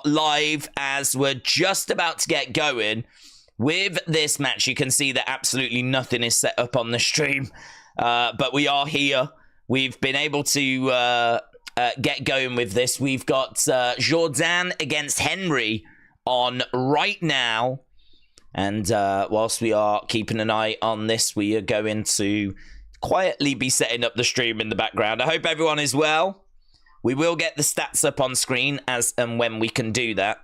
are live as we're just about to get going with this match. You can see that absolutely nothing is set up on the stream, but we are here. We've been able to get going with this. We've got Jourdain against Henry on right now. And whilst we are keeping an eye on this, we are going to quietly be setting up the stream in the background. I hope everyone is well. We will get the stats up on screen as and when we can do that.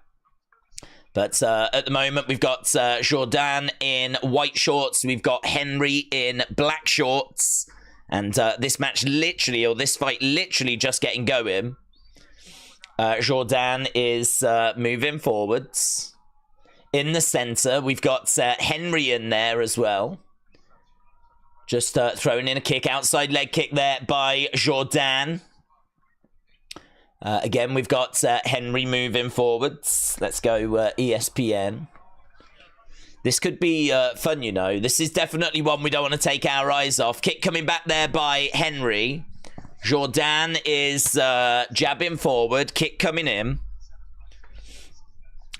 But at the moment, we've got Jourdain in white shorts. We've got Henry in black shorts. And this match literally, or this fight literally just getting going. Jourdain is moving forwards. In the center, we've got Henry in there as well. Just throwing in a kick, outside leg kick there by Jourdain. Again, we've got Henry moving forwards. Let's go ESPN. This could be fun, you know. This is definitely one we don't want to take our eyes off. Kick coming back there by Henry. Jourdain is jabbing forward. Kick coming in.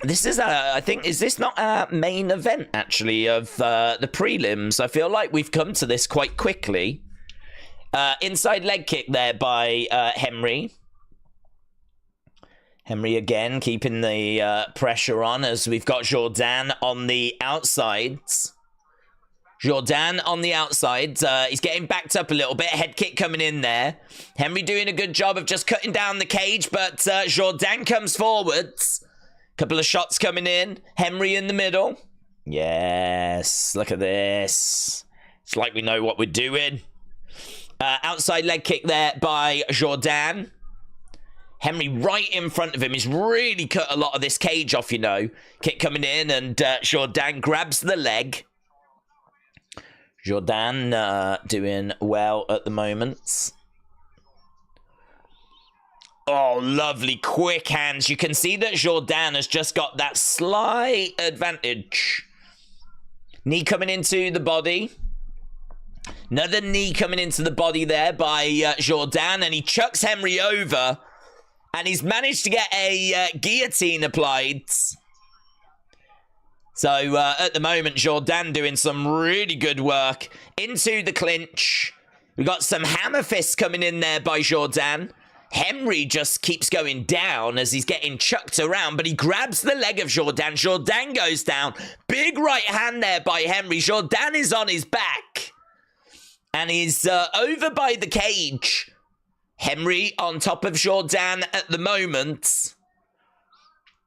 This is, I think, is this not our main event, actually, of the prelims? I feel like we've come to this quite quickly. Inside leg kick there by Henry. Henry again keeping the pressure on as we've got Jourdain on the outsides. Jourdain on the outside. He's getting backed up a little bit. Head kick coming in there. Henry doing a good job of just cutting down the cage, but Jourdain comes forwards. Couple of shots coming in. Henry in the middle. Yes, look at this. It's like we know what we're doing. Outside leg kick there by Jourdain. Henry right in front of him. He's really cut a lot of this cage off, you know. Kick coming in and Jourdain grabs the leg. Jourdain doing well at the moment. Oh, lovely quick hands. You can see that Jourdain has just got that slight advantage. Knee coming into the body. Another knee coming into the body there by Jourdain, and he chucks Henry over. And he's managed to get a guillotine applied. So, at the moment, Jourdain doing some really good work into the clinch. We've got some hammer fists coming in there by Jourdain. Henry just keeps going down as he's getting chucked around, but he grabs the leg of Jourdain. Jourdain goes down. Big right hand there by Henry. Jourdain is on his back. And he's over by the cage. Henry on top of Jourdain at the moment.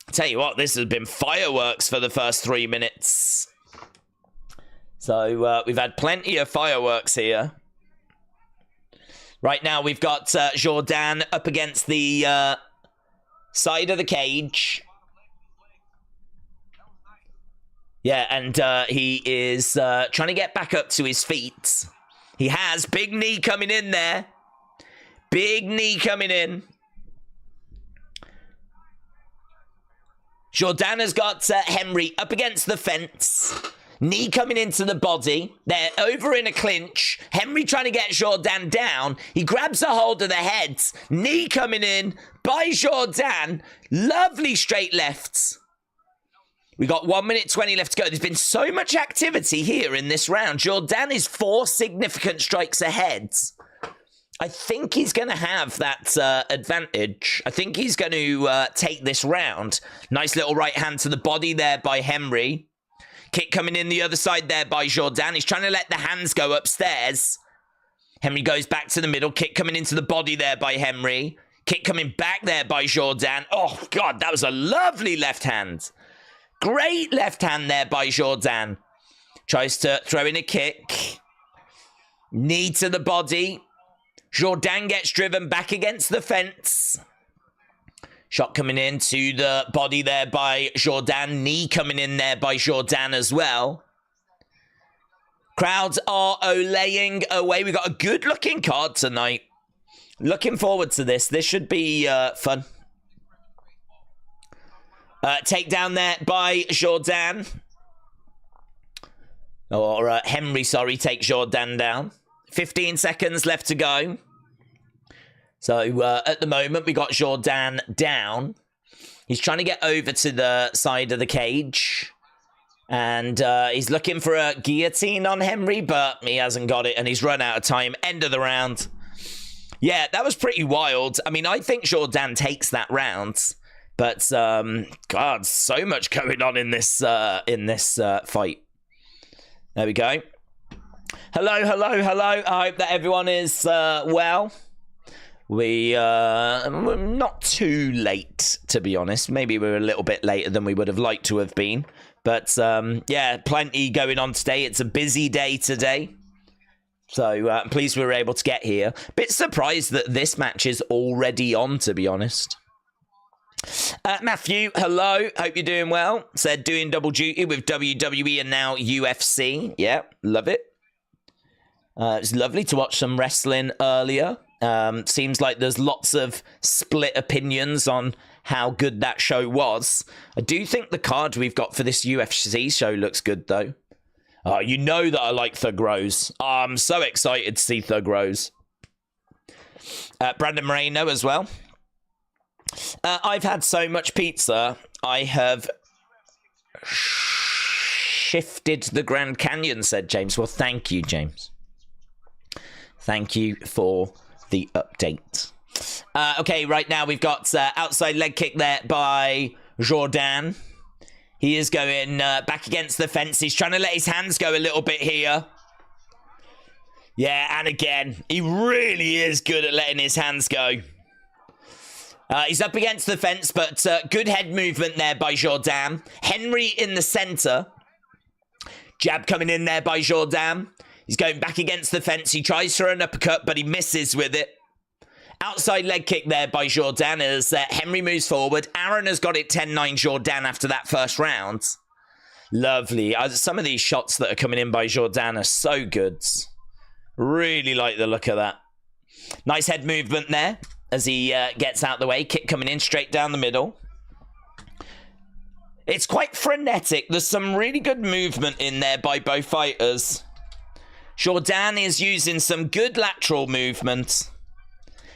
I tell you what, this has been fireworks for the first 3 minutes. So we've had plenty of fireworks here. Right now, we've got Jourdain up against the side of the cage. Yeah, and he is trying to get back up to his feet. He has. Big knee coming in there. Big knee coming in. Jourdain has got Henry up against the fence. Knee coming into the body. They're over in a clinch. Henry trying to get Jourdain down. He grabs a hold of the head. Knee coming in by Jourdain. Lovely straight lefts. We got 1 minute 20 left to go. There's been so much activity here in this round. Jourdain is 4 significant strikes ahead. I think he's going to have that advantage. I think he's going to take this round. Nice little right hand to the body there by Henry. Kick coming in the other side there by Jourdain. He's trying to let the hands go upstairs. Henry goes back to the middle. Kick coming into the body there by Henry. Kick coming back there by Jourdain. Oh, God, that was a lovely left hand. Great left hand there by Jourdain. Tries to throw in a kick. Knee to the body. Jourdain gets driven back against the fence. Shot coming into the body there by Jourdain. Knee coming in there by Jourdain as well. Crowds are olaying away. We've got a good-looking card tonight. Looking forward to this. This should be fun. Takedown there by Jourdain. Or Henry, sorry, takes Jourdain down. 15 seconds left to go. So, at the moment, we got Jourdain down. He's trying to get over to the side of the cage. And he's looking for a guillotine on Henry, but he hasn't got it, and he's run out of time. End of the round. Yeah, that was pretty wild. I mean, I think Jourdain takes that round. But, God, so much going on in this fight. There we go. Hello, hello, hello. I hope that everyone is well. We're not too late, to be honest. Maybe we're a little bit later than we would have liked to have been. But, yeah, plenty going on today. It's a busy day today. So, I'm pleased we were able to get here. Bit surprised that this match is already on, to be honest. Matthew, hello. Hope you're doing well. Said doing double duty with WWE and now UFC. Yeah, love it. It's lovely to watch some wrestling earlier. Seems like there's lots of split opinions on how good that show was. I do think the card we've got for this UFC show looks good, though. You know that I like Thug Rose. I'm so excited to see Thug Rose. Brandon Moreno as well. I've had so much pizza, I have shifted the Grand Canyon, said James. Well, thank you, James. Thank you for the update. Okay, right now we've got outside leg kick there by Jourdain. He is going back against the fence. He's trying to let his hands go a little bit here. Yeah, and again, he really is good at letting his hands go. He's up against the fence, but good head movement there by Jourdain. Henry in the center. Jab coming in there by Jourdain. He's going back against the fence. He tries for an uppercut, but he misses with it. Outside leg kick there by Jourdain as Henry moves forward. Aaron has got it 10-9 Jourdain after that first round. Lovely. Some of these shots that are coming in by Jourdain are so good. Really like the look of that. Nice head movement there as he gets out the way. Kick coming in straight down the middle. It's quite frenetic. There's some really good movement in there by both fighters. Jourdain is using some good lateral movement.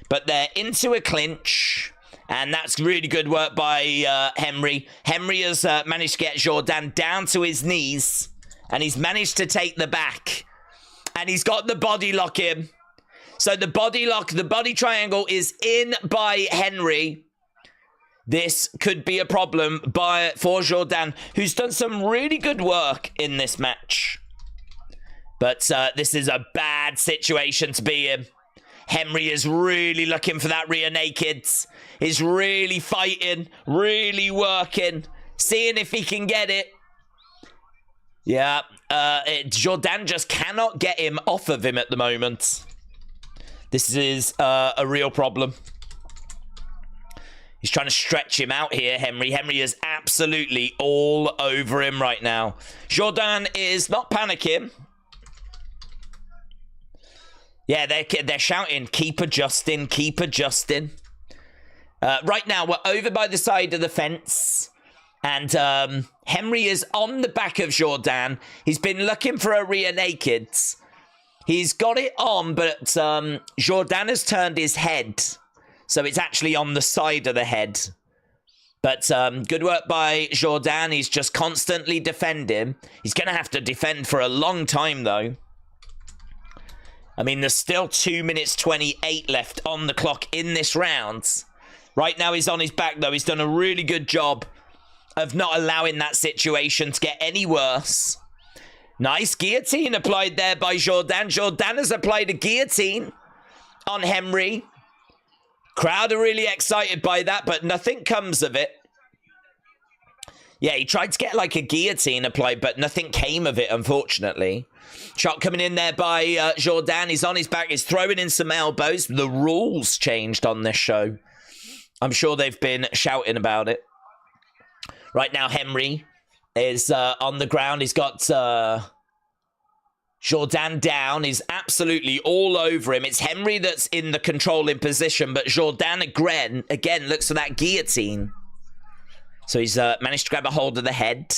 But they're into a clinch. And that's really good work by Henry. Henry has managed to get Jourdain down to his knees. And he's managed to take the back. And he's got the body lock in. So the body lock, the body triangle is in by Henry. This could be a problem for Jourdain, who's done some really good work in this match. But this is a bad situation to be in. Henry is really looking for that rear naked. He's really fighting, really working, seeing if he can get it. Yeah, Jourdain just cannot get him off of him at the moment. This is a real problem. He's trying to stretch him out here, Henry. Henry is absolutely all over him right now. Jourdain is not panicking. Yeah, they're shouting, keep adjusting, keep adjusting. Right now, we're over by the side of the fence. And Henry is on the back of Jourdain. He's been looking for a rear naked. He's got it on, but Jourdain has turned his head. So it's actually on the side of the head. But good work by Jourdain. He's just constantly defending. He's going to have to defend for a long time, though. I mean, there's still 2 minutes 28 left on the clock in this round. Right now, he's on his back, though. He's done a really good job of not allowing that situation to get any worse. Nice guillotine applied there by Jourdain. Jourdain has applied a guillotine on Henry. Crowd are really excited by that, but nothing comes of it. Yeah, he tried to get like a guillotine applied, but nothing came of it, unfortunately. Shot coming in there by Jourdain. He's on his back. He's throwing in some elbows. The rules changed on this show. I'm sure they've been shouting about it. Right now, Henry is on the ground. He's got Jourdain down. He's absolutely all over him. It's Henry that's in the controlling position, but Jourdain again looks for that guillotine. So he's managed to grab a hold of the head.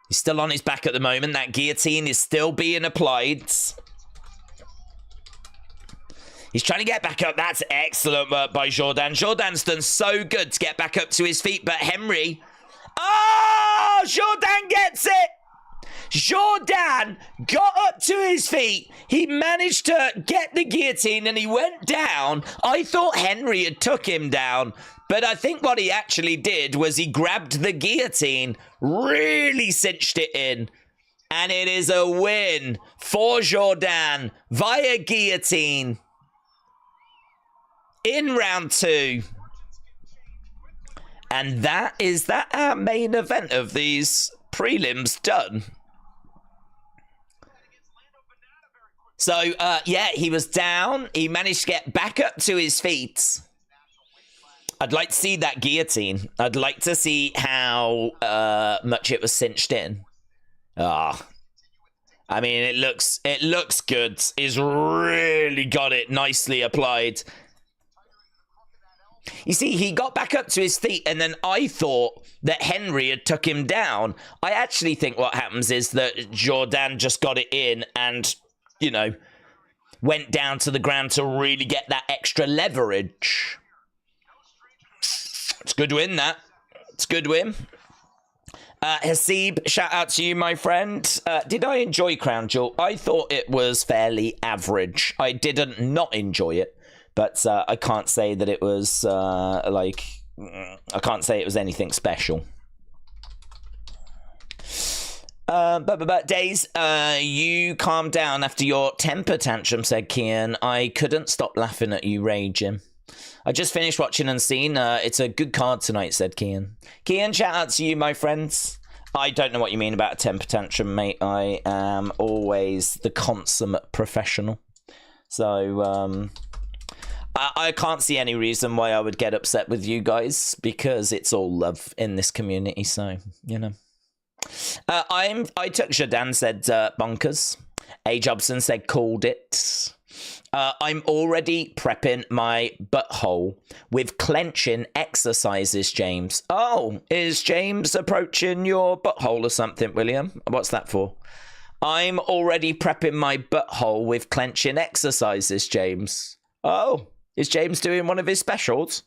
He's still on his back at the moment. That guillotine is still being applied. He's trying to get back up. That's excellent work by Jourdain. Jourdain's done so good to get back up to his feet, but Henry... Oh, Jourdain gets it. Jourdain got up to his feet. He managed to get the guillotine and he went down. I thought Henry had took him down, but I think what he actually did was he grabbed the guillotine, really cinched it in, and it is a win for Jourdain via guillotine in round 2. And that is our main event of these prelims done. So, yeah, he was down. He managed to get back up to his feet. I'd like to see that guillotine. I'd like to see how much it was cinched in. I mean, it looks good. He's really got it nicely applied. You see, he got back up to his feet, and then I thought that Henry had took him down. I actually think what happens is that Jourdain just got it in and, you know, went down to the ground to really get that extra leverage. It's a good win, that. It's a good win. Hasib, shout out to you, my friend. Did I enjoy Crown Jewel? I thought it was fairly average. I didn't not enjoy it. But I can't say that it was, I can't say it was anything special. But Days, you calm down after your temper tantrum, said Kian. I couldn't stop laughing at you raging. I just finished watching Unseen. It's a good card tonight, said Kian. Kian, shout out to you, my friends. I don't know what you mean about a temper tantrum, mate. I am always the consummate professional. So, I can't see any reason why I would get upset with you guys, because it's all love in this community, so, you know. I took Jourdain, said bonkers. A. Jobson said called it. I'm already prepping my butthole with clenching exercises, James. Oh, is James approaching your butthole or something, William? What's that for? I'm already prepping my butthole with clenching exercises, James. Oh. Is James doing one of his specials?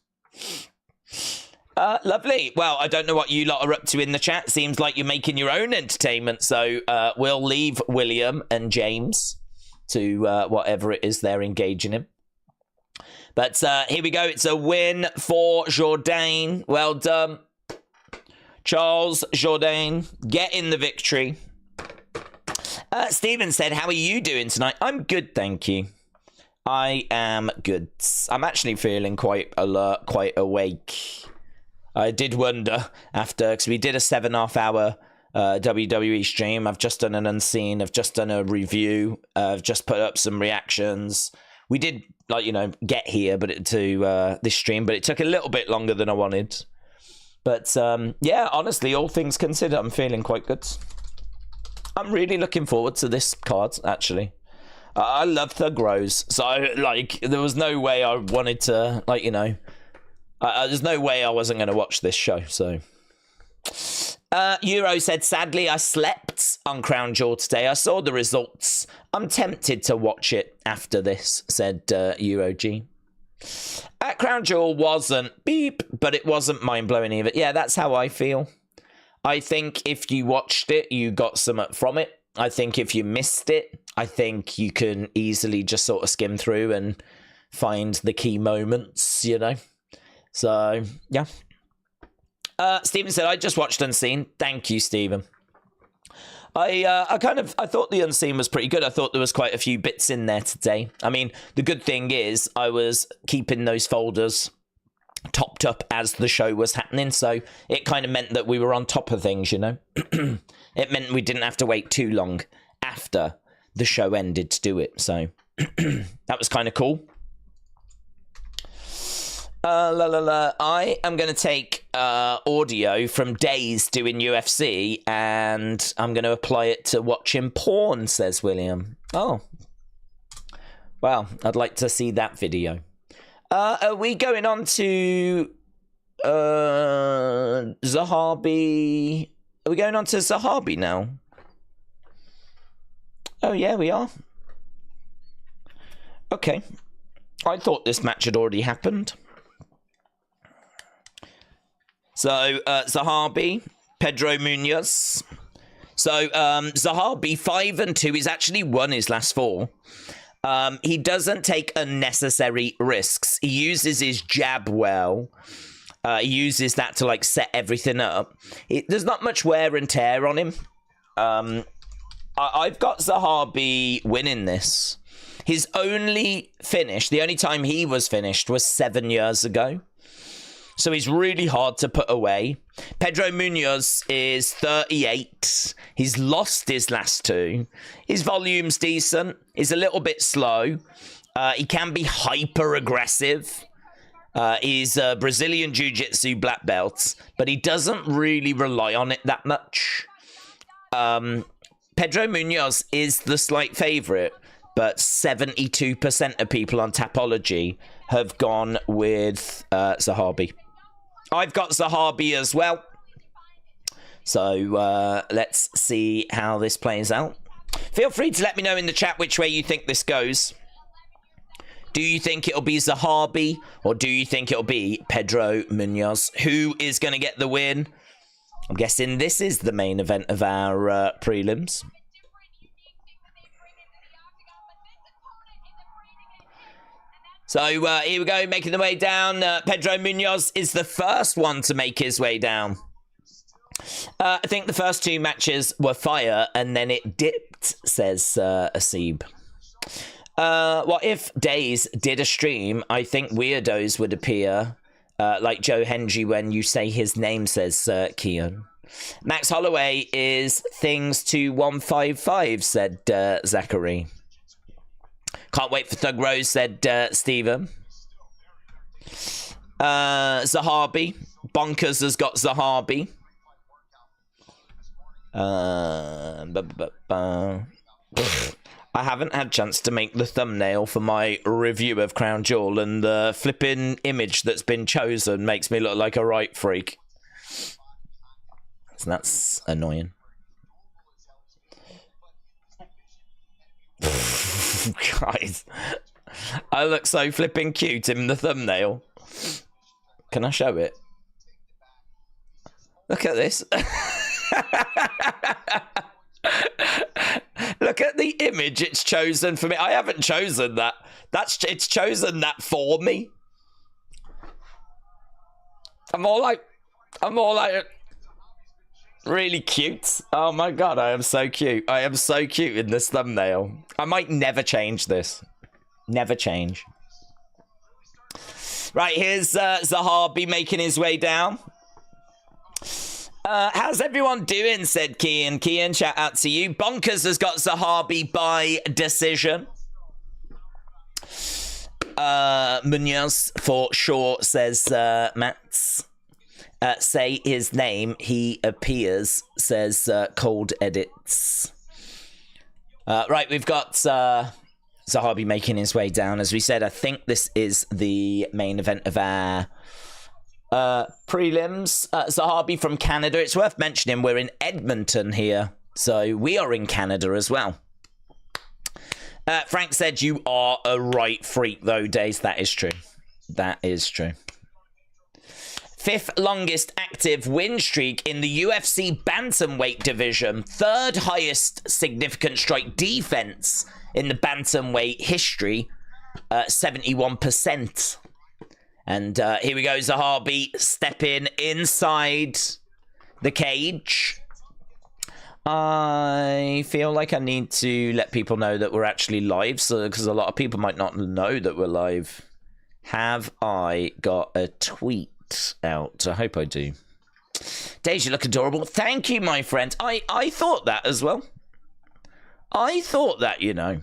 Lovely. Well, I don't know what you lot are up to in the chat. Seems like you're making your own entertainment. So we'll leave William and James to whatever it is they're engaging in. But here we go. It's a win for Jourdain. Well done. Charles Jourdain getting the victory. Stephen said, how are you doing tonight? I'm good, thank you. I am good. I'm actually feeling quite alert, quite awake. I did wonder after, because we did a 7.5 hour WWE stream. I've just done an Unseen. I've just done a review. I've just put up some reactions. We did, like, you know, get here to this stream, but it took a little bit longer than I wanted. But, yeah, honestly, all things considered, I'm feeling quite good. I'm really looking forward to this card, actually. I love Thug Rose, so, like, there was no way I wanted to, like, you know, there's no way I wasn't going to watch this show, so. Euro said, sadly, I slept on Crown Jewel today. I saw the results. I'm tempted to watch it after this, said Euro G. Crown Jewel wasn't beep, but it wasn't mind-blowing either. Yeah, that's how I feel. I think if you watched it, you got something from it. I think if you missed it, I think you can easily just sort of skim through and find the key moments, you know. So, yeah. Stephen said, I just watched Unseen. Thank you, Stephen. I thought the Unseen was pretty good. I thought there was quite a few bits in there today. I mean, the good thing is I was keeping those folders topped up as the show was happening, so it kind of meant that we were on top of things, you know. It meant we didn't have to wait too long after the show ended to do it, so that was kind of cool. I am going to take audio from Days doing UFC and I'm going to apply it to watching porn, says William. Oh, well, I'd like to see that video. Are we going on to Zahabi? Are we going on to Zahabi now? Oh, yeah, we are. Okay. I thought this match had already happened. So, Zahabi, Pedro Munhoz. So, Zahabi, 5-2. He's actually won his last 4. He doesn't take unnecessary risks. He uses his jab well. He uses that to, like, set everything up. There's not much wear and tear on him. I've got Zahabi winning this. His only finish, the only time he was finished was 7 years ago. So he's really hard to put away. Pedro Munhoz is 38. He's lost his last 2. His volume's decent. He's a little bit slow. He can be hyper-aggressive. He's a Brazilian Jiu-Jitsu black belt, but he doesn't really rely on it that much. Pedro Munhoz is the slight favourite, but 72% of people on Tapology have gone with Zahabi. I've got Zahabi as well. So let's see how this plays out. Feel free to let me know in the chat which way you think this goes. Do you think it'll be Zahabi or do you think it'll be Pedro Munhoz? Who is going to get the win? I'm guessing this is the main event of our prelims. So here we go, making the way down. Pedro Munhoz is the first one to make his way down. I think the first 2 matches were fire, and then it dipped, says Asib. What if Days did a stream? I think weirdos would appear, like Joe Henry when you say his name, says Kian. Max Holloway is things to 155, said Zachary. Can't wait for Thug Rose, said Steven. Zahabi. Bonkers has got Zahabi. I haven't had a chance to make the thumbnail for my review of Crown Jewel, and the flipping image that's been chosen makes me look like a right freak. So that's annoying. Guys, I look so flipping cute in the thumbnail. Can I show it? Look at this. Look at the image it's chosen for me. I haven't chosen that. It's chosen that for me. I'm all like really cute. Oh my god, I am so cute. I am so cute in this thumbnail. I might never change this. Never change. Right, here's Zahabi making his way down. How's everyone doing, said Kian. Kian, shout out to you. Bonkers has got Zahabi by decision. Munhoz for sure, says Mats. Say his name, he appears, says Cold Edits. Right, we've got Zahabi making his way down. As we said, I think this is the main event of our prelims. Zahabi from Canada. It's worth mentioning we're in Edmonton here, so we are in Canada as well. Frank said you are a right freak, though, Days. That is true. That is true. 5th longest active win streak in the UFC bantamweight division. 3rd highest significant strike defense in the bantamweight history. 71%. And here we go, Zahabi stepping inside the cage. I feel like I need to let people know that we're actually live, so because a lot of people might not know that we're live. Have I got a tweet out? I hope I do. Days, you look adorable. Thank you, my friend. I thought that as well. I thought that, you know.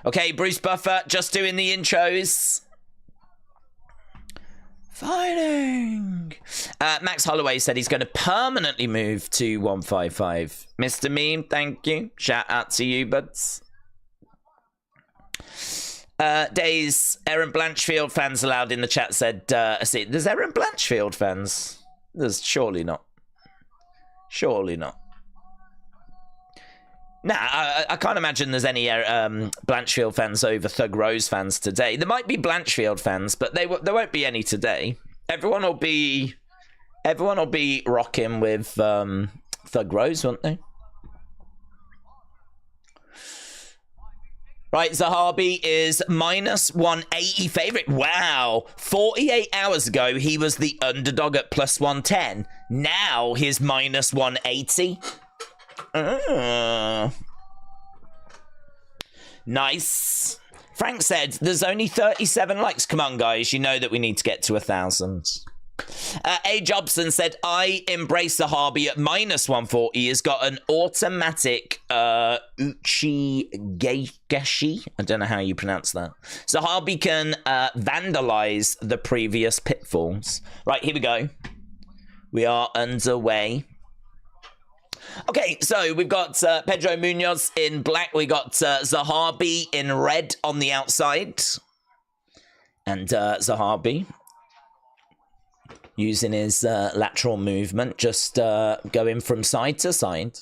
Okay, Bruce Buffer, just doing the intros. Fighting. Max Holloway said he's going to permanently move to 155. Mr. Meme, thank you. Shout out to you, buds. Days, Erin Blanchfield fans allowed in the chat said, see, there's Erin Blanchfield fans? There's surely not. Surely not. Nah, I can't imagine there's any Blanchfield fans over Thug Rose fans today. There might be Blanchfield fans, but there won't be any today. Everyone will be rocking with Thug Rose, won't they? Right, Zahabi is minus 180 favorite. Wow. 48 hours ago, he was the underdog at plus 110. Now he's minus 180. Nice. Frank said, there's only 37 likes. Come on, guys. You know that we need to get to 1,000. A. Jobson said, I embrace Zahabi at minus 140. He's got an automatic Uchi Geshi. I don't know how you pronounce that. Zahabi can vandalize the previous pitfalls. Right, here we go. We are underway. Okay, so we've got Pedro Munhoz in black. We got Zahabi in red on the outside. And Zahabi using his lateral movement, just going from side to side.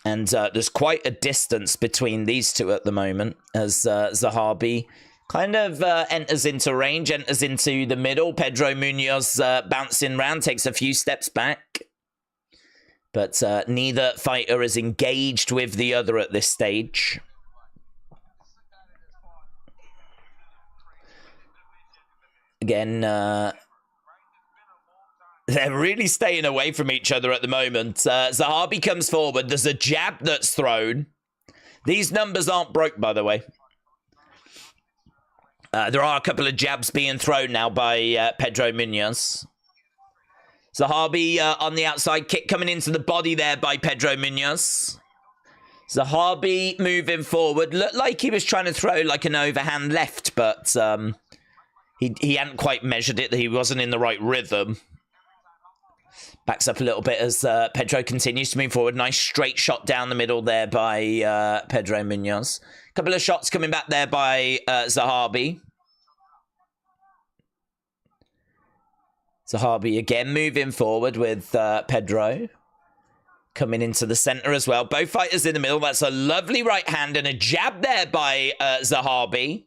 And there's quite a distance between these two at the moment, as Zahabi kind of enters into range, enters into the middle. Pedro Munhoz bouncing round, takes a few steps back. But neither fighter is engaged with the other at this stage. Again, they're really staying away from each other at the moment. Zahabi comes forward. There's a jab that's thrown. These numbers aren't broke, by the way. There are a couple of jabs being thrown now by Pedro Munhoz. Zahabi on the outside, kick coming into the body there by Pedro Munhoz. Zahabi moving forward. Looked like he was trying to throw like an overhand left, but he hadn't quite measured it. He wasn't in the right rhythm. Backs up a little bit as Pedro continues to move forward. Nice straight shot down the middle there by Pedro Munhoz. Couple of shots coming back there by Zahabi. Zahabi again moving forward with Pedro. Coming into the center as well. Both fighters in the middle. That's a lovely right hand and a jab there by Zahabi.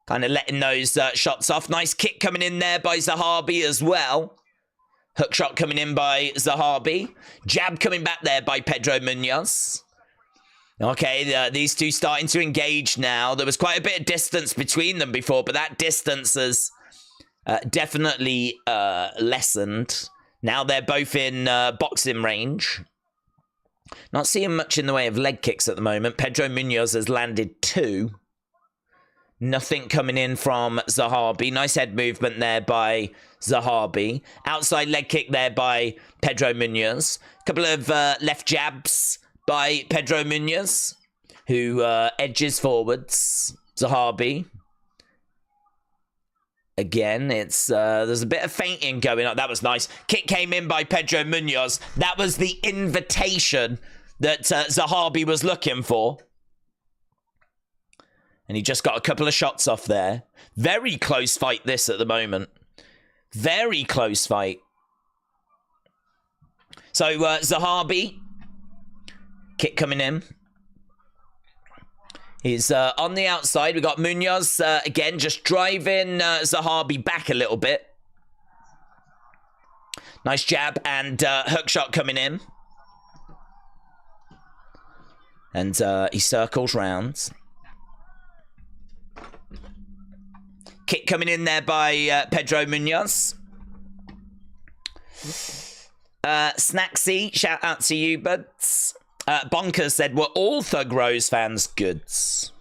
Kind of letting those shots off. Nice kick coming in there by Zahabi as well. Hook shot coming in by Zahabi. Jab coming back there by Pedro Munhoz. Okay, these two starting to engage now. There was quite a bit of distance between them before, but that distance has definitely lessened. Now they're both in boxing range. Not seeing much in the way of leg kicks at the moment. Pedro Munhoz has landed 2. Nothing coming in from Zahabi. Nice head movement there by Zahabi. Outside leg kick there by Pedro Munhoz. Couple of left jabs by Pedro Munhoz, who edges forwards. Zahabi. Again, it's there's a bit of feinting going on. That was nice. Kick came in by Pedro Munhoz. That was the invitation that Zahabi was looking for. And he just got a couple of shots off there. Very close fight this at the moment. Very close fight. So Zahabi. Kick coming in. He's on the outside. We got Munhoz again, just driving Zahabi back a little bit. Nice jab and hook shot coming in. And he circles round. Kick coming in there by Pedro Munhoz. Snacksy, shout out to you, buds. Bonkers said, were all Thug Rose fans goods?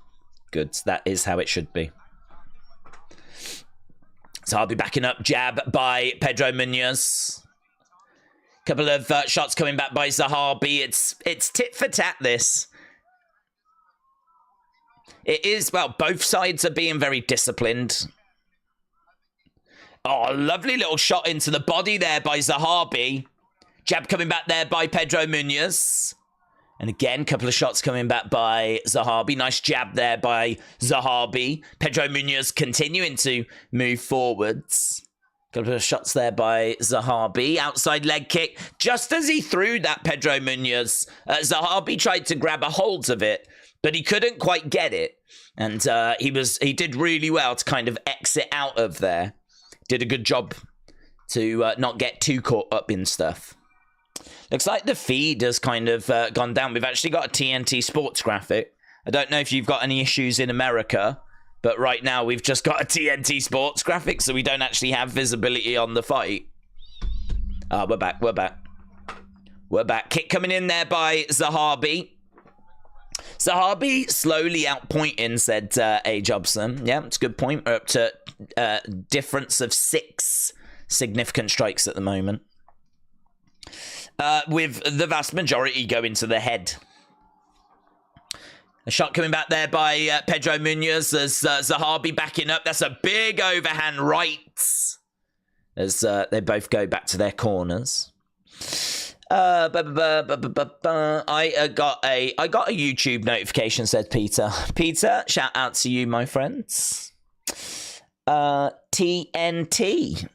Goods, that is how it should be. So I'll be backing up jab by Pedro Munhoz. Couple of shots coming back by Zahabi. It's tit for tat, this. It is, well, both sides are being very disciplined. Oh, lovely little shot into the body there by Zahabi. Jab coming back there by Pedro Munhoz. And again, a couple of shots coming back by Zahabi. Nice jab there by Zahabi. Pedro Munhoz continuing to move forwards. Couple of shots there by Zahabi. Outside leg kick. Just as he threw that, Pedro Munhoz, Zahabi tried to grab a hold of it, but he couldn't quite get it. And he did really well to kind of exit out of there. Did a good job to not get too caught up in stuff. Looks like the feed has kind of gone down. We've actually got a TNT Sports graphic. I don't know if you've got any issues in America, but right now we've just got a TNT Sports graphic, so we don't actually have visibility on the fight. We're back. We're back. Kick coming in there by Zahabi. Zahabi slowly outpointing, said A. Jobson. Yeah, it's a good point. We're up to difference of 6 significant strikes at the moment. With the vast majority going to the head. A shot coming back there by Pedro Munhoz as Zahabi backing up. That's a big overhand right as they both go back to their corners. I got a YouTube notification, said Peter. Peter, shout out to you, my friends. TNT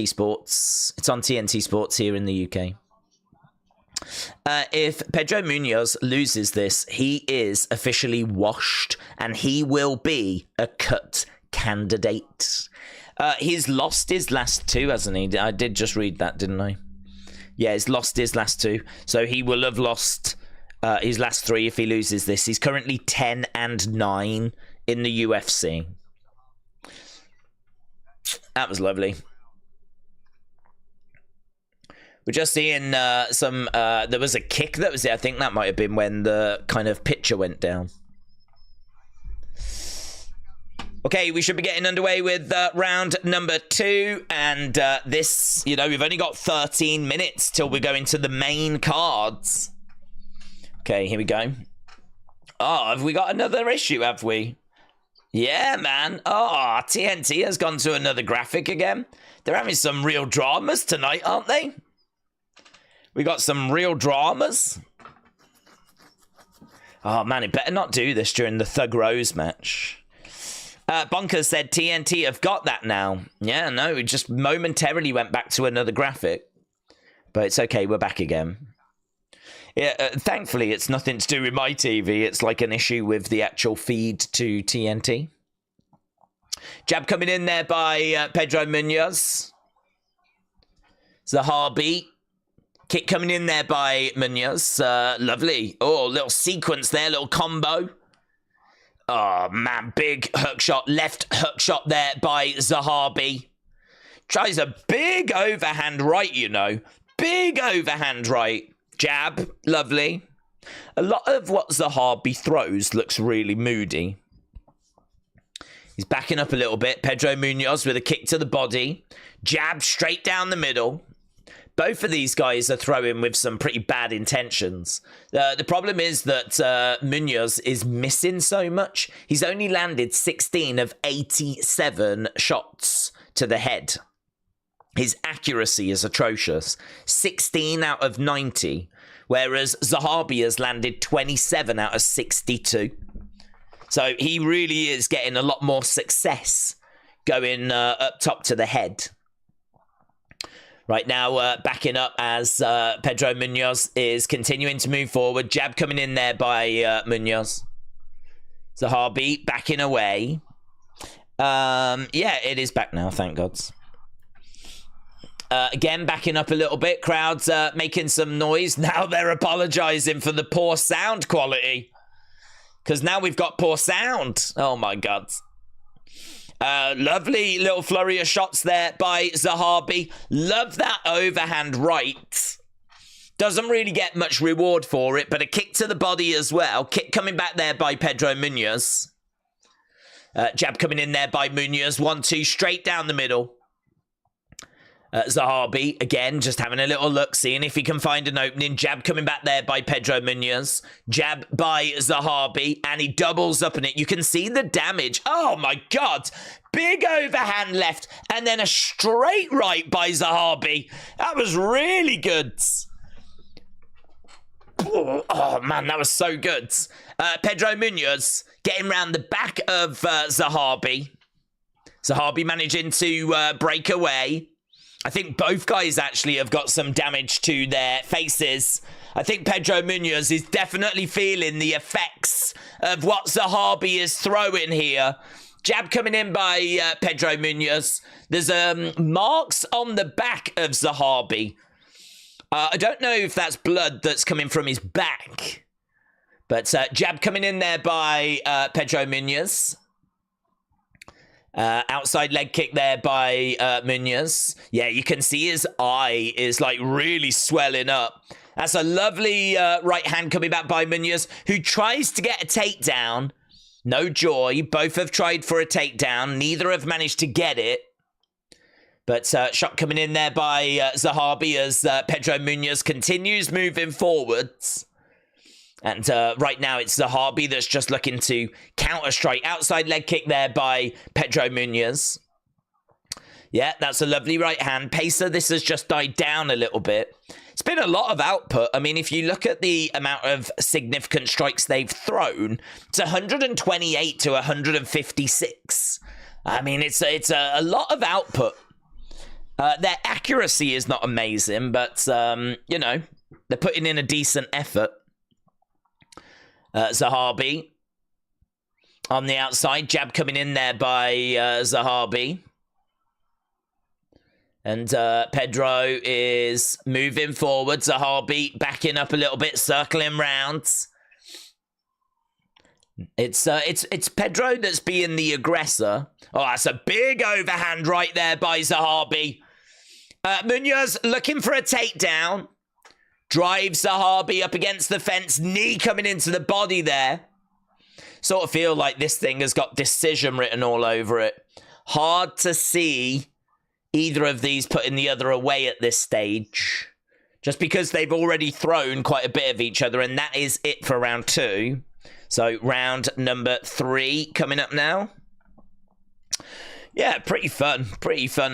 Sports. It's on TNT Sports here in the UK. If Pedro Munhoz loses this, he is officially washed and he will be a cut candidate. He's lost his last 2, hasn't he? I did just read that, didn't I? Yeah, he's lost his last 2. So he will have lost his last 3 if he loses this. He's currently 10-9 in the UFC. That was lovely. We're just seeing some... there was a kick that was there. I think that might have been when the kind of picture went down. Okay, we should be getting underway with round number 2. And this, you know, we've only got 13 minutes till we go into the main cards. Okay, here we go. Oh, have we got another issue, have we? Yeah, man. Oh, TNT has gone to another graphic again. They're having some real dramas tonight, aren't they? We got some real dramas. Oh, man, it better not do this during the Thug Rose match. Bonkers said TNT have got that now. Yeah, no, it just momentarily went back to another graphic. But it's okay, we're back again. Yeah, thankfully, it's nothing to do with my TV. It's like an issue with the actual feed to TNT. Jab coming in there by Pedro Munhoz. Zahabi. Kick coming in there by Munhoz. Lovely. Oh, little sequence there, little combo. Oh, man, big hook shot. Left hook shot there by Zahabi. Tries a big overhand right, you know. Big overhand right. Jab. Lovely. A lot of what Zahabi throws looks really moody. He's backing up a little bit. Pedro Munhoz with a kick to the body. Jab straight down the middle. Both of these guys are throwing with some pretty bad intentions. The problem is that Munhoz is missing so much. He's only landed 16 of 87 shots to the head. His accuracy is atrocious. 16 out of 90. Whereas Zahabi has landed 27 out of 62. So he really is getting a lot more success going up top to the head. Right now, backing up as Pedro Munhoz is continuing to move forward. Jab coming in there by Munhoz. Zahabi backing away. Yeah, it is back now, thank God. Again, backing up a little bit. Crowds making some noise. Now they're apologizing for the poor sound quality. Because now we've got poor sound. Oh, my God. Lovely little flurry of shots there by Zahabi. Love that overhand right. Doesn't really get much reward for it, but a kick to the body as well. Kick coming back there by Pedro Munhoz. Jab coming in there by Munhoz. 1-2 straight down the middle. Zahabi, again, just having a little look, seeing if he can find an opening. Jab coming back there by Pedro Munhoz. Jab by Zahabi, and he doubles up in it. You can see the damage. Oh, my God. Big overhand left, and then a straight right by Zahabi. That was really good. Oh, man, that was so good. Pedro Munhoz getting round the back of Zahabi. Zahabi managing to break away. I think both guys actually have got some damage to their faces. I think Pedro Munhoz is definitely feeling the effects of what Zahabi is throwing here. Jab coming in by Pedro Munhoz. There's marks on the back of Zahabi. I don't know if that's blood that's coming from his back. But jab coming in there by Pedro Munhoz. Outside leg kick there by Munhoz. Yeah, you can see his eye is like really swelling up. That's a lovely right hand coming back by Munhoz, who tries to get a takedown. No joy. Both have tried for a takedown. Neither have managed to get it. But shot coming in there by Zahabi as Pedro Munhoz continues moving forwards. And right now it's Zahabi that's just looking to counter-strike. Outside leg kick there by Pedro Munhoz. Yeah, that's a lovely right hand. Pacer, this has just died down a little bit. It's been a lot of output. I mean, if you look at the amount of significant strikes they've thrown, it's 128 to 156. I mean, it's a lot of output. Their accuracy is not amazing, but, you know, they're putting in a decent effort. Zahabi on the outside. Jab coming in there by Zahabi. And Pedro is moving forward. Zahabi backing up a little bit, circling round. It's Pedro that's being the aggressor. Oh, that's a big overhand right there by Zahabi. Munhoz looking for a takedown. Drives Zahabi up against the fence. Knee coming into the body there. Sort of feel like this thing has got decision written all over it. Hard to see either of these putting the other away at this stage. Just because they've already thrown quite a bit of each other. And that is it for round 2. So round number 3 coming up now. Yeah, pretty fun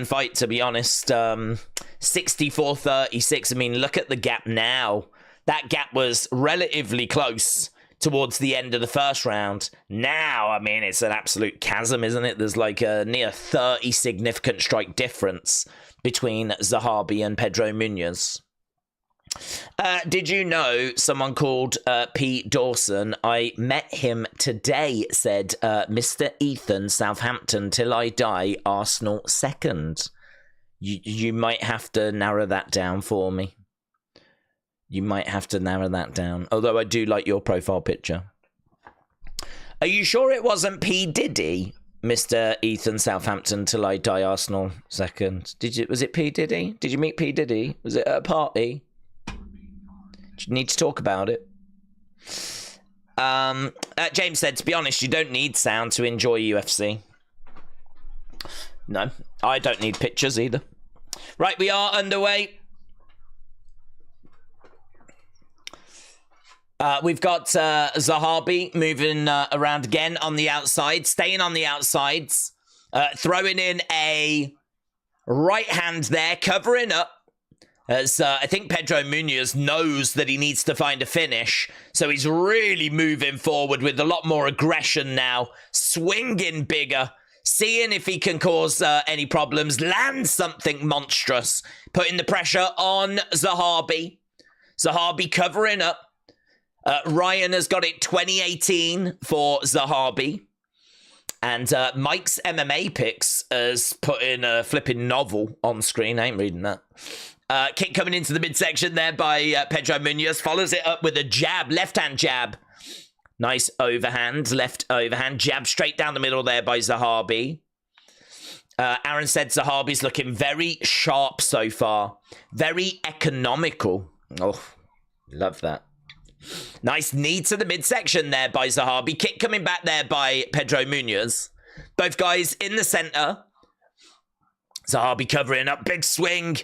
fight, to be honest. 64-36. I mean, look at the gap now. That gap was relatively close towards the end of the first round. Now, I mean, it's an absolute chasm, isn't it? There's like a near 30 significant strike difference between Zahabi and Pedro Munhoz. Did you know someone called P. Dawson? I met him today, said Mr. Ethan, Southampton, till I die, Arsenal second. You might have to narrow that down for me. You might have to narrow that down. Although I do like your profile picture. Are you sure it wasn't P. Diddy, Mr. Ethan, Southampton, till I die, Arsenal second? Was it P. Diddy? Did you meet P. Diddy? Was it at a party? Do you need to talk about it? James said, to be honest, you don't need sound to enjoy UFC. No, I don't need pictures either. Right, we are underway. We've got Zahabi moving around again on the outside, staying on the outsides, throwing in a right hand there, covering up. As I think Pedro Munhoz knows that he needs to find a finish. So he's really moving forward with a lot more aggression now. Swinging bigger. Seeing if he can cause any problems. Land something monstrous. Putting the pressure on Zahabi. Zahabi covering up. Ryan has got it 2018 for Zahabi. And Mike's MMA picks has put in a flipping novel on screen. I ain't reading that. Kick coming into the midsection there by Pedro Munhoz. Follows it up with a jab. Left-hand jab. Nice overhand. Left overhand. Jab straight down the middle there by Zahabi. Aaron said Zahabi's looking very sharp so far. Very economical. Oh, love that. Nice knee to the midsection there by Zahabi. Kick coming back there by Pedro Munhoz. Both guys in the center. Zahabi covering up. Big swing.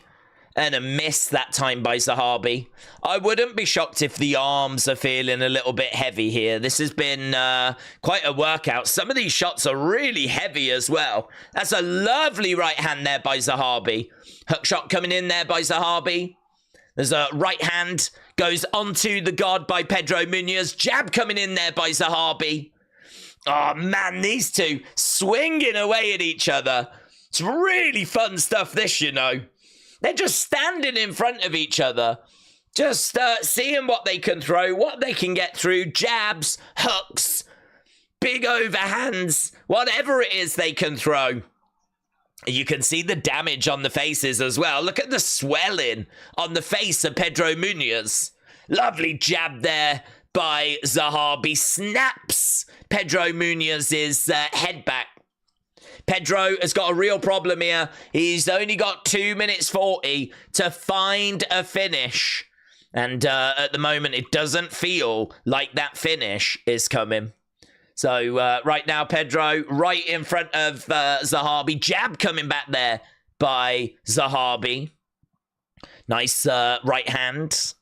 And a miss that time by Zahabi. I wouldn't be shocked if the arms are feeling a little bit heavy here. This has been quite a workout. Some of these shots are really heavy as well. That's a lovely right hand there by Zahabi. Hook shot coming in there by Zahabi. There's a right hand. Goes onto the guard by Pedro Munhoz. Jab coming in there by Zahabi. Oh, man, these two swinging away at each other. It's really fun stuff, this, you know. They're just standing in front of each other. Just seeing what they can throw, what they can get through. Jabs, hooks, big overhands, whatever it is they can throw. You can see the damage on the faces as well. Look at the swelling on the face of Pedro Munhoz. Lovely jab there by Zahabi. Snaps Pedro Munhoz's head back. Pedro has got a real problem here. He's only got 2 minutes 40 to find a finish. And at the moment, it doesn't feel like that finish is coming. So right now, Pedro right in front of Zahabi. Jab coming back there by Zahabi. Nice right hand.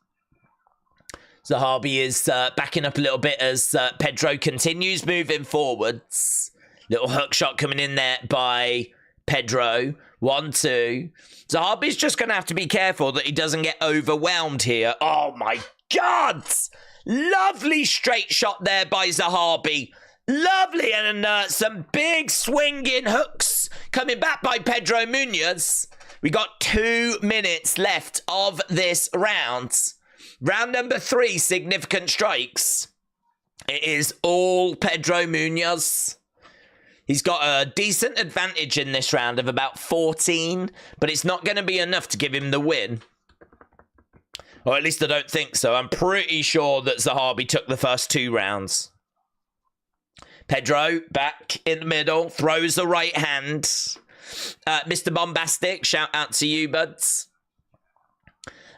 Zahabi is backing up a little bit as Pedro continues moving forwards. Little hook shot coming in there by Pedro. 1-2. Zahabi's just going to have to be careful that he doesn't get overwhelmed here. Oh my God! Lovely straight shot there by Zahabi. Lovely, and some big swinging hooks coming back by Pedro Munhoz. We got 2 minutes left of this round. Round number 3, significant strikes. It is all Pedro Munhoz. He's got a decent advantage in this round of about 14, but it's not going to be enough to give him the win. Or at least I don't think so. I'm pretty sure that Zahabi took the first 2 rounds. Pedro back in the middle, throws the right hand. Mr. Bombastic, shout out to you, buds.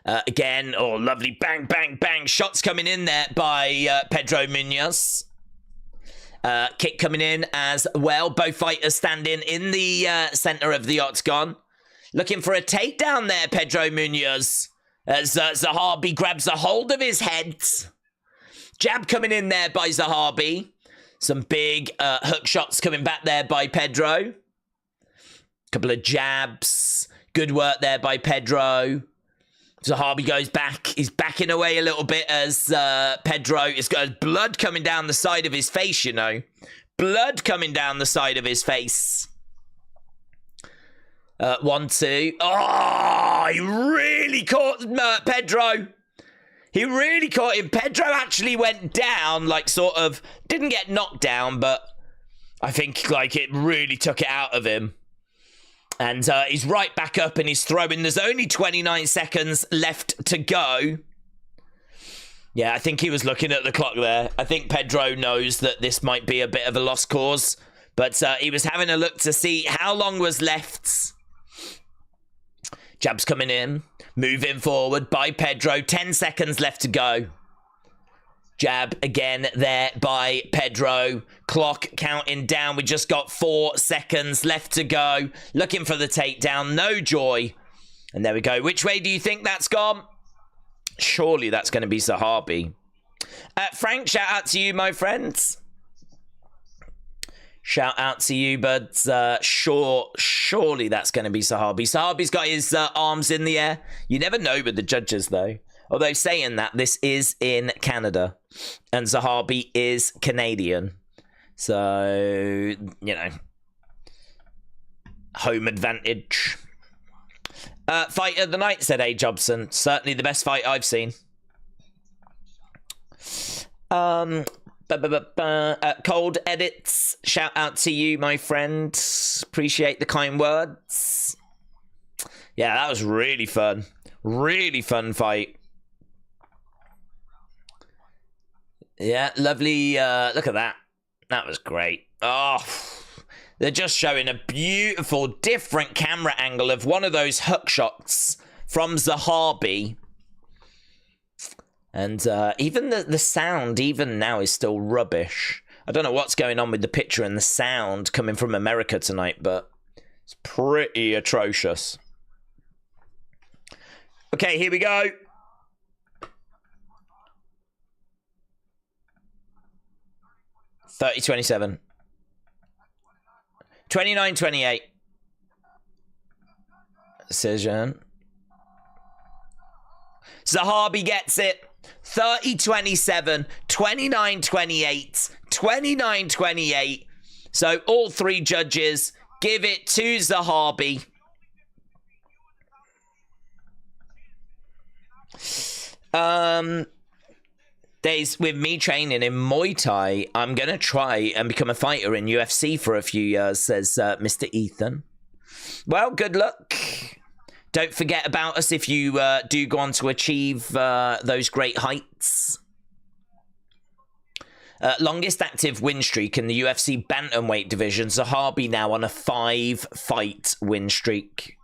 Again, oh, lovely bang, bang, bang. Shots coming in there by Pedro Munhoz. Kick coming in as well. Both fighters standing in the center of the octagon. Looking for a takedown there, Pedro Munhoz. As Zahabi grabs a hold of his head. Jab coming in there by Zahabi. Some big hook shots coming back there by Pedro. Couple of jabs. Good work there by Pedro. Zahabi goes back. He's backing away a little bit as Pedro has got blood coming down the side of his face, you know. Blood coming down the side of his face. 1-2. Oh, he really caught Pedro. He really caught him. Pedro actually went down, like sort of, didn't get knocked down, but I think like it really took it out of him. And he's right back up and he's throwing. There's only 29 seconds left to go. Yeah, I think he was looking at the clock there. I think Pedro knows that this might be a bit of a lost cause. But he was having a look to see how long was left. Jabs coming in. Moving forward by Pedro. 10 seconds left to go. Jab again there by Pedro. Clock counting down. We just got 4 seconds left to go. Looking for the takedown. No joy. And there we go. Which way do you think that's gone? Surely that's going to be Zahabi. Frank, shout out to you, my friends. Shout out to you, but surely that's going to be Zahabi. Zahabi's got his arms in the air. You never know with the judges, though. Although saying that, this is in Canada. And Zahabi is Canadian. So, you know. Home advantage. Fight of the night, said A. Jobson. Certainly the best fight I've seen. Cold edits. Shout out to you, my friend. Appreciate the kind words. Yeah, that was really fun. Really fun fight. Yeah, lovely. Look at that. That was great. Oh, they're just showing a beautiful, different camera angle of one of those hook shots from Zahabi. And even the sound, even now, is still rubbish. I don't know what's going on with the picture and the sound coming from America tonight, but it's pretty atrocious. Okay, here we go. $30-27. 29-28. Decision. Zahabi gets it. 30-27, 29-28, 29-28. So all three judges give it to Zahabi. Days with me training in Muay Thai, I'm going to try and become a fighter in UFC for a few years, says Mr. Ethan. Well, good luck. Don't forget about us if you do go on to achieve those great heights. Longest active win streak in the UFC bantamweight division. Zahabi now on a 5-fight win streak.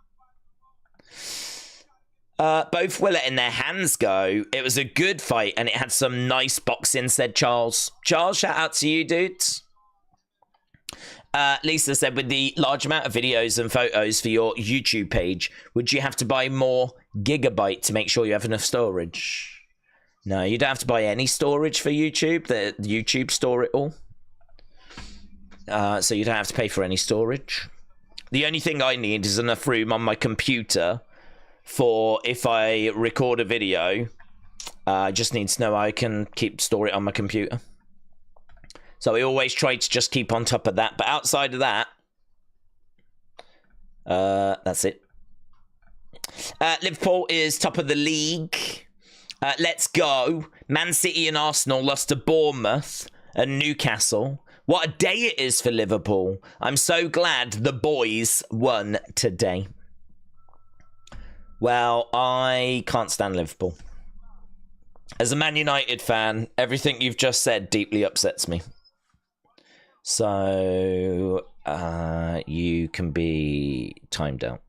Both were letting their hands go. It was a good fight, and it had some nice boxing, said Charles. Charles, shout out to you, dude. Lisa said, with the large amount of videos and photos for your YouTube page, would you have to buy more gigabyte to make sure you have enough storage? No, you don't have to buy any storage for YouTube. The YouTube store it all. So you don't have to pay for any storage. The only thing I need is enough room on my computer for if I record a video. I just need to know I can store it on my computer. So I always try to just keep on top of that. But outside of that, that's it. Liverpool is top of the league. Let's go. Man City and Arsenal lost to Bournemouth and Newcastle. What a day it is for Liverpool. I'm so glad the boys won today. Well, I can't stand Liverpool. As a Man United fan, everything you've just said deeply upsets me. So, you can be timed out.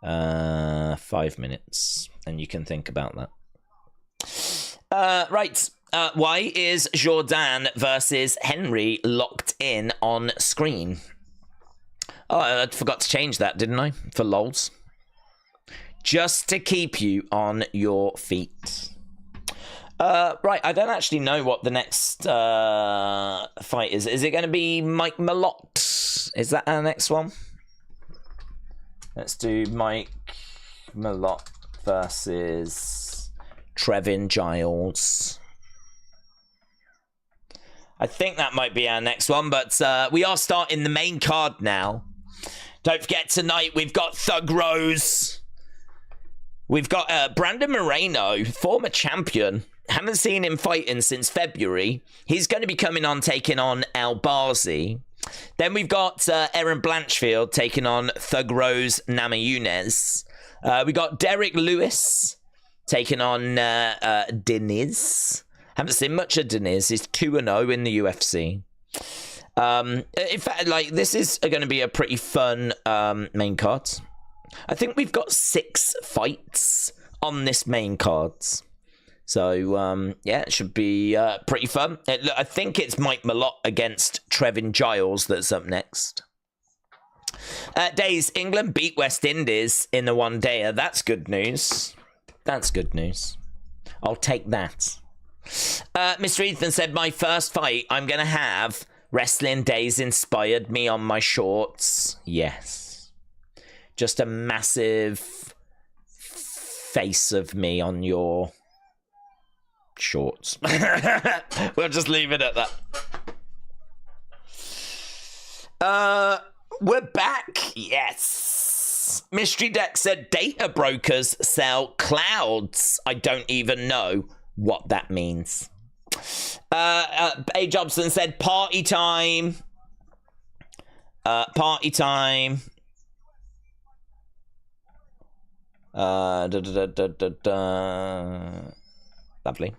5 minutes, and you can think about that. Right. Why is Jourdain versus Henry locked in on screen? Oh, I forgot to change that, didn't I? For lols. Just to keep you on your feet. Right, I don't actually know what the next fight is. Is it going to be Mike Malott? Is that our next one? Let's do Mike Malott versus Trevin Giles. I think that might be our next one, but we are starting the main card now. Don't forget, tonight we've got Thug Rose. We've got Brandon Moreno, former champion. Haven't seen him fighting since February. He's going to be coming on, taking on ALBAZI. Then we've got Erin Blanchfield taking on Thug Rose Namajunas. We got Derek Lewis taking on Deniz. Haven't seen much of Deniz. He's 2-0 in the UFC. In fact, like, this is going to be a pretty fun main card. I think we've got 6 fights on this main card. So, yeah, it should be pretty fun. I think it's Mike Malott against Trevin Giles that's up next. Days, England beat West Indies in the one-dayer. That's good news. That's good news. I'll take that. Mr. Ethan said, my first fight, I'm going to have Wrestling Days inspired me on my shorts. Yes. Just a massive face of me on your shorts. We'll just leave it at that. We're back. Yes. Mystery Deck said data brokers sell clouds. I don't even know what that means. A. Jobson said party time. Party time. Lovely.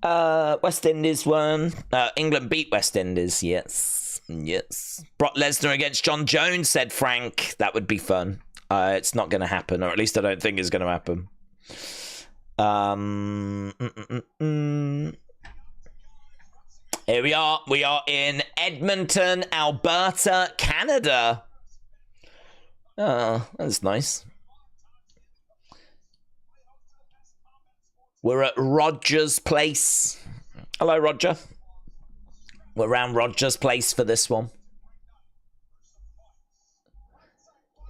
West Indies won. England beat West Indies. Yes. Yes. Brock Lesnar against John Jones, said Frank. That would be fun. It's not going to happen, or at least I don't think it's going to happen. Here we are. We are in Edmonton, Alberta, Canada. Oh, that's nice. We're at Roger's Place. Hello, Roger. We're around Roger's Place for this one.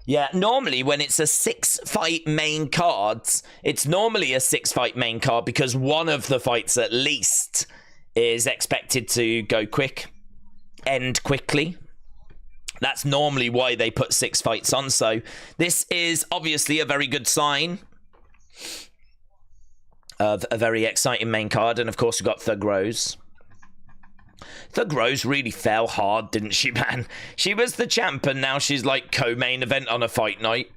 Yeah, normally when it's a 6-fight main card, it's normally a 6-fight main card because one of the fights at least is expected to go quick, end quickly. That's normally why they put 6 fights on. So this is obviously a very good sign of a very exciting main card. And of course, we've got Thug Rose. Thug Rose really fell hard, didn't she, man? She was the champ, and now she's like co-main event on a fight night.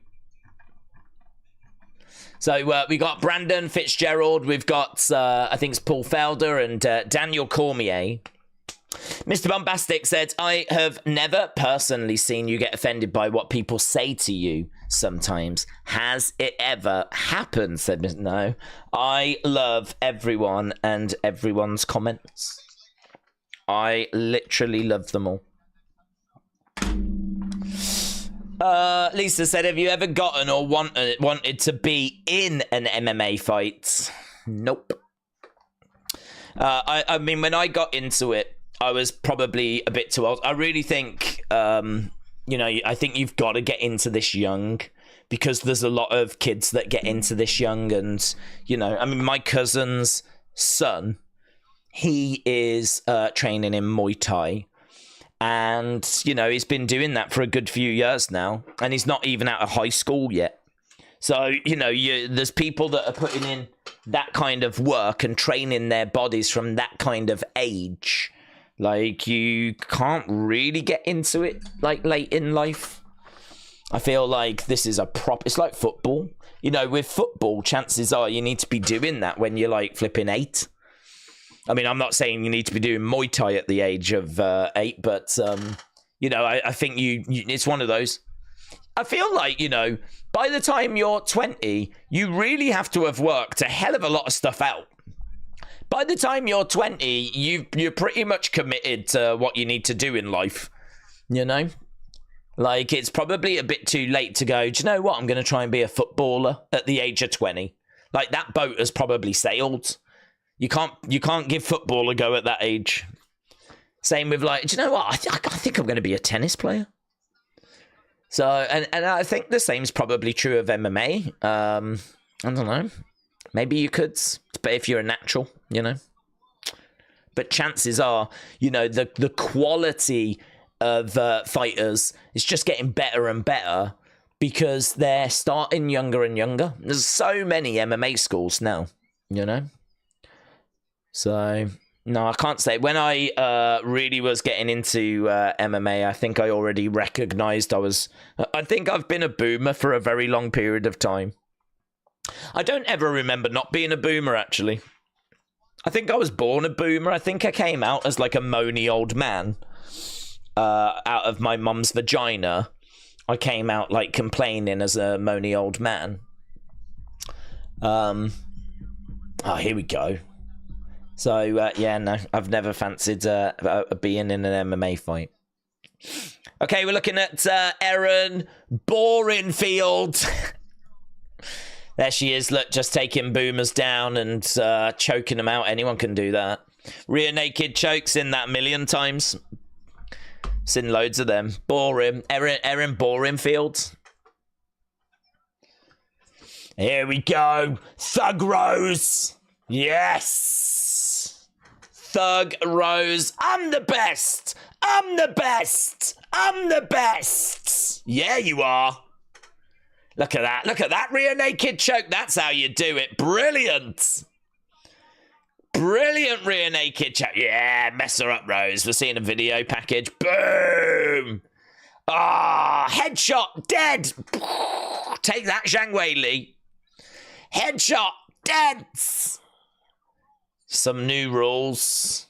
So we got Brandon Fitzgerald. We've got, I think it's Paul Felder and Daniel Cormier. Mr. Bombastic said, I have never personally seen you get offended by what people say to you sometimes. Has it ever happened? Said Mr. No. I love everyone and everyone's comments. I literally love them all. Lisa said, have you ever gotten or wanted to be in an MMA fight? Nope. I mean, when I got into it, I was probably a bit too old. I really think, you know, I think you've got to get into this young because there's a lot of kids that get into this young. And, you know, I mean, my cousin's son, he is training in Muay Thai. And, you know, he's been doing that for a good few years now. And he's not even out of high school yet. So, you know, there's people that are putting in that kind of work and training their bodies from that kind of age. Like, you can't really get into it, like, late in life. I feel like this is it's like football. You know, with football, chances are you need to be doing that when you're, like, flipping 8. I mean, I'm not saying you need to be doing Muay Thai at the age of 8, but, you know, I think it's one of those. I feel like, you know, by the time you're 20, you really have to have worked a hell of a lot of stuff out. By the time you're 20, you're pretty much committed to what you need to do in life, you know? Like, it's probably a bit too late to go, do you know what? I'm going to try and be a footballer at the age of 20. Like, that boat has probably sailed. You can't give football a go at that age. Same with, like, do you know what? I think I'm going to be a tennis player. So, and I think the same's probably true of MMA. I don't know. Maybe you could, but if you're a natural, you know. But chances are, you know, the quality of fighters is just getting better and better because they're starting younger and younger. There's so many MMA schools now, you know. So, no, I can't say. When I really was getting into MMA, I think I already recognized I think I've been a boomer for a very long period of time. I don't ever remember not being a boomer, actually. I think I was born a boomer. I think I came out as like a moany old man out of my mum's vagina. I came out like complaining as a moany old man. Oh, here we go. So, yeah, no, I've never fancied being in an MMA fight. Okay, we're looking at Erin Blanchfield. There she is, look, just taking boomers down and choking them out. Anyone can do that. Rear naked chokes in that 1,000,000 times. Seen loads of them. Boring. Erin Blanchfield. Here we go. Thug Rose. Yes. Thug Rose. I'm the best. I'm the best. I'm the best. Yeah, you are. Look at that. Look at that rear naked choke. That's how you do it. Brilliant. Brilliant rear naked choke. Yeah, mess her up, Rose. We're seeing a video package. Boom. Ah, headshot. Dead. Take that, Zhang Wei Li. Headshot. Dead. Some new rules.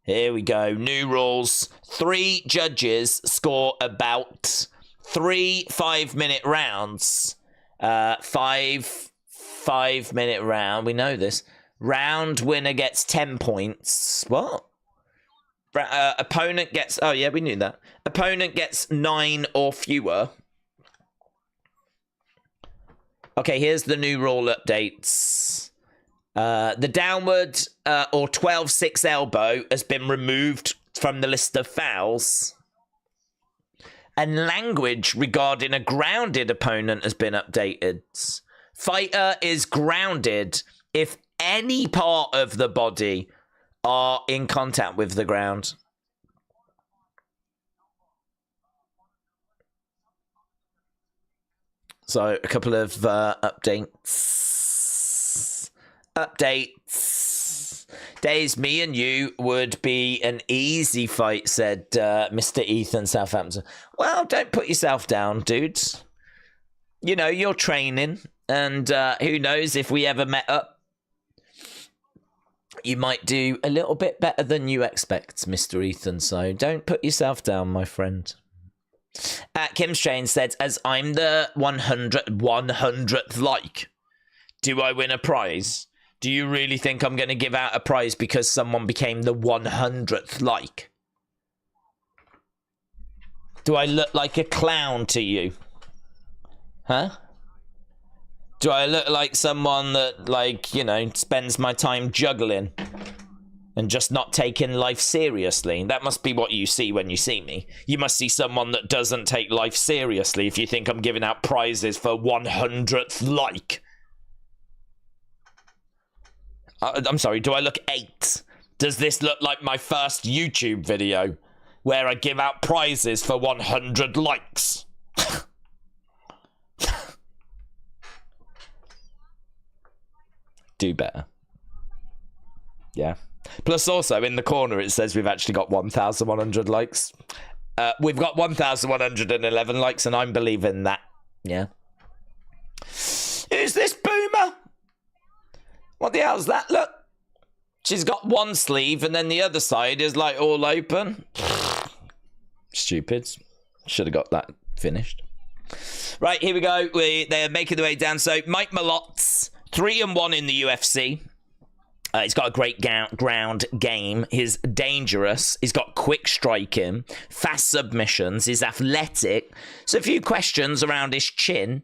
Here we go. New rules. 3 judges score about 3 5-minute rounds. 5-minute round. We know this. Round winner gets 10 points. What? Opponent gets... Oh, yeah, we knew that. Opponent gets 9 or fewer. Okay, here's the new rule updates. The downward or 12-6 elbow has been removed from the list of fouls. and language regarding a grounded opponent has been updated. Fighter is grounded if any part of the body are in contact with the ground. So a couple of updates. Days, me and you would be an easy fight, said Mr. Ethan Southampton. Well, don't put yourself down, dudes. You know, you're training, and who knows if we ever met up, you might do a little bit better than you expect, Mr. Ethan. So don't put yourself down, my friend. Kim Strain said, as I'm the 100th like, do I win a prize? Do you really think I'm going to give out a prize because someone became the 100th like? Do I look like a clown to you? Huh? Do I look like someone that, like, you know, spends my time juggling and just not taking life seriously? That must be what you see when you see me. You must see someone that doesn't take life seriously if you think I'm giving out prizes for 100th like. I'm sorry, do I look 8? Does this look like my first YouTube video where I give out prizes for 100 likes? Do better. Yeah. Plus also in the corner it says we've actually got 1,100 likes. We've got 1,111 likes and I'm believing that. Yeah. Who's this boomer? What the hell's that? Look. She's got one sleeve and then the other side is like all open. Stupid. Should have got that finished. Right, here we go. They're making their way down. So Mike Malott's 3-1 in the UFC. He's got a great ground game. He's dangerous. He's got quick striking, fast submissions. He's athletic. So a few questions around his chin.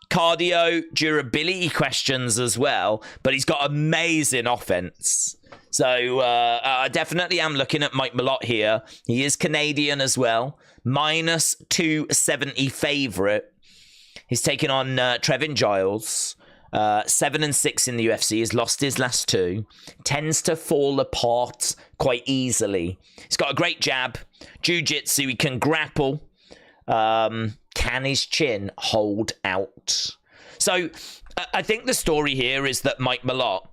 Cardio, durability questions as well. But he's got amazing offense. So I definitely am looking at Mike Malott here. He is Canadian as well. Minus 270 favourite. He's taking on Trevin Giles. 7-6 in the UFC. He's lost his last 2. Tends to fall apart quite easily. He's got a great jab. Jiu-jitsu. He can grapple. Can his chin hold out? So I think the story here is that Mike Malott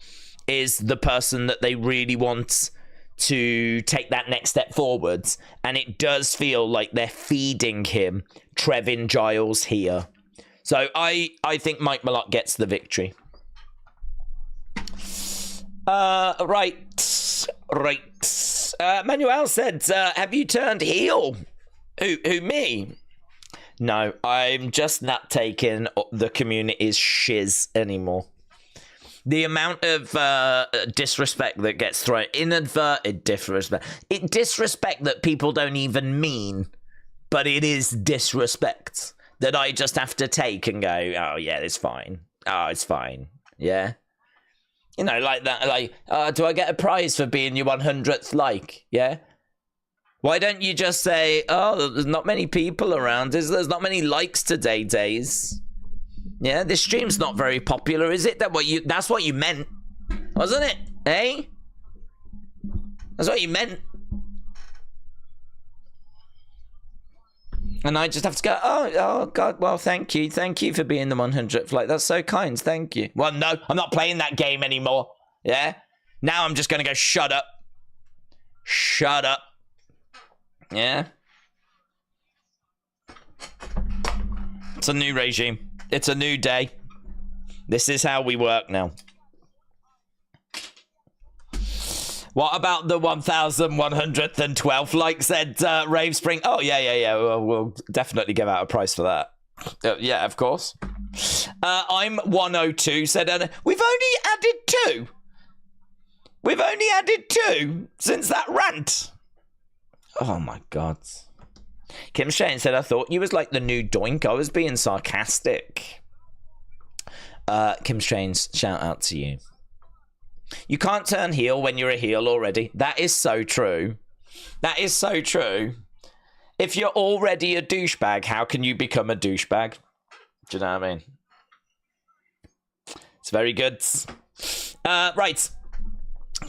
is the person that they really want to take that next step forwards. And it does feel like they're feeding him Trevin Giles here. So I think Mike Malott gets the victory. Right. Manuel said, have you turned heel? Who, me? No, I'm just not taking the community's shiz anymore. The amount of disrespect that gets thrown, inadvertent disrespect that people don't even mean, but it is disrespect that I just have to take and go, oh yeah, it's fine. Oh, it's fine. Yeah. You know, like that, like, do I get a prize for being your 100th like? Yeah. Why don't you just say, oh, there's not many people around. There's not many likes today, Days. Yeah, this stream's not very popular, is it? That's what you meant, wasn't it? Eh? That's what you meant. And I just have to go, oh God, well, thank you for being the 100th. Like, that's so kind, thank you. Well, no, I'm not playing that game anymore. Yeah? Now I'm just going to go, shut up. Shut up. Yeah? It's a new regime. It's a new day. This is how we work now. What about the 1,112th? Like said Rave Spring. Oh, yeah. We'll definitely give out a prize for that. Yeah, of course. I'm 102, said Anna. We've only added 2. We've only added 2 since that rant. Oh, my God. Kim Shane said, I thought you was like the new Doink. I was being sarcastic. Kim Shane's shout out to you. You can't turn heel when you're a heel already. That is so true. That is so true. If you're already a douchebag, how can you become a douchebag? Do you know what I mean? It's very good. Right.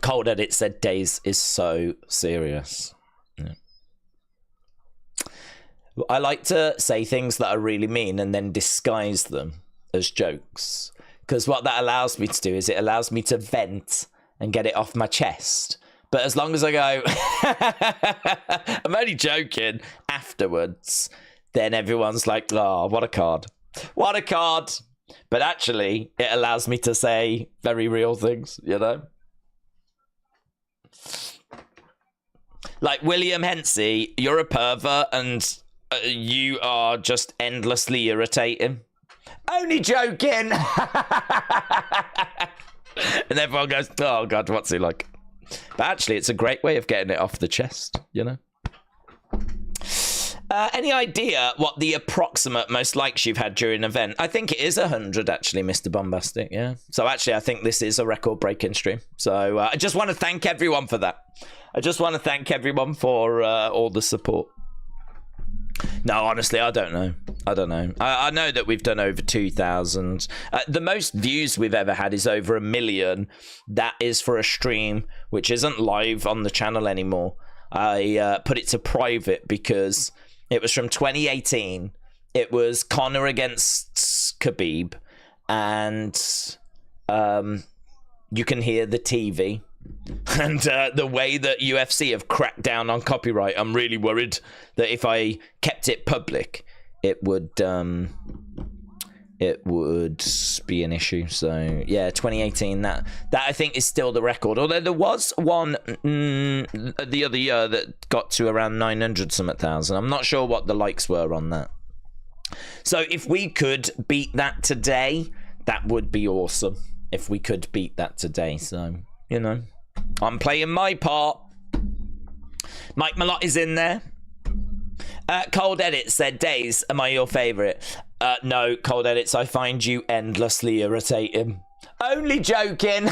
Cold Edit said Days is so serious. Yeah. I like to say things that I really mean and then disguise them as jokes. Because what that allows me to do is it allows me to vent and get it off my chest. But as long as I go, I'm only joking, afterwards, then everyone's like, oh, what a card. What a card. But actually, it allows me to say very real things, you know? Like, William Hensey, you're a pervert and you are just endlessly irritating. Only joking! And everyone goes, oh, God, what's he like? But actually, it's a great way of getting it off the chest, you know? Any idea what the approximate most likes you've had during an event? I think it is 100, actually, Mr. Bombastic, yeah. So actually, I think this is a record-breaking stream. So I just want to thank everyone for that. I just want to thank everyone for all the support. No, honestly, I don't know. I don't know. I know that we've done over 2,000. The most views we've ever had is over 1 million. That is for a stream which isn't live on the channel anymore. I put it to private because it was from 2018. It was Conor against Khabib. And you can hear the TV. And the way that UFC have cracked down on copyright, I'm really worried that if I kept it public, it would be an issue. So yeah, 2018. That I think is still the record. Although there was one the other year that got to around 900 something thousand. I'm not sure what the likes were on that. So if we could beat that today, that would be awesome. If we could beat that today, so you know. I'm playing my part. Mike Malott is in there. Cold Edit said, Days, am I your favourite? No, Cold Edits, I find you endlessly irritating. Only joking.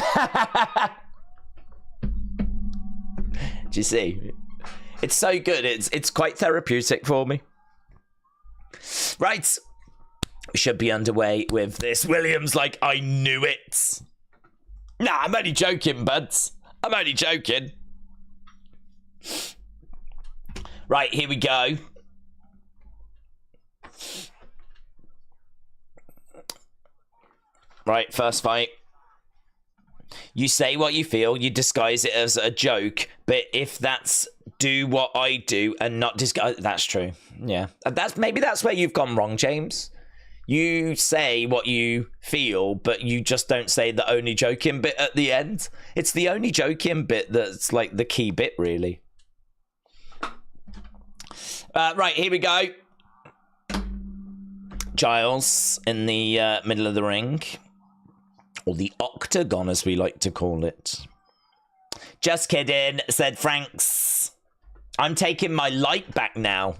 Do you see? It's so good. It's quite therapeutic for me. Right. We should be underway with this. William's like, I knew it. Nah, I'm only joking, buds. I'm only joking. Right, here we go. Right, first fight. You say what you feel, you disguise it as a joke, but if that's do what I do and not disguise... That's true, yeah. Maybe that's where you've gone wrong, James. You say what you feel, but you just don't say the only joking bit at the end. It's the only joking bit that's like the key bit, really. Right, here we go. Giles in the middle of the ring. Or the octagon, as we like to call it. Just kidding, said Franks. I'm taking my light back now.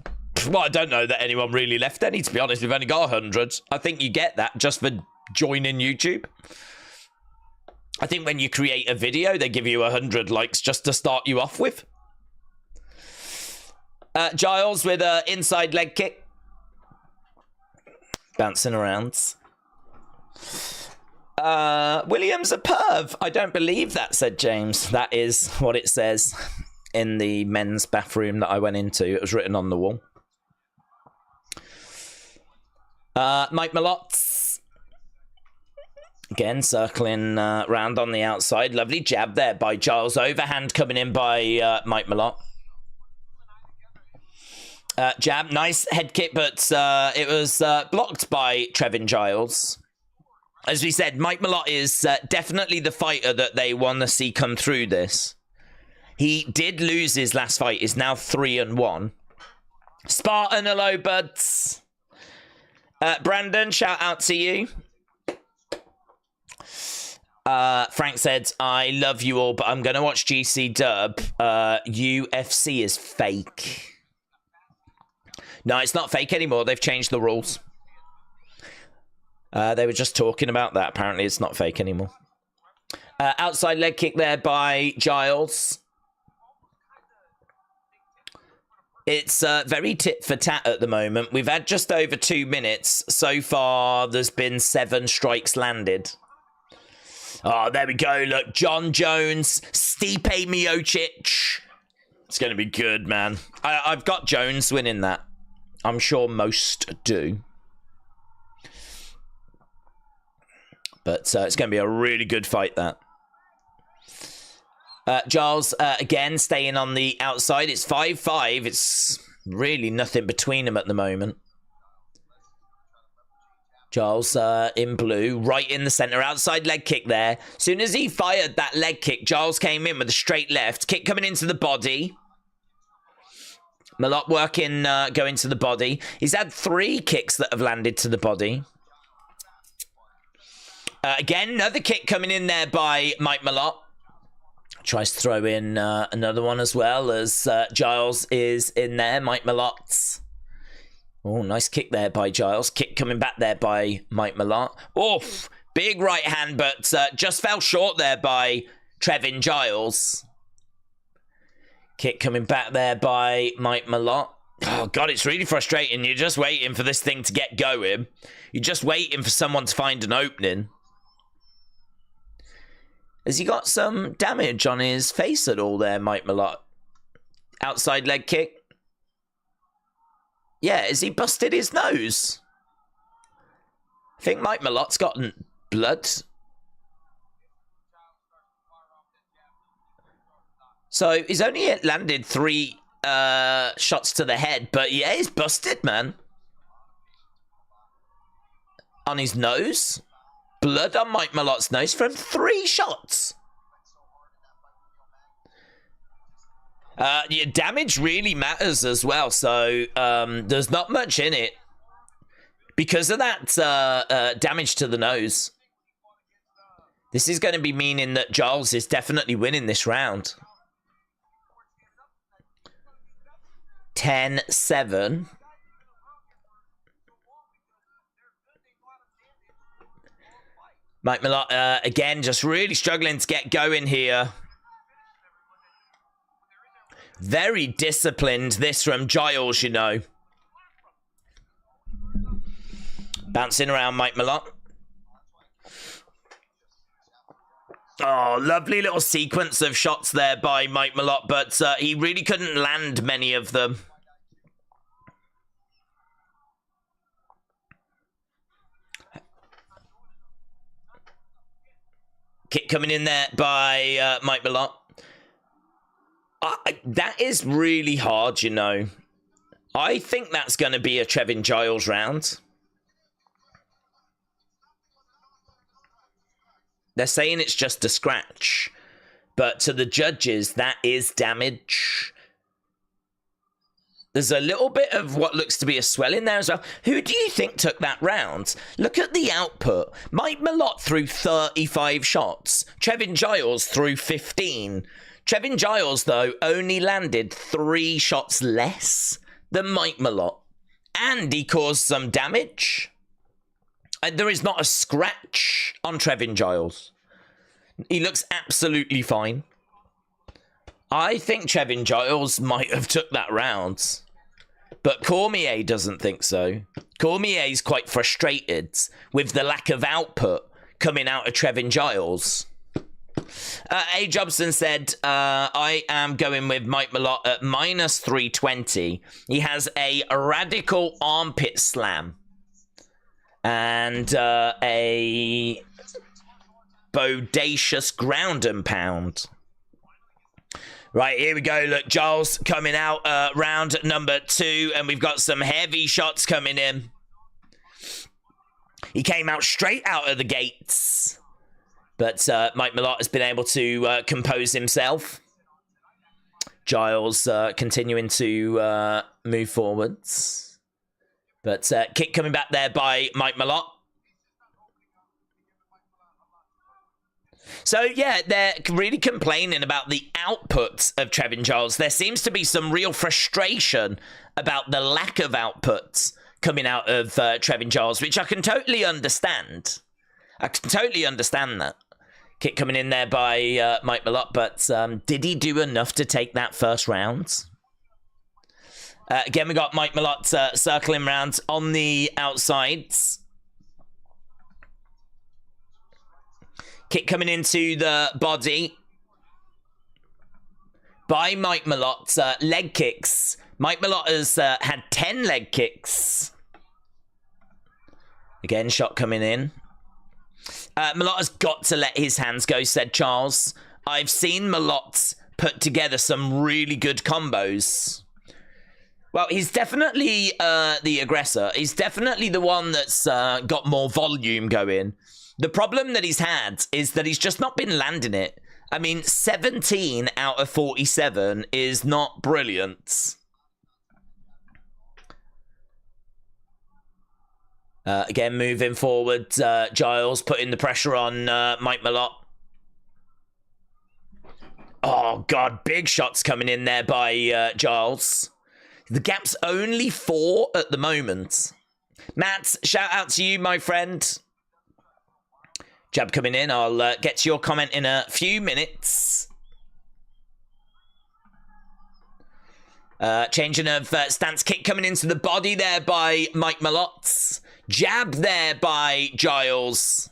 Well, I don't know that anyone really left any, to be honest. We've only got 100. I think you get that just for joining YouTube. I think when you create a video, they give you 100 likes just to start you off with. Giles with an inside leg kick. Bouncing around. William's a perv. I don't believe that, said James. That is what it says in the men's bathroom that I went into. It was written on the wall. Mike Malott. Again, circling round on the outside. Lovely jab there by Giles. Overhand coming in by Mike Malott. Jab, nice head kick, but it was blocked by Trevin Giles. As we said, Mike Malott is definitely the fighter that they want to see come through this. He did lose his last fight. He's now 3-1. Spartan, hello, buds. Brandon, shout out to you. Frank said, I love you all, but I'm going to watch GC dub. UFC is fake. No, it's not fake anymore. They've changed the rules. They were just talking about that. Apparently, it's not fake anymore. Outside leg kick there by Giles. It's very tit for tat at the moment. We've had just over 2 minutes. So far, there's been 7 strikes landed. Oh, there we go. Look, John Jones, Stipe Miocic. It's going to be good, man. I've got Jones winning that. I'm sure most do. But it's going to be a really good fight, that. Giles, again, staying on the outside. It's 5-5. It's really nothing between them at the moment. Giles in blue, right in the center, outside leg kick there. As soon as he fired that leg kick, Giles came in with a straight left. Kick coming into the body. Malott working, going to the body. He's had 3 kicks that have landed to the body. Again, another kick coming in there by Mike Malott. Tries to throw in another one as well as Giles is in there. Mike Malott. Oh, nice kick there by Giles. Kick coming back there by Mike Malott. Oof, big right hand, but just fell short there by Trevin Giles. Kick coming back there by Mike Malott. Oh, God, it's really frustrating. You're just waiting for this thing to get going. You're just waiting for someone to find an opening. Has he got some damage on his face at all there, Mike Malott? Outside leg kick. Yeah, has he busted his nose? I think Mike Malott's gotten blood. So he's only landed 3 shots to the head, but yeah, he's busted, man. On his nose. Blood on Mike Malott's nose from 3 shots. Your damage really matters as well, so there's not much in it. Because of that damage to the nose. This is going to be meaning that Giles is definitely winning this round. 10-7. Mike Malott, again, just really struggling to get going here. Very disciplined, this from Giles, you know. Bouncing around Mike Malott. Oh, lovely little sequence of shots there by Mike Malott, but he really couldn't land many of them. Kick coming in there by Mike Malott. That is really hard, you know. I think that's going to be a Trevin Giles round. They're saying it's just a scratch. But to the judges, that is damage. There's a little bit of what looks to be a swell in there as well. Who do you think took that round? Look at the output. Mike Malott threw 35 shots. Trevin Giles threw 15. Trevin Giles, though, only landed 3 shots less than Mike Malott. And he caused some damage. And there is not a scratch on Trevin Giles. He looks absolutely fine. I think Trevin Giles might have took that round. But Cormier doesn't think so. Cormier's quite frustrated with the lack of output coming out of Trevin Giles. A. Jobson said, I am going with Mike Malott at minus 320. He has a radical armpit slam. And a bodacious ground and pound. Right, here we go. Look, Giles coming out round number 2, and we've got some heavy shots coming in. He came out straight out of the gates. But Mike Malott has been able to compose himself. Giles continuing to move forwards. But kick coming back there by Mike Malott. So, yeah, they're really complaining about the output of Trevin Giles. There seems to be some real frustration about the lack of output coming out of Trevin Giles, which I can totally understand. I can totally understand that. Kick coming in there by Mike Malott, but did he do enough to take that first round? Again, we got Mike Malott circling round on the outsides. Kick coming into the body by Mike Malott. Leg kicks. Mike Malott has had 10 leg kicks. Again, shot coming in. Malott has got to let his hands go, said Charles. I've seen Malott put together some really good combos. Well, he's definitely the aggressor. He's definitely the one that's got more volume going. The problem that he's had is that he's just not been landing it. I mean, 17 out of 47 is not brilliant. Again, moving forward, Giles putting the pressure on Mike Malott. Oh, God, big shots coming in there by Giles. The gap's only 4 at the moment. Matt, shout out to you, my friend. Jab coming in. I'll get to your comment in a few minutes. Changing of stance, kick coming into the body there by Mike Malott. Jab there by Giles.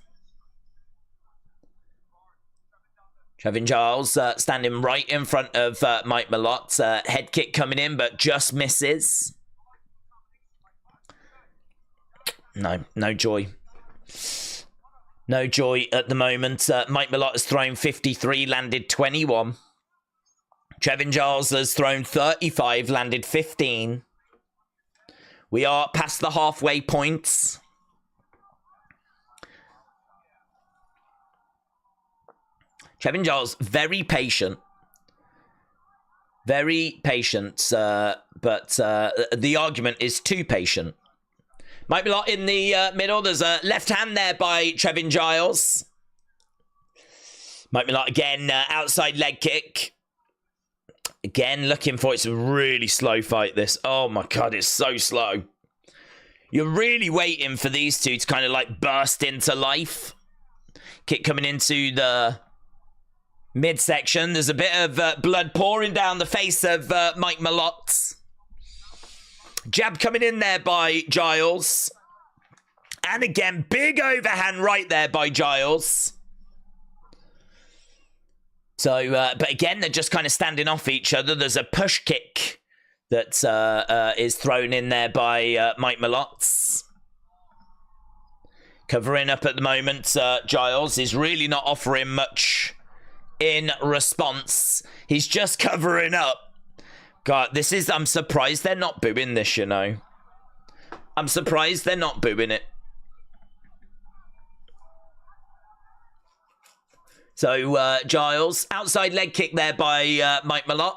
Trevin Giles standing right in front of Mike Malott. Head kick coming in, but just misses. No joy. No joy at the moment. Mike Malott has thrown 53, landed 21. Trevin Giles has thrown 35, landed 15. We are past the halfway points. Trevin Giles, very patient. Very patient, but the argument is too patient. Might be a lot in the middle. There's a left hand there by Trevin Giles. Might be a lot again, outside leg kick. Again, looking for it's a really slow fight, this. Oh my God, it's so slow. You're really waiting for these two to kind of like burst into life. Kick coming into the midsection. There's a bit of blood pouring down the face of Mike Malott. Jab coming in there by Giles. And again, big overhand right there by Giles. So, but again, they're just kind of standing off each other. There's a push kick that is thrown in there by Mike Malott. Covering up at the moment, Giles is really not offering much in response. He's just covering up. God, this is... I'm surprised they're not booing this, you know. I'm surprised they're not booing it. So, Giles, outside leg kick there by Mike Malott.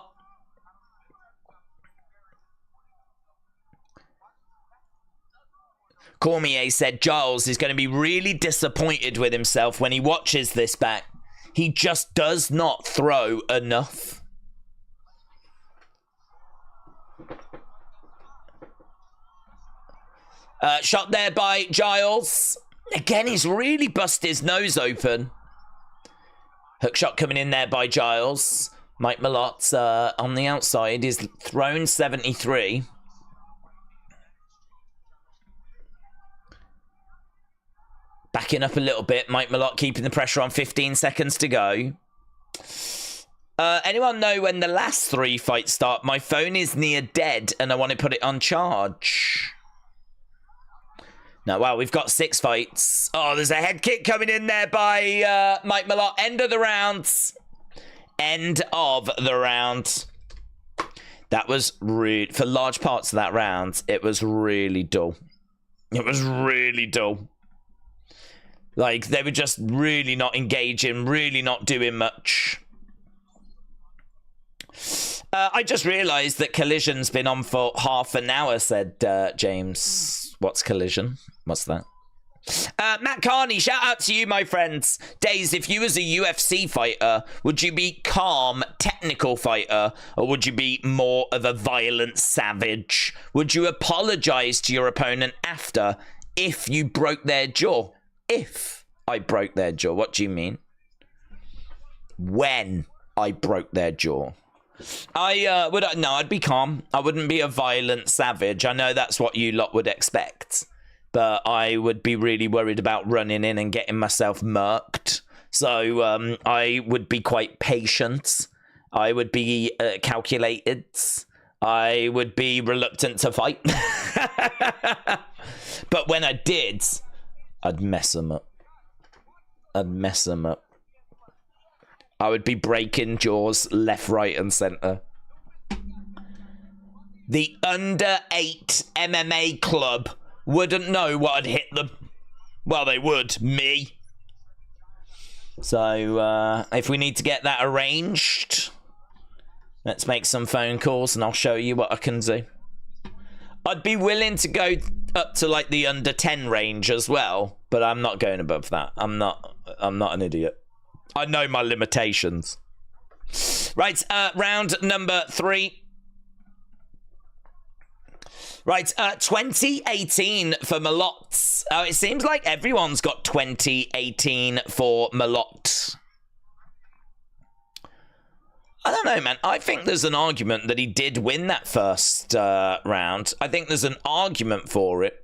Cormier said Giles is going to be really disappointed with himself when he watches this back. He just does not throw enough. Shot there by Giles. Again, he's really busted his nose open. Hook shot coming in there by Giles. Mike Malott on the outside is thrown 73. Backing up a little bit. Mike Malott keeping the pressure on. 15 seconds to go. Anyone know when the last 3 fights start? My phone is near dead and I want to put it on charge. No, wow, we've got 6 fights. Oh, there's a head kick coming in there by Mike Malott. End of the round. End of the round. That was really... For large parts of that round, it was really dull. It was really dull. Like, they were just really not engaging, really not doing much. I just realised that Collision's been on for half an hour, said James. What's Collision? What's that? Matt Carney, shout out to you, my friends. Days, if you was a UFC fighter, would you be calm, technical fighter, or would you be more of a violent savage? Would you apologise to your opponent after if you broke their jaw? If I broke their jaw. What do you mean? When I broke their jaw. I'd be calm. I wouldn't be a violent savage. I know that's what you lot would expect. But I would be really worried about running in and getting myself murked. So I would be quite patient. I would be calculated. I would be reluctant to fight. But when I did, I'd mess them up. I would be breaking jaws left, right, and center. The under 8 MMA club wouldn't know what had hit them. Well, they would. Me. So, if we need to get that arranged, let's make some phone calls and I'll show you what I can do. I'd be willing to go up to, like, the under 10 range as well, but I'm not going above that. I'm not an idiot. I know my limitations. Right, round number 3. Right, 2018 for Malott. It seems like everyone's got 2018 for Malott. I don't know, man. I think there's an argument that he did win that first round. I think there's an argument for it.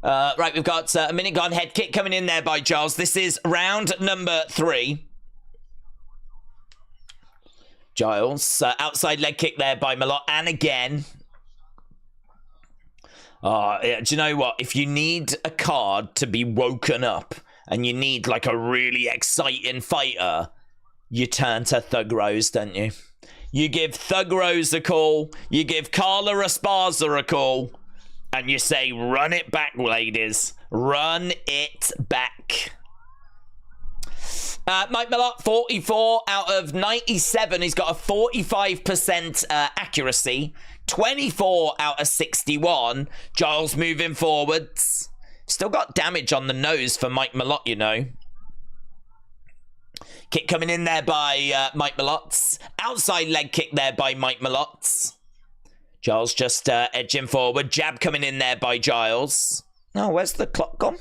Right, we've got a minute gone. Head kick coming in there by Giles. This is round number 3. Giles, outside leg kick there by Malott. And again. Yeah, do you know what? If you need a card to be woken up and you need like a really exciting fighter, you turn to Thug Rose, don't you? You give Thug Rose a call. You give Carla Esparza a call. And you say, run it back, ladies. Run it back. Mike Malott, 44 out of 97. He's got a 45% accuracy. 24 out of 61. Giles moving forwards. Still got damage on the nose for Mike Malott, you know. Kick coming in there by Mike Malott. Outside leg kick there by Mike Malott. Giles just edging forward. Jab coming in there by Giles. Oh, where's the clock gone?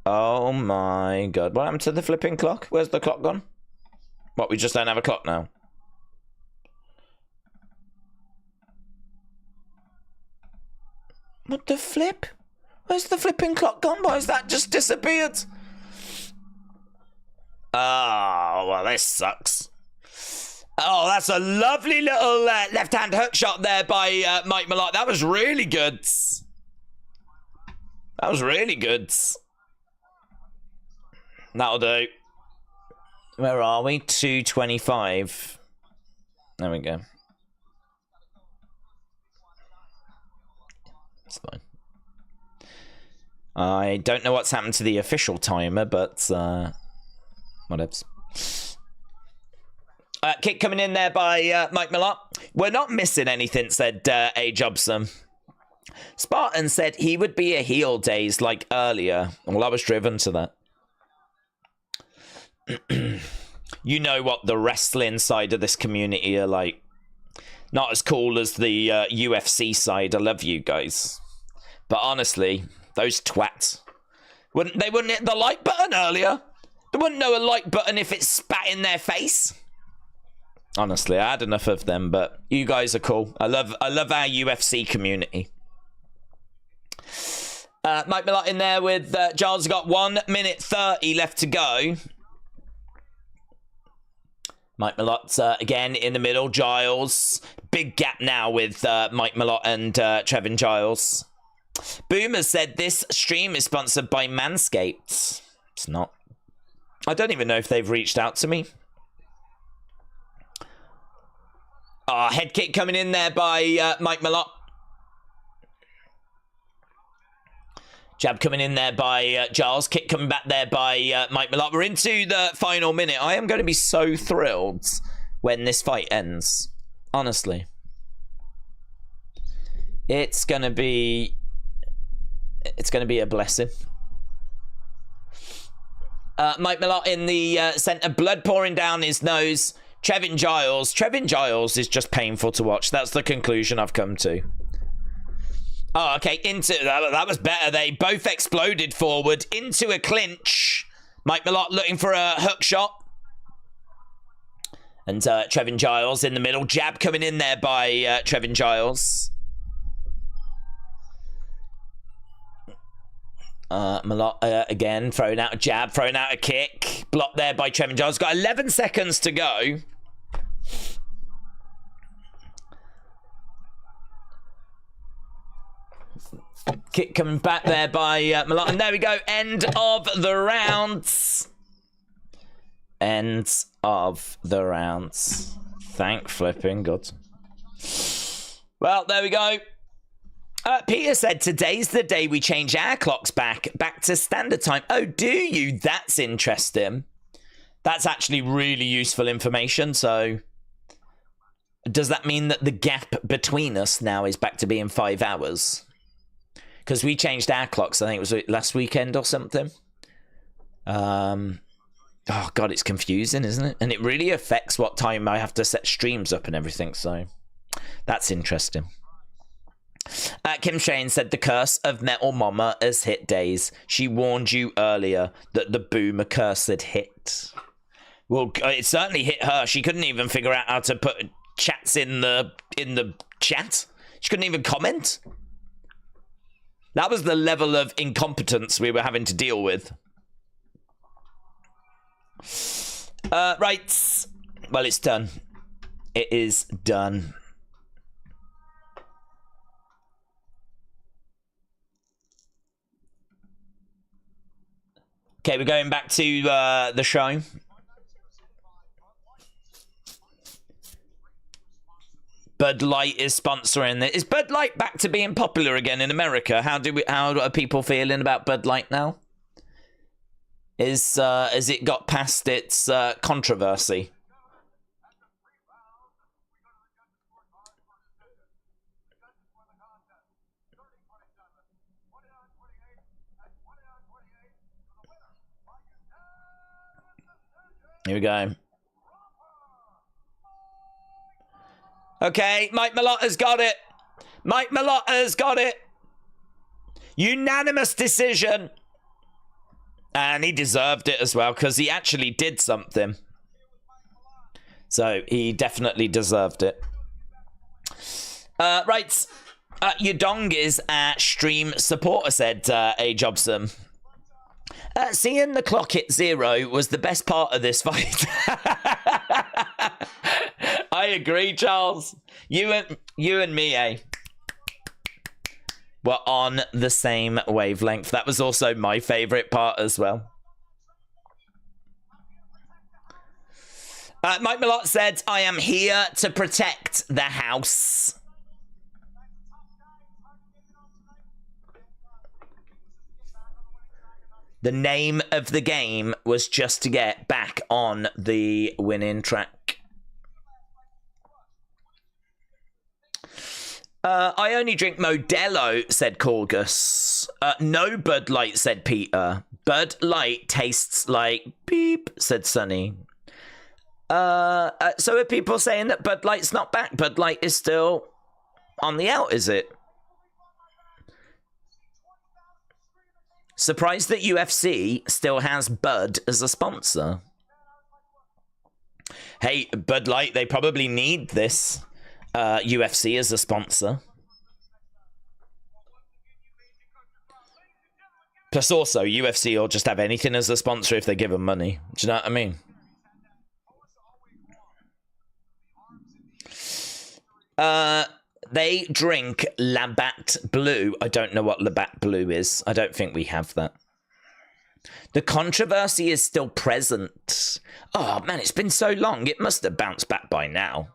Oh my god. What happened to the flipping clock? Where's the clock gone? What, we just don't have a clock now? What the flip? Where's the flipping clock gone? Why has that just disappeared? Oh, well, this sucks. Oh, that's a lovely little left-hand hook shot there by Mike Malott. That was really good. That was really good. That'll do. Where are we? 225. There we go. It's fine. I don't know what's happened to the official timer, but whatevs. Kick coming in there by Mike Malott. We're not missing anything, said A. Jobson. Spartan said he would be a heel days like earlier. Well, I was driven to that. You know what the wrestling side of this community are like. Not as cool as the UFC side. I love you guys. But honestly, those twats. They wouldn't hit the like button earlier. They wouldn't know a like button if it spat in their face. Honestly, I had enough of them, but you guys are cool. I love our UFC community. Mike Malott in there with Giles. Got 1 minute 30 left to go. Mike Malott again in the middle. Giles. Big gap now with Mike Malott and Trevin Giles. Boomer said this stream is sponsored by Manscaped. It's not. I don't even know if they've reached out to me. Head kick coming in there by Mike Malott. Jab coming in there by Giles. Kick coming back there by Mike Malott. We're into the final minute. I am going to be so thrilled when this fight ends. Honestly. It's going to be a blessing. Mike Malott in the center. Blood pouring down his nose. Trevin Giles is just painful to watch. That's the conclusion I've come to. Oh, okay, into... That was better. They both exploded forward into a clinch. Mike Malott looking for a hook shot. And Trevin Giles in the middle. Jab coming in there by Trevin Giles. Malott again, throwing out a jab, throwing out a kick. Blocked there by Trevin Giles. Got 11 seconds to go. Kick coming back there by Malott. And there we go. End of the rounds. End of the rounds. Thank flipping God. Well, there we go. Peter said, today's the day we change our clocks back to standard time. Oh, do you? That's interesting. That's actually really useful information. So does that mean that the gap between us now is back to being 5 hours? Because we changed our clocks, I think it was last weekend or something. Oh, God, it's confusing, isn't it? And it really affects what time I have to set streams up and everything. So that's interesting. Kim Shane said the curse of Metal Mama has hit Days. She warned you earlier that the boomer curse had hit. Well, it certainly hit her. She couldn't even figure out how to put chats in the chat. She couldn't even comment. That was the level of incompetence we were having to deal with. Right. Well, it's done. It is done. Okay, we're going back to the show. Bud Light is sponsoring it. Is Bud Light back to being popular again in America? How are people feeling about Bud Light now? Has it got past its controversy? Here we go. Okay, Mike Malott has got it. Mike Malott has got it. Unanimous decision. And he deserved it as well, because he actually did something. So he definitely deserved it. Right. Yudong is a stream supporter, said A. Jobson. Seeing the clock hit 0 was the best part of this fight. I agree, Charles. You and me, eh? Were on the same wavelength. That was also my favorite part as well. Mike Malott said, I am here to protect the house. The name of the game was just to get back on the winning track. I only drink Modelo, said Corgus. No Bud Light, said Peter. Bud Light tastes like beep, said Sonny. So are people saying that Bud Light's not back? Bud Light is still on the out, is it? Surprised that UFC still has Bud as a sponsor. Hey, Bud Light, they probably need this UFC as a sponsor. Plus also, UFC will just have anything as a sponsor if they give them money. Do you know what I mean? They drink Labatt Blue. I don't know what Labatt Blue is. I don't think we have that. The controversy is still present. Oh, man, it's been so long. It must have bounced back by now.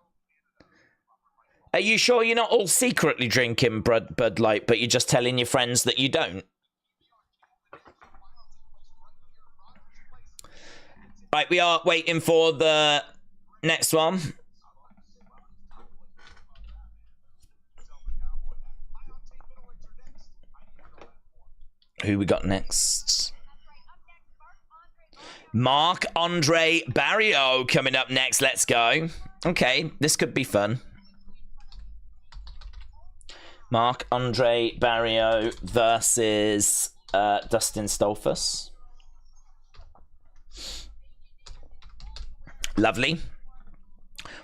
Are you sure you're not all secretly drinking Bud Light, but you're just telling your friends that you don't? Right, we are waiting for the next one. Who we got next? Marc-Andre Barrio coming up next. Let's go. Okay, this could be fun. Marc-Andre Barrio versus Dustin Stolfus. Lovely.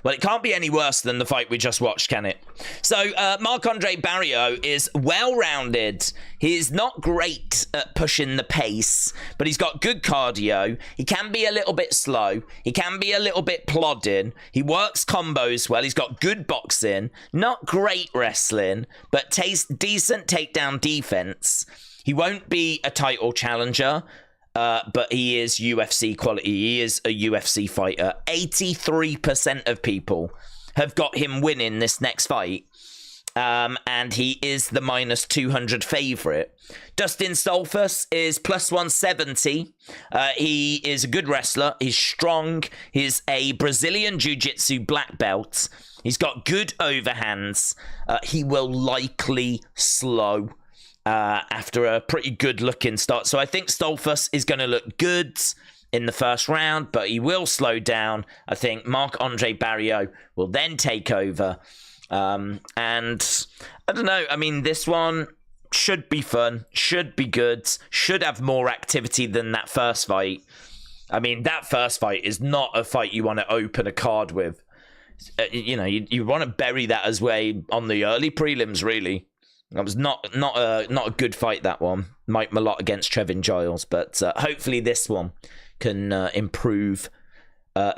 Well, it can't be any worse than the fight we just watched, can it? So, Marc-Andre Barrio is well-rounded. He is not great at pushing the pace, but he's got good cardio. He can be a little bit slow. He can be a little bit plodding. He works combos well. He's got good boxing. Not great wrestling, but decent takedown defense. He won't be a title challenger. But he is UFC quality. He is a UFC fighter. 83% of people have got him winning this next fight. And he is the minus 200 favorite. Dustin Stolfus is plus 170. He is a good wrestler. He's strong. He's a Brazilian Jiu-Jitsu black belt. He's got good overhands. He will likely slow after a pretty good looking start. So I think Stolfus is going to look good in the first round, but he will slow down. I think Marc-Andre Barrio will then take over. And I don't know. I mean, this one should be fun, should be good, should have more activity than that first fight. I mean, that first fight is not a fight you want to open a card with. You know, you want to bury that as way on the early prelims, really. That was not a good fight, that one. Mike Malott against Trevin Giles, but hopefully this one can improve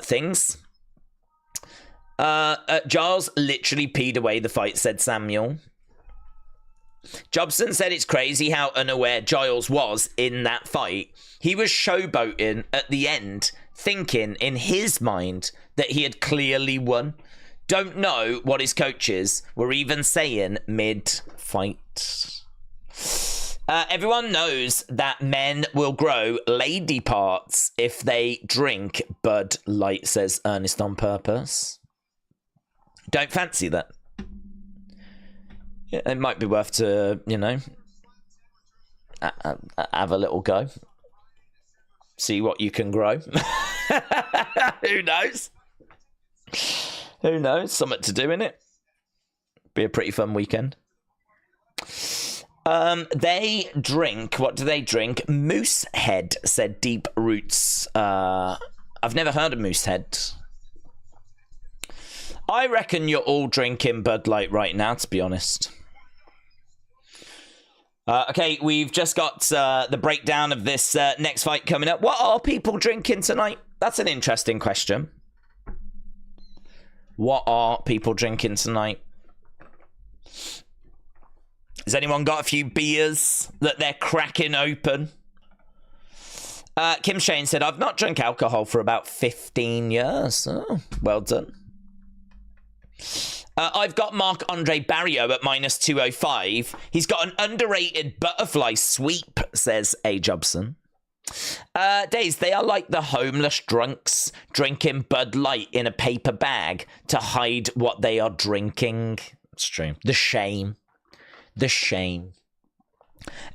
things. Giles literally peed away the fight, said Samuel. Jobson said it's crazy how unaware Giles was in that fight. He was showboating at the end, thinking in his mind that he had clearly won. Don't know what his coaches were even saying mid-fight. Everyone knows that men will grow lady parts if they drink Bud Light, says Ernest on purpose. Don't fancy that. Yeah, it might be worth to, you know, have a little go. See what you can grow. Who knows? Who knows? Something to do in it. Be a pretty fun weekend. They drink. What do they drink? Moosehead, said Deep Roots. I've never heard of Moosehead. I reckon you're all drinking Bud Light right now, to be honest. Okay, we've just got the breakdown of this next fight coming up. What are people drinking tonight? That's an interesting question. What are people drinking tonight? Has anyone got a few beers that they're cracking open? Kim Shane said, I've not drunk alcohol for about 15 years. Oh, well done. I've got Marc-Andre Barrio at minus 205. He's got an underrated butterfly sweep, says A. Jobson. Days, they are like the homeless drunks drinking Bud Light in a paper bag to hide what they are drinking. It's true. The shame. The shame.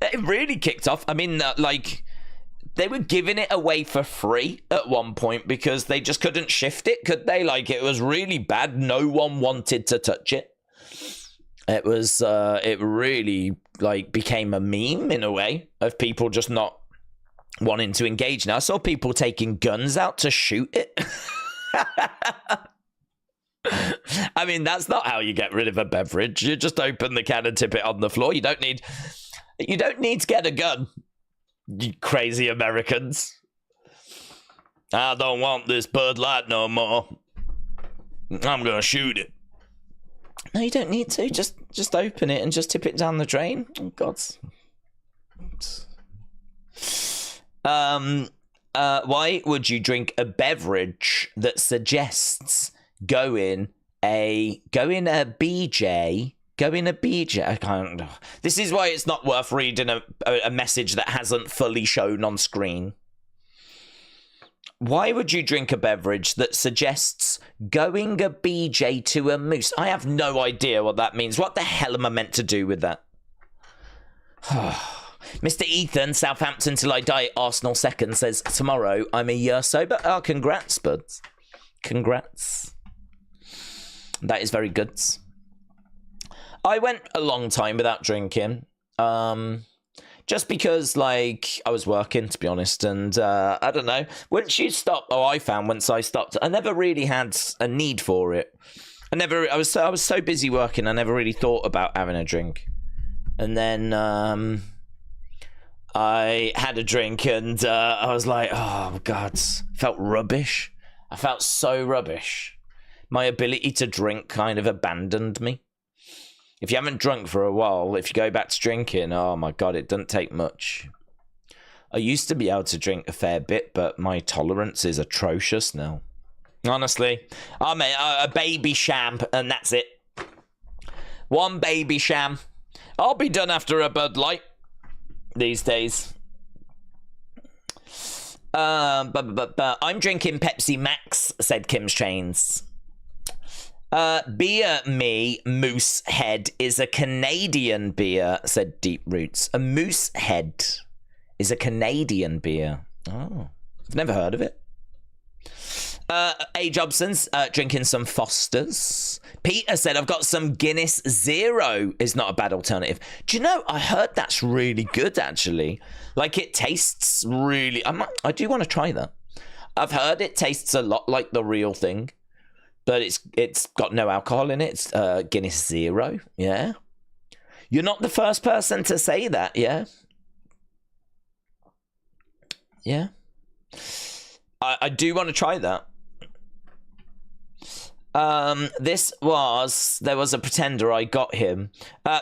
It really kicked off. I mean, like, they were giving it away for free at one point because they just couldn't shift it, could they? Like, it was really bad. No one wanted to touch it. It was, it really, like, became a meme in a way of people just not wanting to engage. Now, I saw people taking guns out to shoot it. I mean, that's not how you get rid of a beverage. You just open the can and tip it on the floor. You don't need to get a gun, you crazy Americans. I don't want this Bud Light no more. I'm gonna shoot it. No, you don't need to. Just open it and just tip it down the drain. Oh, God. Why would you drink a beverage that suggests going a BJ? I can't. This is why it's not worth reading a message that hasn't fully shown on screen. Why would you drink a beverage that suggests going a BJ to a moose? I have no idea what that means. What the hell am I meant to do with that? Mr. Ethan, Southampton till I die, Arsenal second, says, tomorrow I'm a year sober. Oh, congrats, buds. Congrats. That is very good. I went a long time without drinking. Just because, like, I was working, to be honest, and I don't know. Once you stop, I found once I stopped, I never really had a need for it. I was so busy working, I never really thought about having a drink. And then I had a drink, and I was like, oh God, felt rubbish. I felt so rubbish. My ability to drink kind of abandoned me. If you haven't drunk for a while, if you go back to drinking, oh my God, it doesn't take much. I used to be able to drink a fair bit, but my tolerance is atrocious now. Honestly, I'm a baby sham, and that's it. One baby sham. I'll be done after a Bud Light these days. I'm drinking Pepsi Max, said Kim's Chains. Beer Me Moose Head is a Canadian beer, said Deep Roots. A Moose Head is a Canadian beer. Oh, I've never heard of it. A. Jobson's drinking some Fosters. Peter said, I've got some Guinness Zero is not a bad alternative. Do you know, I heard that's really good, actually. Like, it tastes really... I do want to try that. I've heard it tastes a lot like the real thing. But it's got no alcohol in it. It's Guinness Zero. Yeah. You're not the first person to say that, yeah? Yeah. I do want to try that. There was a pretender, I got him.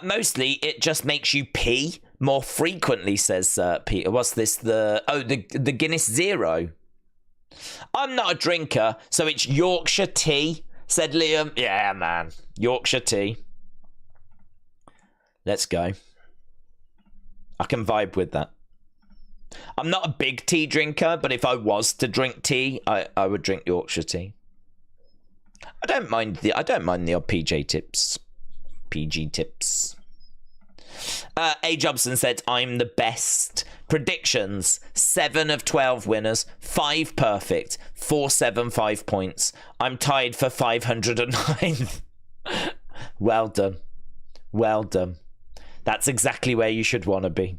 Mostly, it just makes you pee more frequently, says Peter. What's this? The Guinness Zero. I'm not a drinker, so it's Yorkshire tea, said Liam. Yeah, man. Yorkshire tea. Let's go. I can vibe with that. I'm not a big tea drinker, but if I was to drink tea, I would drink Yorkshire tea. I don't mind the odd PG tips. A. Jobson said, I'm the best. Predictions, 7 of 12 winners, 5 perfect, 475 points. I'm tied for 509th. Well done. Well done. That's exactly where you should want to be.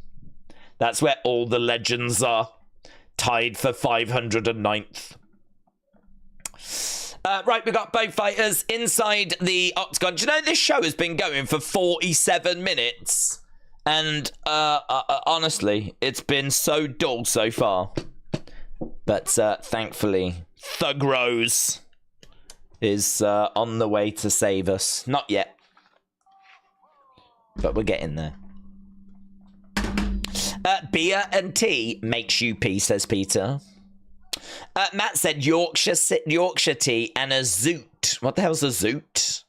That's where all the legends are. Tied for 509th. Right, we got both fighters inside the octagon. Do you know this show has been going for 47 minutes? And honestly, it's been so dull so far. But thankfully, Thug Rose is on the way to save us. Not yet. But we're getting there. Beer and tea makes you pee, says Peter. Matt said Yorkshire tea and a zoot. What the hell's a zoot?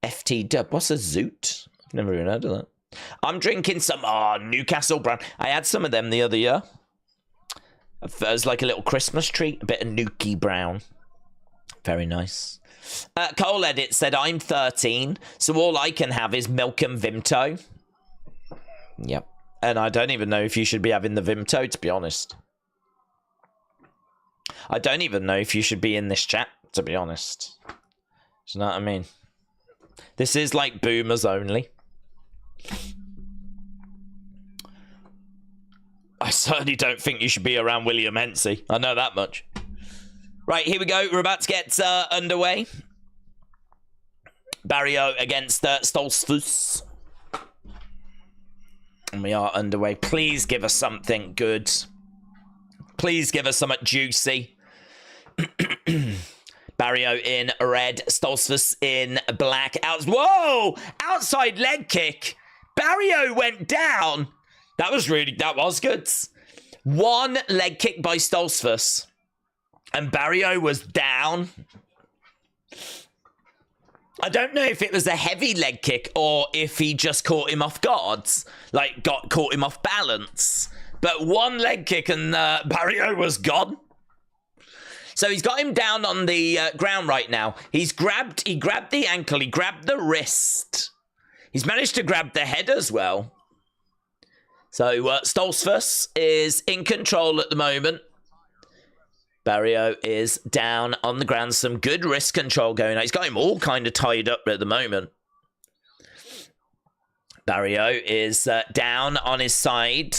FT dub. What's a zoot? I've never even heard of that. I'm drinking some Newcastle Brown. I had some of them the other year. It was like a little Christmas treat. A bit of Nuki Brown. Very nice. Cole Edit said, I'm 13, so all I can have is milk and Vimto. Yep. And I don't even know if you should be having the Vimto, to be honest. I don't even know if you should be in this chat, to be honest. Do you know what I mean? This is like boomers only. I certainly don't think you should be around William Hensey. I know that much. Right, here we go. We're about to get underway. Bario against Stus. And we are underway. Please give us something good. Please give us something juicy. Bario in red. Stoltzfus in black. Whoa! Outside leg kick. Bario went down. That was good. One leg kick by Stoltzfus. And Bario was down. I don't know if it was a heavy leg kick or if he just caught him off guard. Like, caught him off balance. But one leg kick and Bario was gone. So he's got him down on the ground right now. He grabbed the ankle. He grabbed the wrist. He's managed to grab the head as well. So Stoltzfus is in control at the moment. Bario is down on the ground. Some good wrist control going on. He's got him all kind of tied up at the moment. Bario is down on his side.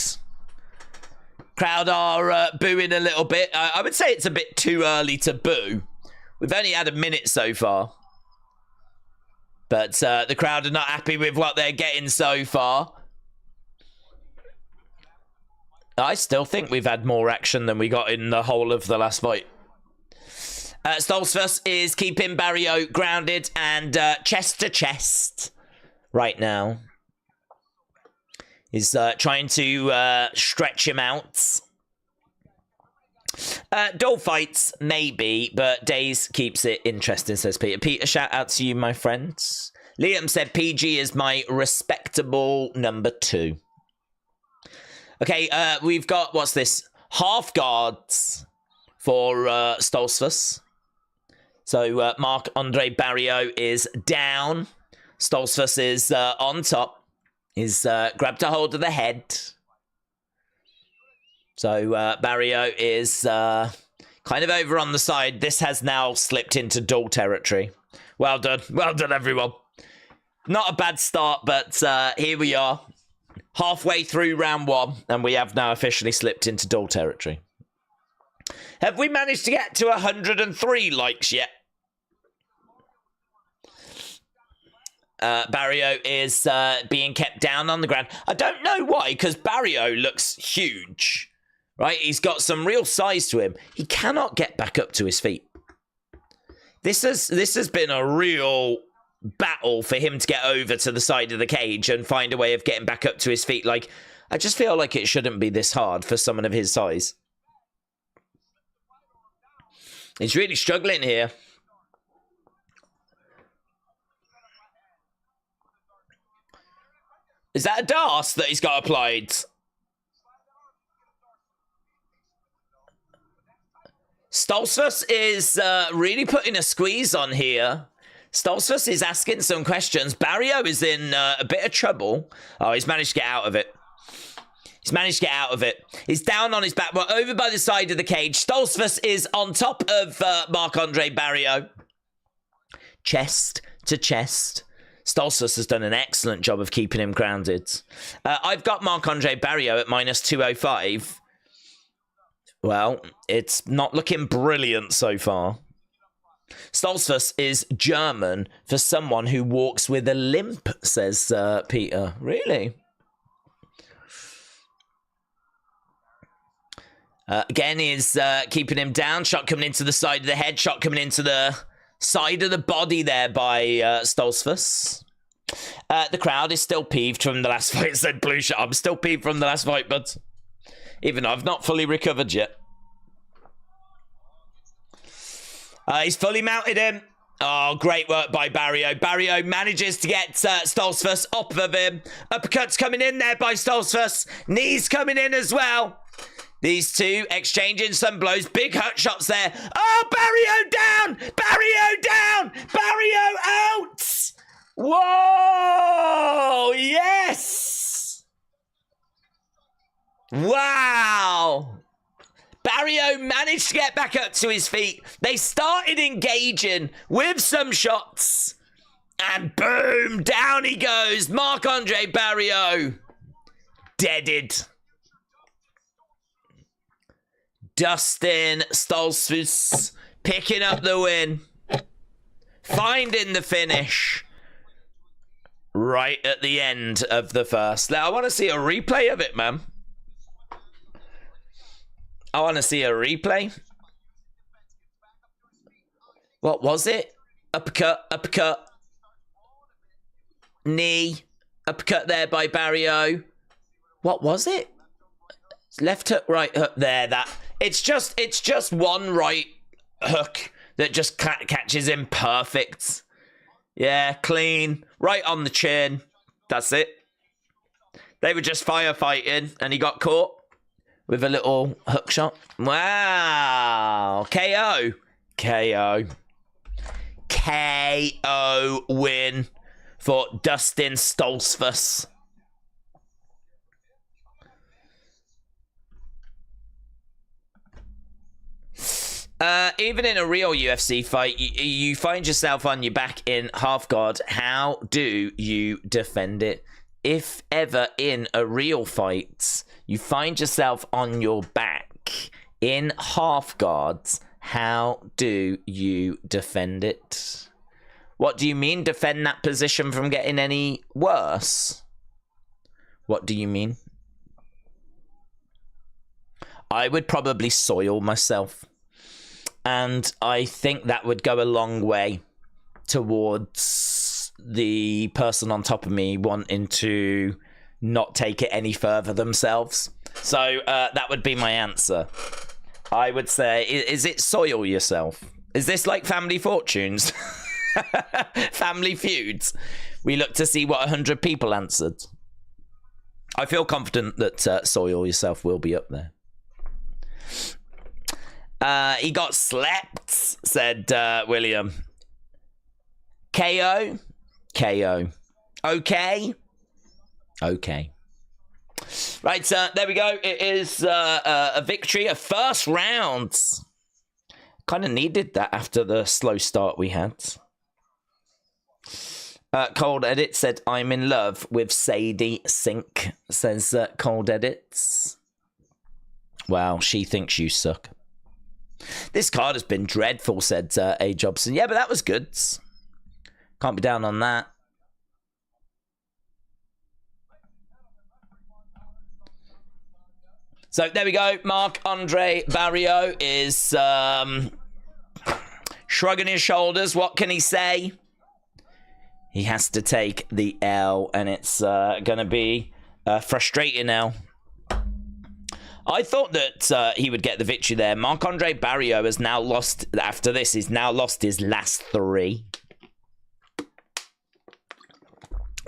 Crowd are booing a little bit. I would say it's a bit too early to boo. We've only had a minute so far. But the crowd are not happy with what they're getting so far. I still think we've had more action than we got in the whole of the last fight. Stoltzfus is keeping Bario grounded and chest to chest right now. He's trying to stretch him out. Dull fights, maybe, but Days keeps it interesting, says Peter. Peter, shout out to you, my friends. Liam said PG is my respectable number 2. Okay, we've got, what's this? Half guards for Stoltzfus. So Marc-Andre Barrio is down. Stoltzfus is on top. He's grabbed a hold of the head. So Bario is kind of over on the side. This has now slipped into duel territory. Well done. Well done, everyone. Not a bad start, but here we are. Halfway through round 1, and we have now officially slipped into duel territory. Have we managed to get to 103 likes yet? Bario is being kept down on the ground. I don't know why, because Bario looks huge. Right, he's got some real size to him. He cannot get back up to his feet. This has been a real battle for him to get over to the side of the cage and find a way of getting back up to his feet. Like, I just feel like it shouldn't be this hard for someone of his size. He's really struggling here. Is that a DAS that he's got applied? Stoltzfus is really putting a squeeze on here. Stoltzfus is asking some questions. Bario is in a bit of trouble. Oh, he's managed to get out of it. He's managed to get out of it. He's down on his back. We're over by the side of the cage. Stoltzfus is on top of Marc-Andre Barrio. Chest to chest. Stoltzfus has done an excellent job of keeping him grounded. I've got Marc-Andre Barrio at minus 205. Well, it's not looking brilliant so far. Stoltzfus is German for someone who walks with a limp, says Peter. Really? Again, he's keeping him down. Shot coming into the side of the head. Shot coming into the side of the body there by Stoltzfus. The crowd is still peeved from the last fight, said Blue Shot. I'm still peeved from the last fight, but even though I've not fully recovered yet. He's fully mounted him. Oh, great work by Bario. Bario manages to get Stoltzfus up of him. Uppercuts coming in there by Stoltzfus. Knees coming in as well. These two exchanging some blows. Big hurt shots there. Oh, Bario down! Bario down! Bario out! Whoa! Yes! Wow! Barrio managed to get back up to his feet. They started engaging with some shots. And boom! Down he goes. Marc-Andre Barrio. Deaded. Dustin Stoltzfus picking up the win. Finding the finish. Right at the end of the first. Now, I want to see a replay of it, man. I want to see a replay. What was it? Uppercut, uppercut. Knee. Uppercut there by Bario. What was it? Left hook, right hook there. That it's just one right hook that just catches him perfect. Yeah, clean. Right on the chin. That's it. They were just firefighting and he got caught with a little hook shot. Wow. KO. KO. KO win for Dustin Stoltzfus. Even in a real UFC fight, you find yourself on your back in half guard. How do you defend it? if ever in a real fight, you find yourself on your back in half guards, how do you defend it? What do you mean, defend that position from getting any worse? What do you mean? I would probably soil myself. And I think that would go a long way towards the person on top of me wanting to not take it any further themselves. So that would be my answer. I would say, is it soil yourself? Is this like Family Fortunes? Family Feuds? We look to see what 100 people answered. I feel confident that soil yourself will be up there. He got slept, said William. KO? KO. Okay? Okay. Right, there we go. It is a victory, a first round. Kind of needed that after the slow start we had. Cold Edit said, I'm in love with Sadie Sink, says Cold Edits. Well, she thinks you suck. This card has been dreadful, said A. Jobson. Yeah, but that was good. Can't be down on that. So there we go. Marc-Andre Bario is shrugging his shoulders. What can he say? He has to take the L, and it's going to be frustrating now. I thought that he would get the victory there. Marc-Andre Barrio has now lost, after this, he's now lost his last 3.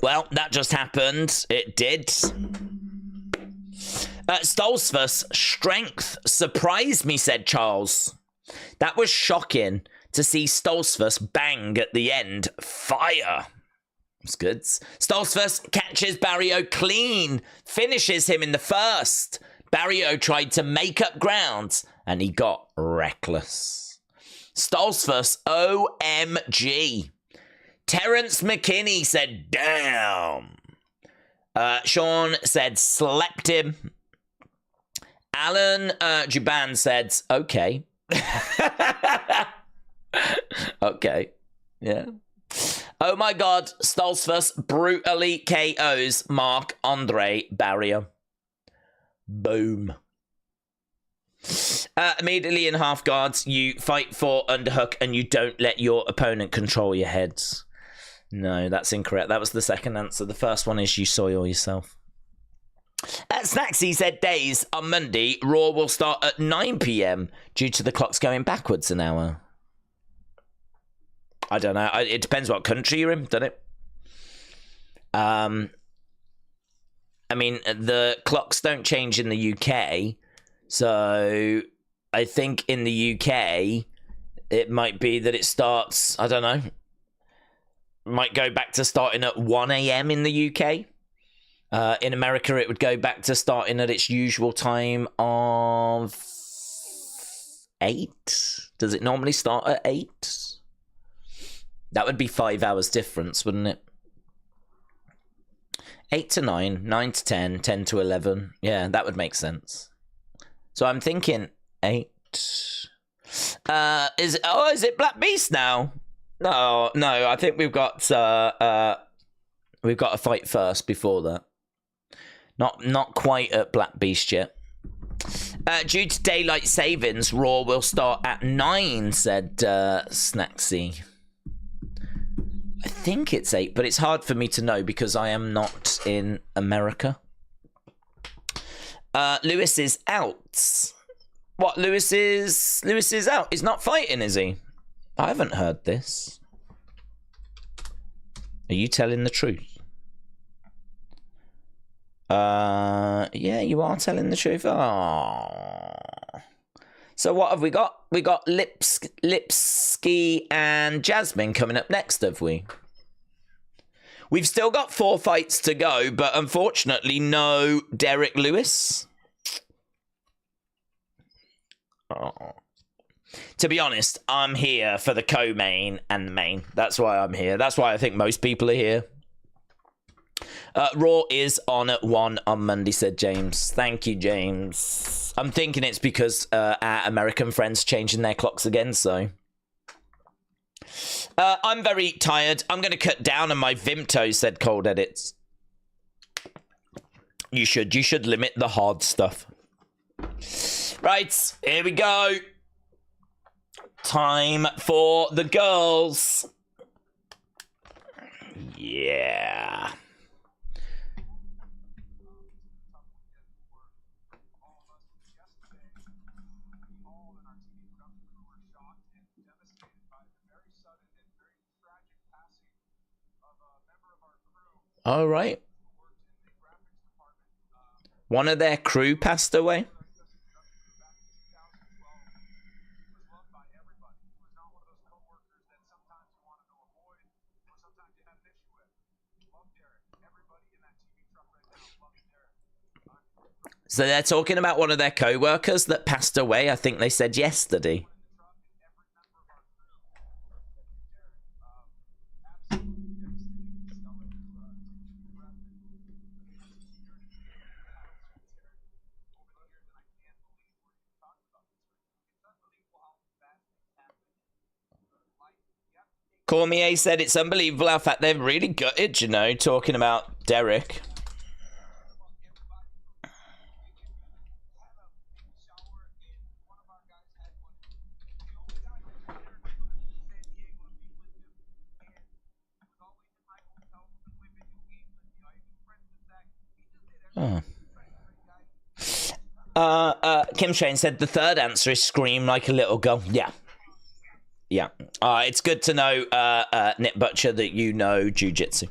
Well, that just happened. It did. Stoltzfus, strength surprised me, said Charles. That was shocking to see Stoltzfus bang at the end. Fire. It's good. Stoltzfus catches Barrio clean, finishes him in the first. Barrio tried to make up ground, and he got reckless. Stoltzfus, OMG. Terrence McKinney said, damn. Sean said, slept him. Alan Juban said, okay. Okay, yeah. Oh my God, Stoltzfus brutally KOs Marc-Andre Barrio. Boom. Immediately in half guards, you fight for underhook and you don't let your opponent control your heads. No, that's incorrect. That was the second answer. The first one is you soil yourself. Snacksy said days on Monday, Raw will start at 9 p.m. due to the clocks going backwards an hour. I don't know. It depends what country you're in, doesn't it? I mean, the clocks don't change in the UK, so I think in the UK, it might be that it starts, I don't know, might go back to starting at 1 a.m. in the UK. In America, it would go back to starting at its usual time of 8. Does it normally start at 8? That would be 5 hours difference, wouldn't it? 8 to 9, 9 to 10, 10 to 11. Yeah, that would make sense. So I'm thinking 8. Is it Black Beast now? No, I think we've got a fight first before that. Not quite at Black Beast yet. Due to daylight savings, Raw will start at 9, said Snacksy. I think it's 8, but it's hard for me to know because I am not in America. Lewis is out. What, Lewis is out? He's not fighting, is he? I haven't heard this. Are you telling the truth? Yeah, you are telling the truth. Oh. So what have we got? We got Lipsky and Jasmine coming up next, have we? We've still got 4 fights to go, but unfortunately, no Derek Lewis. Oh. To be honest, I'm here for the co-main and the main. That's why I'm here. That's why I think most people are here. Raw is on at 1 on Monday, said James. Thank you, James. I'm thinking it's because our American friends changing their clocks again, so... I'm very tired. I'm going to cut down on my Vimto, said Cold Edits. You should limit the hard stuff. Right, here we go. Time for the girls. Yeah. All right. One of their crew passed away. So they're talking about one of their co-workers that passed away, I think they said yesterday. Cormier said it's unbelievable how fat they're really gutted, you know, talking about Derek. Kim Shane said the third answer is scream like a little girl. Yeah. Yeah. It's good to know, Nip Butcher, that you know jiu-jitsu.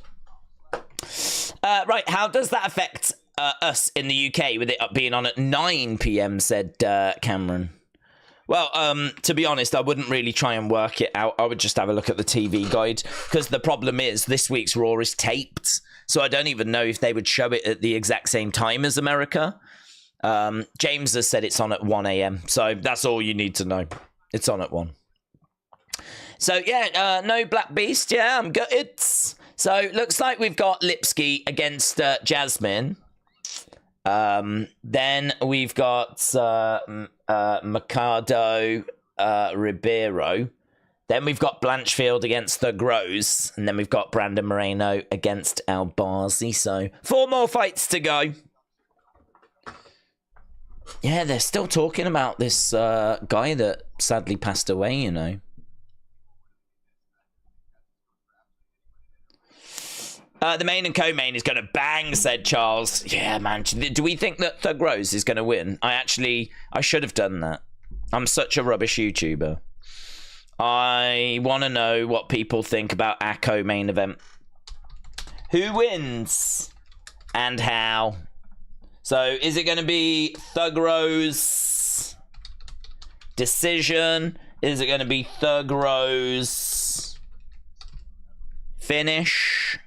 Right, how does that affect us in the UK with it being on at 9 p.m, said Cameron. Well, to be honest, I wouldn't really try and work it out. I would just have a look at the TV guide, because the problem is this week's Raw is taped, so I don't even know if they would show it at the exact same time as America. James has said it's on at 1 a.m, so that's all you need to know. It's on at 1. So, yeah, no Black Beast. Yeah, I'm gutted. So, looks like we've got Lipsky against Jasmine. Then we've got Machard, Ribeiro. Then we've got Blanchfield against the Rose. And then we've got Brandon Moreno against Albazi. So, 4 more fights to go. Yeah, they're still talking about this guy that sadly passed away, you know. The main and co-main is going to bang, said Charles. Yeah, man. Do we think that Thug Rose is going to win? I should have done that. I'm such a rubbish YouTuber. I want to know what people think about our co-main event. Who wins? And how? So, is it going to be Thug Rose decision? Is it going to be Thug Rose finish?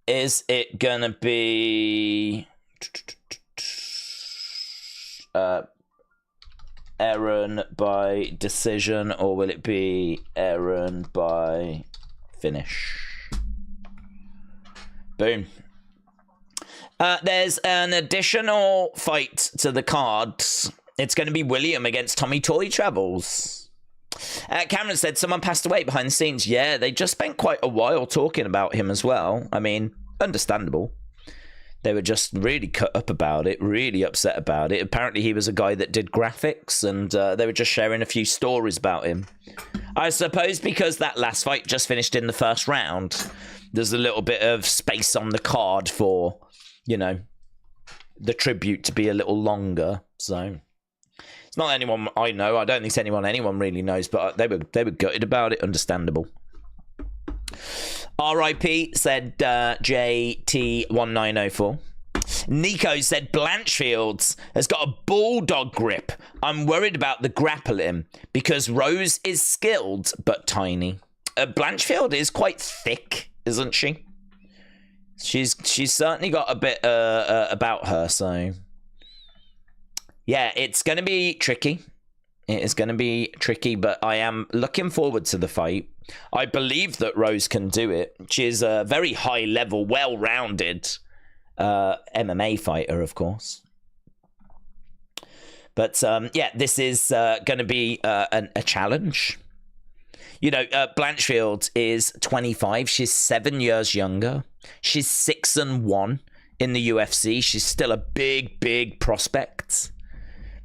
Is it gonna be Erin by decision, or will it be Erin by finish? Boom. There's an additional fight to the cards. It's going to be William against Tommy Toy Travels. Cameron said someone passed away behind the scenes. Yeah, they just spent quite a while talking about him as well. I mean, understandable. They were just really cut up about it, really upset about it. Apparently he was a guy that did graphics, and they were just sharing a few stories about him. I suppose because that last fight just finished in the first round, there's a little bit of space on the card for, you know, the tribute to be a little longer. So it's not anyone I know. I don't think it's anyone really knows, but they were gutted about it. Understandable. R.I.P. said JT1904. Nico said Blanchfield has got a bulldog grip. I'm worried about the grappling because Rose is skilled but tiny. Blanchfield is quite thick, isn't she? She's certainly got a bit about her, so yeah, it's going to be tricky. It is going to be tricky, but I am looking forward to the fight. I believe that Rose can do it. She's a very high-level, well-rounded MMA fighter, of course. But, yeah, this is going to be a challenge. You know, Blanchfield is 25. She's 7 years younger. She's 6-1 in the UFC. She's still a big, big prospect.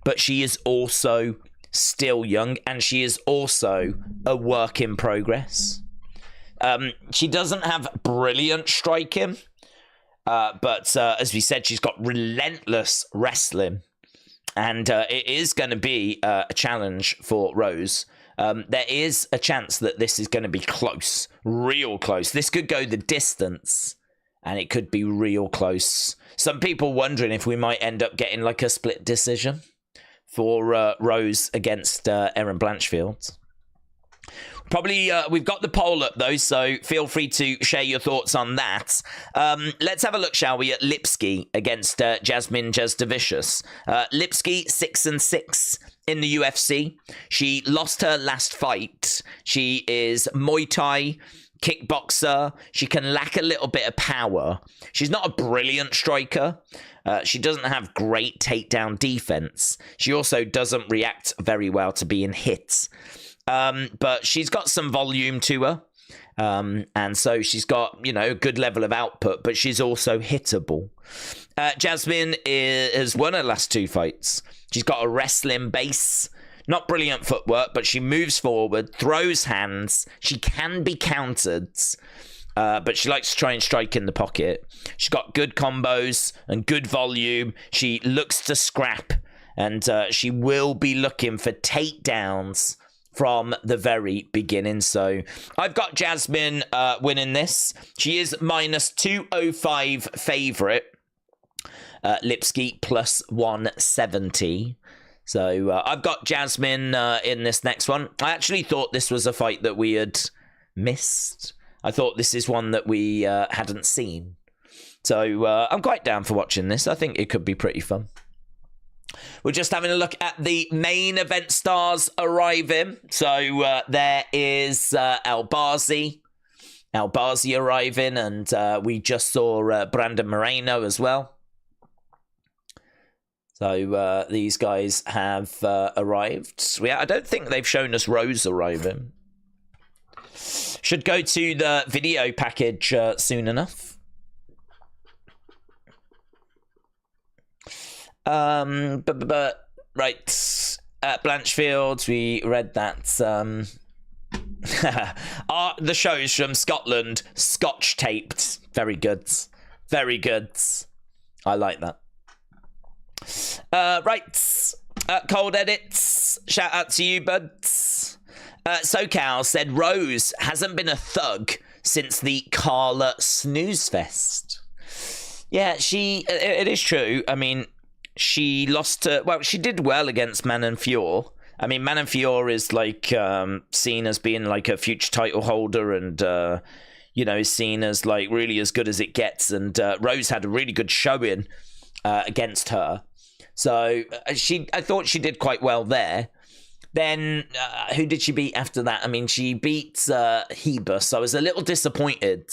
But she is also still young, and she is also a work in progress. She doesn't have brilliant striking, but as we said, she's got relentless wrestling. And it is going to be a challenge for Rose. There is a chance that this is going to be close, real close. This could go the distance, and it could be real close. Some people wondering if we might end up getting like a split decision for Rose against Erin Blanchfield. Probably, we've got the poll up, though, so feel free to share your thoughts on that. Let's have a look, shall we, at Lipsky against Jasmine Jasdavicius. Lipsky, 6-6 in the UFC. She lost her last fight. She is Muay Thai kickboxer. She can lack a little bit of power. She's not a brilliant striker. She doesn't have great takedown defense. She also doesn't react very well to being hit. But she's got some volume to her. And so she's got, you know, a good level of output, but she's also hittable. Jasmine has won her last 2 fights. She's got a wrestling base. Not brilliant footwork, but she moves forward, throws hands. She can be countered, but she likes to try and strike in the pocket. She's got good combos and good volume. She looks to scrap, and she will be looking for takedowns from the very beginning. So I've got Jasmine winning this. She is -205 favorite. Lipsky +170. So I've got Jasmine in this next one. I actually thought this was a fight that we had missed. I thought this is one that we hadn't seen. So I'm quite down for watching this. I think it could be pretty fun. We're just having a look at the main event stars arriving. So there is Albazi arriving, and we just saw Brandon Moreno as well. So these guys have arrived. I don't think they've shown us Rose arriving. Should go to the video package soon enough. Right. Blanchfield, we read that. The shows from Scotland, scotch taped. Very good. Very good. I like that. Right. Cold Edits. Shout out to you, buds. SoCal said Rose hasn't been a thug since the Carla Snooze Fest. Yeah, it is true. I mean, she lost to, well, she did well against Manon Fior. I mean, Manon Fior is like seen as being like a future title holder, and you know, is seen as like really as good as it gets. And Rose had a really good showing against her. So I thought she did quite well there. Then who did she beat after that? I mean, she beat Hebus. I was a little disappointed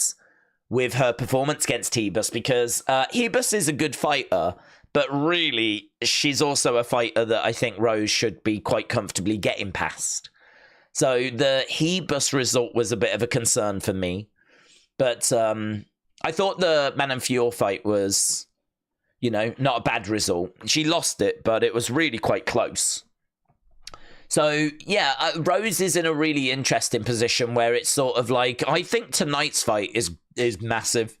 with her performance against Hebus, because Hebus is a good fighter, but really she's also a fighter that I think Rose should be quite comfortably getting past. So the Hebus result was a bit of a concern for me. But I thought the Manon Fior fight was, you know, not a bad result. She lost it, but it was really quite close. So, yeah, Rose is in a really interesting position where it's sort of like, I think tonight's fight is massive.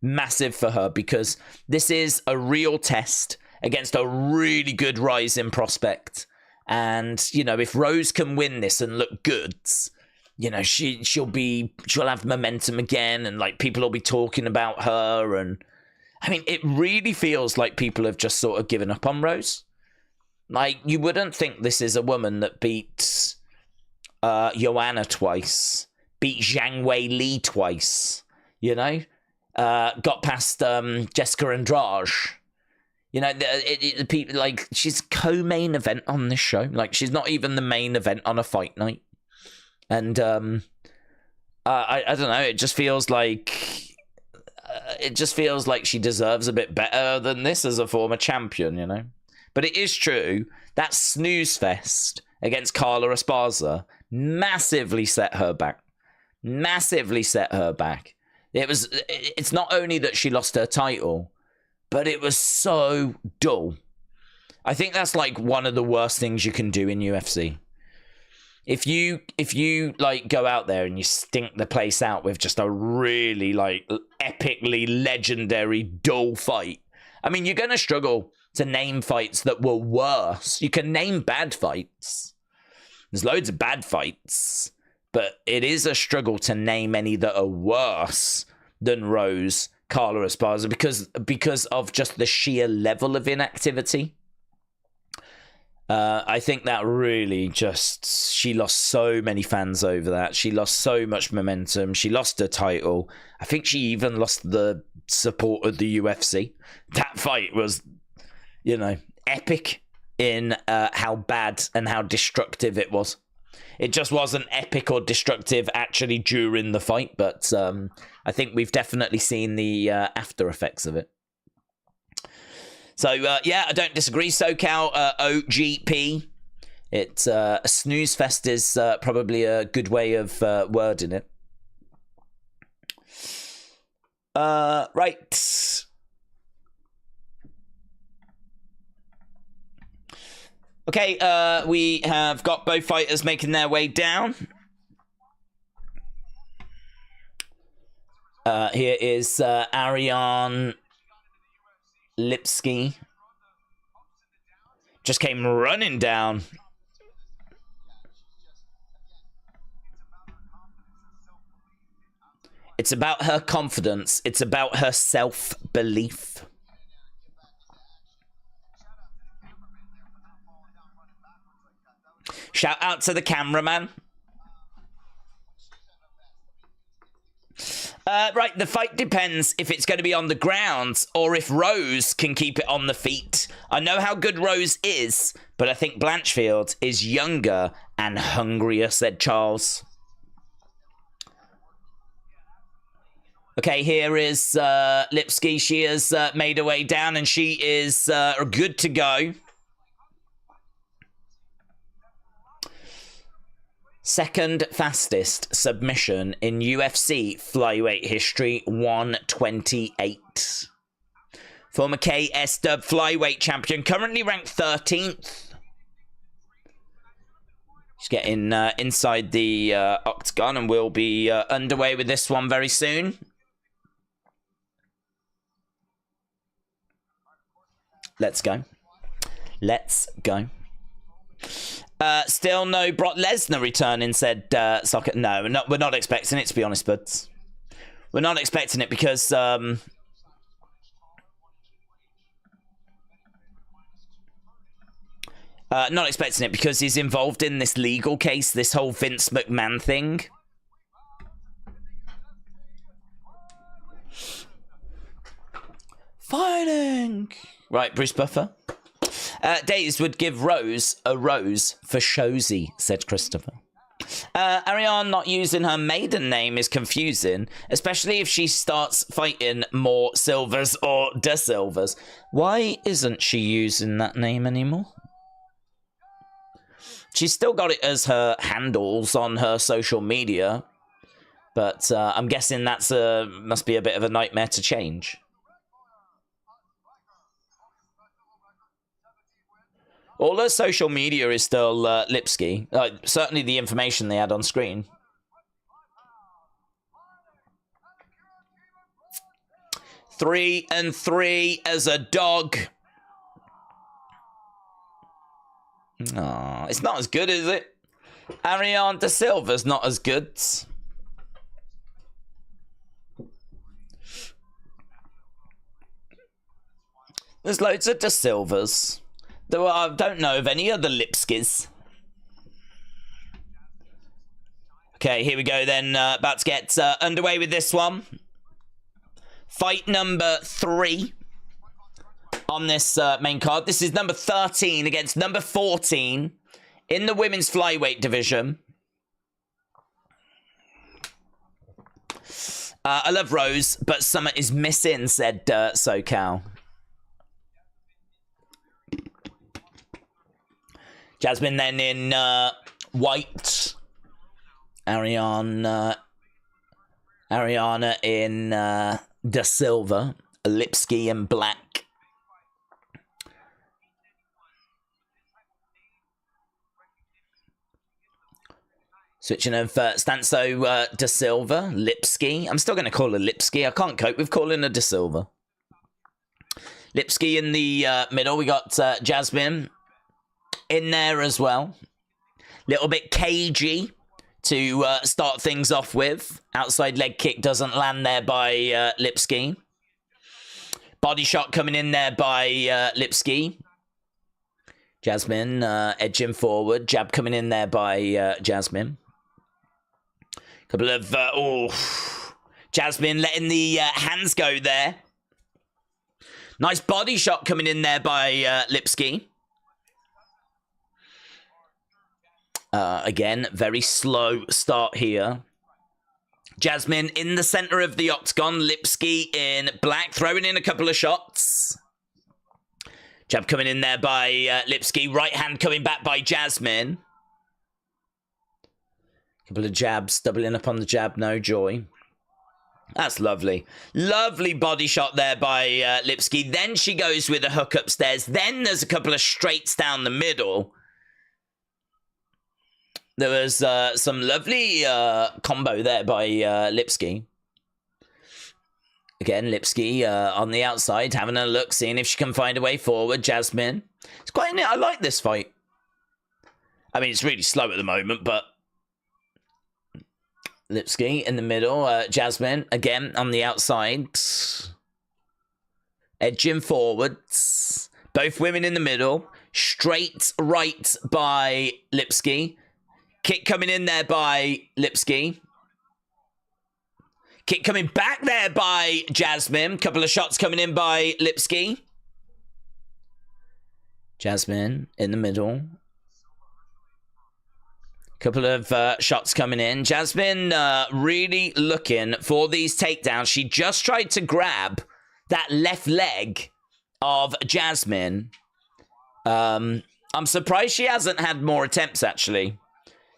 Massive for her, because this is a real test against a really good rising prospect. And, you know, if Rose can win this and look good, you know, she'll have momentum again, and like people will be talking about her. And I mean, it really feels like people have just sort of given up on Rose. Like, you wouldn't think this is a woman that beat Joanna twice, beat Zhang Wei Li twice, you know, got past Jessica Andrade. You know, the people, like, she's co-main event on this show. Like, she's not even the main event on a fight night. And I don't know. It just feels like she deserves a bit better than this as a former champion, you know. But it is true that snooze fest against Carla Esparza massively set her back. Massively set her back. It's not only that she lost her title, but it was so dull. I think that's like one of the worst things you can do in UFC. If you like go out there and you stink the place out with just a really like epically legendary dull fight, I mean, you're going to struggle to name fights that were worse. You can name bad fights. There's loads of bad fights, but it is a struggle to name any that are worse than Rose, Carla Esparza, because of just the sheer level of inactivity. I think that really just, she lost so many fans over that. She lost so much momentum. She lost her title. I think she even lost the support of the UFC. That fight was, you know, epic in how bad and how destructive it was. It just wasn't epic or destructive actually during the fight, but I think we've definitely seen the after effects of it. So, yeah, I don't disagree. SoCal OGP. It's a snooze fest is probably a good way of wording it. Right. Okay, we have got both fighters making their way down. Here is Ariane Lipsky. Just came running down. It's about her confidence. It's about her self-belief. Shout out to the cameraman. Right, the fight depends if it's going to be on the ground or if Rose can keep it on the feet. I know how good Rose is, but I think Blanchfield is younger and hungrier, said Charles. Okay, here is Lipsky. She has made her way down and she is good to go. Second fastest submission in UFC flyweight history, 128. Former KSW flyweight champion, currently ranked 13th. She's getting inside the octagon and we'll be underway with this one very soon. Let's go. Let's go. Still no Brock Lesnar returning, said Socket. No, we're not expecting it, to be honest, buds. We're not expecting it because not expecting it because he's involved in this legal case, this whole Vince McMahon thing. Fighting! Right, Bruce Buffer. Days would give Rose a rose for Shozy, said Christopher. Ariane not using her maiden name is confusing, especially if she starts fighting more Silvers or De Silvers. Why isn't she using that name anymore? She's still got it as her handles on her social media, but I'm guessing that's must be a bit of a nightmare to change. All her social media is still Lipsky. Certainly the information they had on screen. 3-3 as a dog. Oh, it's not as good, is it? Ariane De Silva's not as good. There's loads of De Silvas. I don't know of any other Lipskys. Okay, here we go then. About to get underway with this one. Fight number 3 on this main card. This is number 13 against number 14 in the women's flyweight division. I love Rose, but something is missing, said SoCal. Jasmine then in white. Ariana in Da Silva. Lipsky in black. Switching of Stanso Da Silva. Lipsky. I'm still going to call her Lipsky. I can't cope with calling her Da Silva. Lipsky in the middle. We got Jasmine in there as well. Little bit cagey to start things off with. Outside leg kick doesn't land there by Lipsky. Body shot coming in there by Lipsky. Jasmine edging forward. Jab coming in there by Jasmine. Couple of... Jasmine letting the hands go there. Nice body shot coming in there by Lipsky. Again, very slow start here. Jasmine in the center of the octagon. Lipsky in black, throwing in a couple of shots. Jab coming in there by Lipsky. Right hand coming back by Jasmine. Couple of jabs, doubling up on the jab, no joy. That's lovely. Lovely body shot there by Lipsky. Then she goes with a hook upstairs. Then there's a couple of straights down the middle. There was some lovely combo there by Lipsky. Again, Lipsky on the outside, having a look, seeing if she can find a way forward. Jasmine. It's quite neat. I like this fight. I mean, it's really slow at the moment, but... Lipsky in the middle. Jasmine, again, on the outside. Edging forwards. Both women in the middle. Straight right by Lipsky. Kick coming in there by Lipsky. Kick coming back there by Jasmine. Couple of shots coming in by Lipsky. Jasmine in the middle. Couple of shots coming in. Jasmine really looking for these takedowns. She just tried to grab that left leg of Jasmine. I'm surprised she hasn't had more attempts, actually.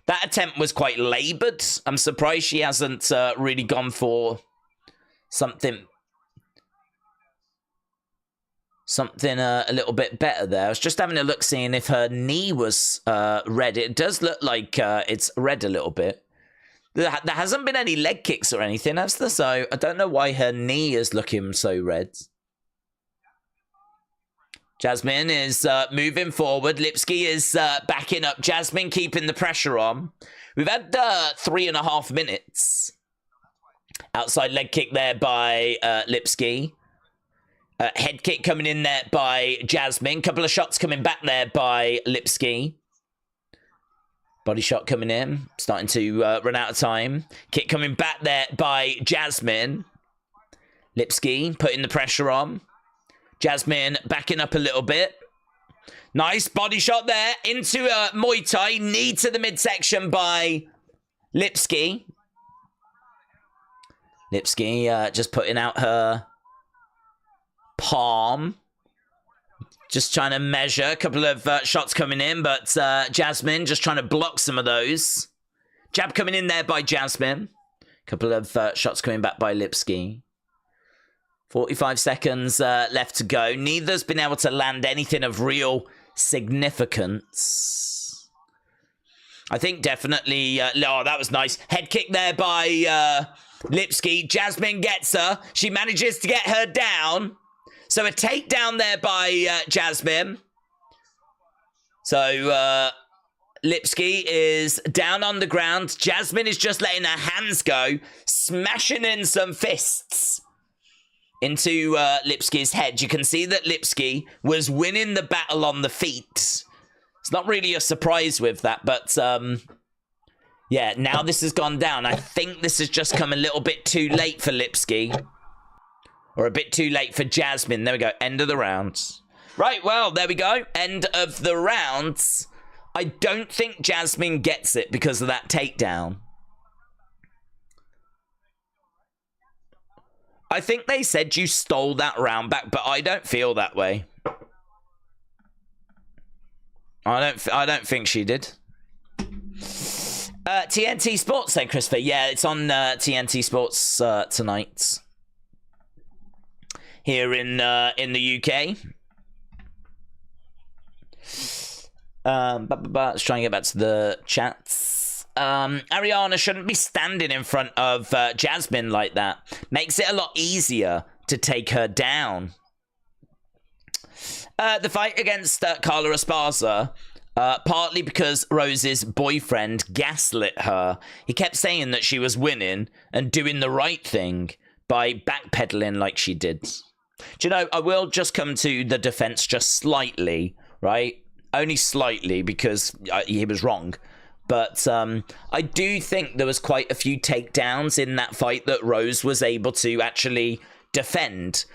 That attempt was quite laboured. I'm surprised she hasn't really gone for something a little bit better there. I was just having a look, seeing if her knee was red. It does look like it's red a little bit. There hasn't been any leg kicks or anything, has there? So I don't know why her knee is looking so red. Jasmine is moving forward. Lipsky is backing up. Jasmine keeping the pressure on. We've had 3.5 minutes. Outside leg kick there by Lipsky. Head kick coming in there by Jasmine. Couple of shots coming back there by Lipsky. Body shot coming in. Starting to run out of time. Kick coming back there by Jasmine. Lipsky putting the pressure on. Jasmine backing up a little bit. Nice body shot there. Into a Muay Thai. Knee to the midsection by Lipsky. Lipsky just putting out her palm. Just trying to measure. A couple of shots coming in, but Jasmine just trying to block some of those. Jab coming in there by Jasmine. Couple of shots coming back by Lipsky. 45 seconds left to go. Neither's been able to land anything of real significance. I think definitely... oh, that was nice. Head kick there by Lipsky. Jasmine gets her. She manages to get her down. So a takedown there by Jasmine. So Lipsky is down on the ground. Jasmine is just letting her hands go. Smashing in some fists into Lipsky's head. You can see that Lipsky was winning the battle on the feet. It's not really a surprise with that, but yeah, now this has gone down. I think this has just come a little bit too late for Lipsky. Or a bit too late for Jasmine. There we go. End of the round. Right, well, there we go. End of the round. I don't think Jasmine gets it because of that takedown. I think they said you stole that round back, but I don't feel that way. I don't think she did. TNT Sports, then, Christopher. Yeah, it's on TNT Sports tonight here in the UK. Let's try and get back to the chats. Ariana shouldn't be standing in front of Jasmine like that. Makes it a lot easier to take her down. The fight against Carla Esparza, partly because Rose's boyfriend gaslit her. He kept saying that she was winning and doing the right thing by backpedaling like she did. Do you know, I will just come to the defense just slightly, right? Only slightly, because he was wrong. But I do think there was quite a few takedowns in that fight that Rose was able to actually defend.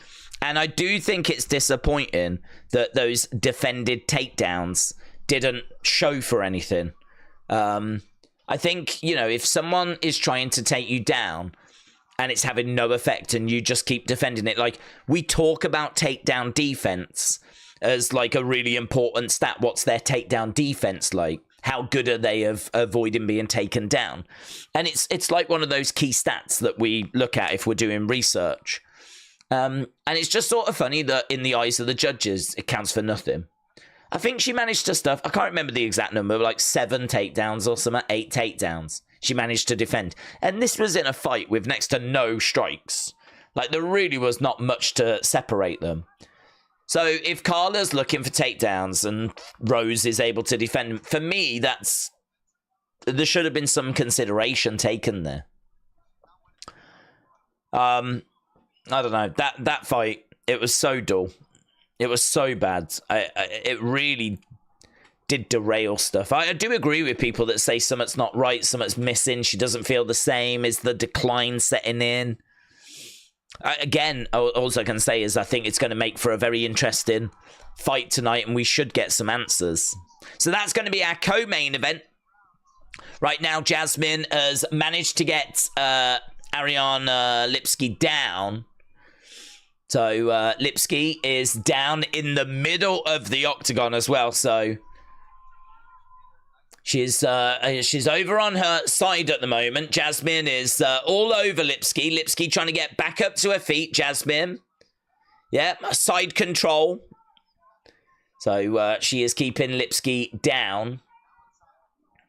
And I do think it's disappointing that those defended takedowns didn't show for anything. I think, you know, if someone is trying to take you down and it's having no effect and you just keep defending it, like, we talk about takedown defense as like a really important stat. What's their takedown defense like? How good are they of avoiding being taken down? And it's like one of those key stats that we look at if we're doing research. And it's just sort of funny that in the eyes of the judges, it counts for nothing. I think she managed to stuff, I can't remember the exact number, like 7 takedowns or something, 8 takedowns she managed to defend. And this was in a fight with next to no strikes. Like, there really was not much to separate them. So if Carla's looking for takedowns and Rose is able to defend, for me, there should have been some consideration taken there. I don't know, that fight, it was so dull. It was so bad. It really did derail stuff. I do agree with people that say something's not right, something's missing, she doesn't feel the same, is the decline setting in? Again, all I can say is I think it's going to make for a very interesting fight tonight, and we should get some answers. So that's going to be our co-main event. Right now, Jasmine has managed to get Ariane Lipsky down. So Lipsky is down in the middle of the octagon as well. So she's over on her side at the moment. Jasmine is all over Lipsky. Lipsky trying to get back up to her feet. Jasmine, yeah, side control. So she is keeping Lipsky down.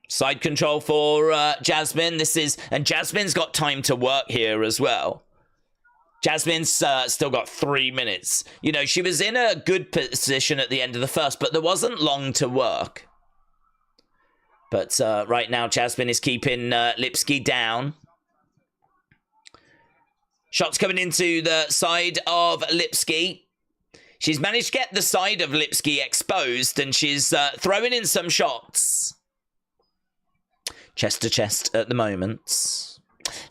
Side control for Jasmine. And Jasmine's got time to work here as well. Jasmine's still got 3 minutes. You know, she was in a good position at the end of the first, but there wasn't long to work. But right now, Jasmine is keeping Lipsky down. Shots coming into the side of Lipsky. She's managed to get the side of Lipsky exposed, and she's throwing in some shots. Chest to chest at the moment.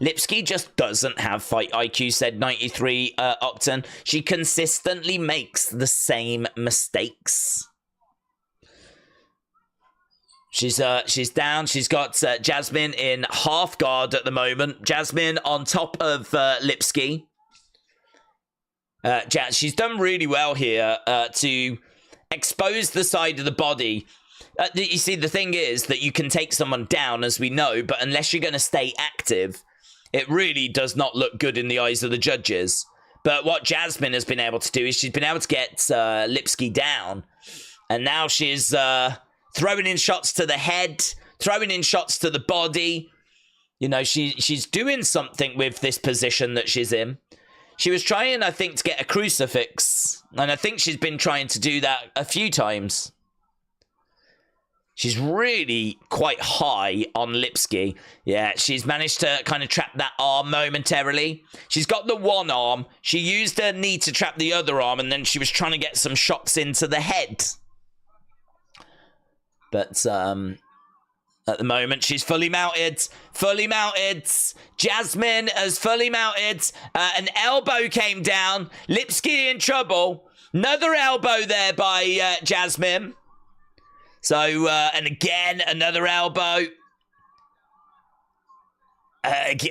Lipsky just doesn't have fight IQ, said 93 Octon. She consistently makes the same mistakes. She's down. She's got Jasmine in half guard at the moment. Jasmine on top of Lipsky. She's done really well here to expose the side of the body. You see, the thing is that you can take someone down, as we know, but unless you're going to stay active, it really does not look good in the eyes of the judges. But what Jasmine has been able to do is she's been able to get Lipsky down. And now she's throwing in shots to the head, throwing in shots to the body. You know, she's doing something with this position that she's in. She was trying, I think, to get a crucifix. And I think she's been trying to do that a few times. She's really quite high on Lipsky. Yeah, she's managed to kind of trap that arm momentarily. She's got the one arm. She used her knee to trap the other arm, and then she was trying to get some shots into the head. But at the moment, she's fully mounted. Fully mounted. Jasmine has fully mounted. An elbow came down. Lipsky in trouble. Another elbow there by Jasmine. So, and again, another elbow.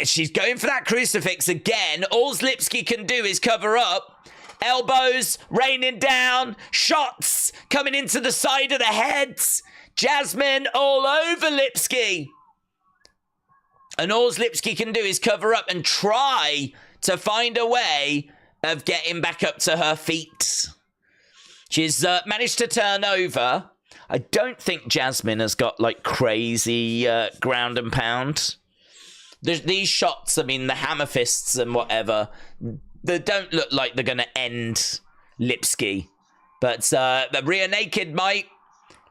she's going for that crucifix again. All Lipsky can do is cover up. Elbows raining down. Shots coming into the side of the heads. Jasmine all over Lipsky. And all Lipsky can do is cover up and try to find a way of getting back up to her feet. She's managed to turn over. I don't think Jasmine has got, like, crazy ground and pound. These shots, I mean, the hammer fists and whatever, they don't look like they're going to end Lipsky. But the rear naked might.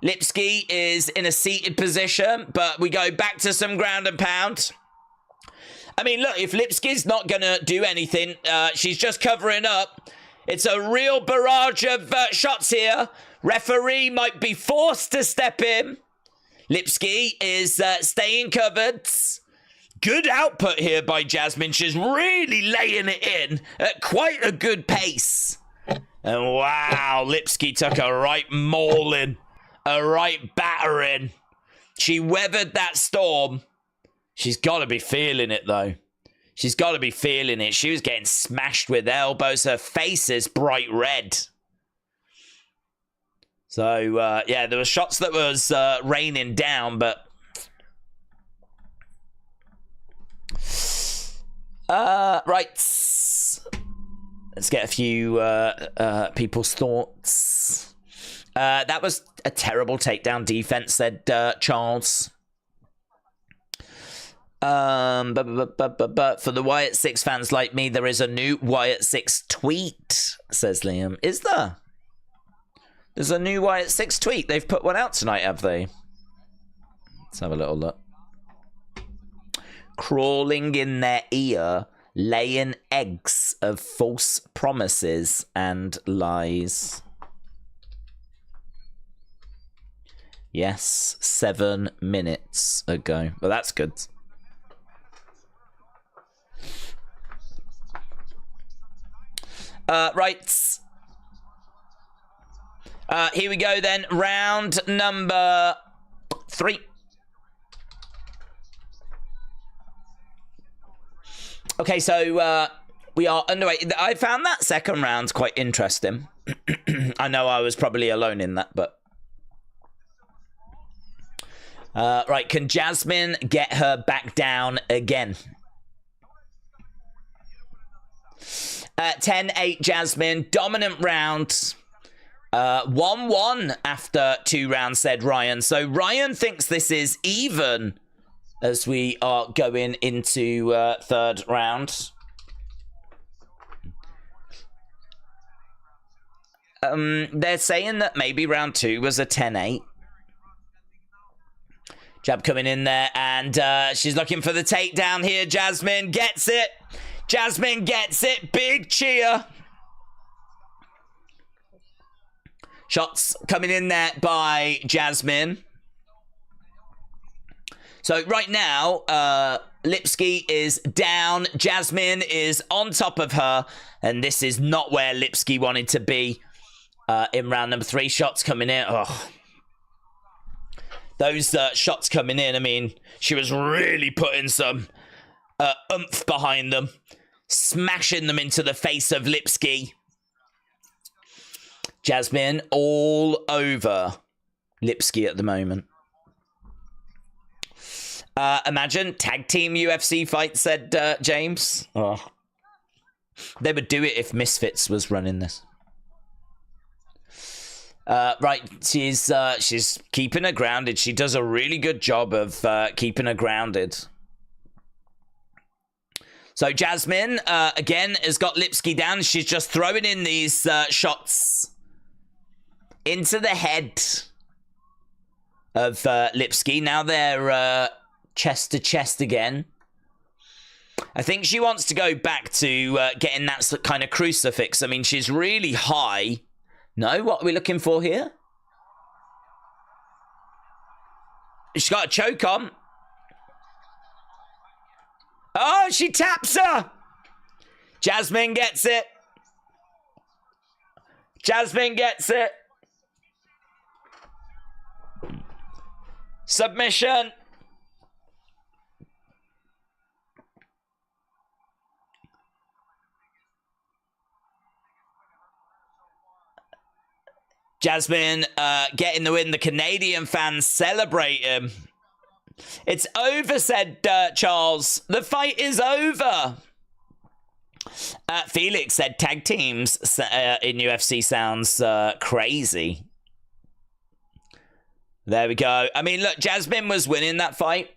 Lipsky is in a seated position, but we go back to some ground and pound. I mean, look, if Lipsky's not going to do anything, she's just covering up. It's a real barrage of shots here. Referee might be forced to step in. Lipsky is staying covered. Good output here by Jasmine. She's really laying it in at quite a good pace. And wow, Lipsky took a right mauling, a right battering. She weathered that storm. She's got to be feeling it, though. She's got to be feeling it. She was getting smashed with elbows. Her face is bright red. So, yeah, there were shots that was raining down, but... right. Let's get a few people's thoughts. That was a terrible takedown defense, said Charles. But for the Wyatt 6 fans like me, there is a new Wyatt 6 tweet, says Liam. Is there? There's a new Wyatt 6 tweet. They've put one out tonight, have they? Let's have a little look. Crawling in their ear, laying eggs of false promises and lies. Yes, 7 minutes ago. Well, that's good. Right. Here we go then. Round number 3. Okay, so we are underway. I found that second round quite interesting. I know I was probably alone in that, but... right, can Jasmine get her back down again? 10-8 Jasmine, dominant round. 1-1 after 2 rounds, said Ryan. So Ryan thinks this is even as we are going into 3rd round. They're saying that maybe round 2 was a 10-8. Jab coming in there, and she's looking for the takedown here. Jasmine gets it. Jasmine gets it. Big cheer. Shots coming in there by Jasmine. So right now, Lipsky is down. Jasmine is on top of her. And this is not where Lipsky wanted to be in round number 3. Shots coming in. Oh. Those shots coming in, I mean, she was really putting some oomph behind them. Smashing them into the face of Lipsky. Jasmine all over Lipsky at the moment. Imagine tag team UFC fight, said James. Oh. They would do it if Misfits was running this. Right, she's keeping her grounded. She does a really good job of keeping her grounded. So Jasmine, again, has got Lipsky down. She's just throwing in these shots into the head of Lipsky. Now they're chest to chest again. I think she wants to go back to getting that kind of crucifix. I mean, she's really high. No, what are we looking for here? She's got a choke on. Oh, she taps her. Jasmine gets it. Jasmine gets it. Submission. Jasmine getting the win. The Canadian fans celebrate him. It's over, said Charles. The fight is over. Felix said tag teams in UFC sounds crazy. There we go. I mean, look, Jasmine was winning that fight.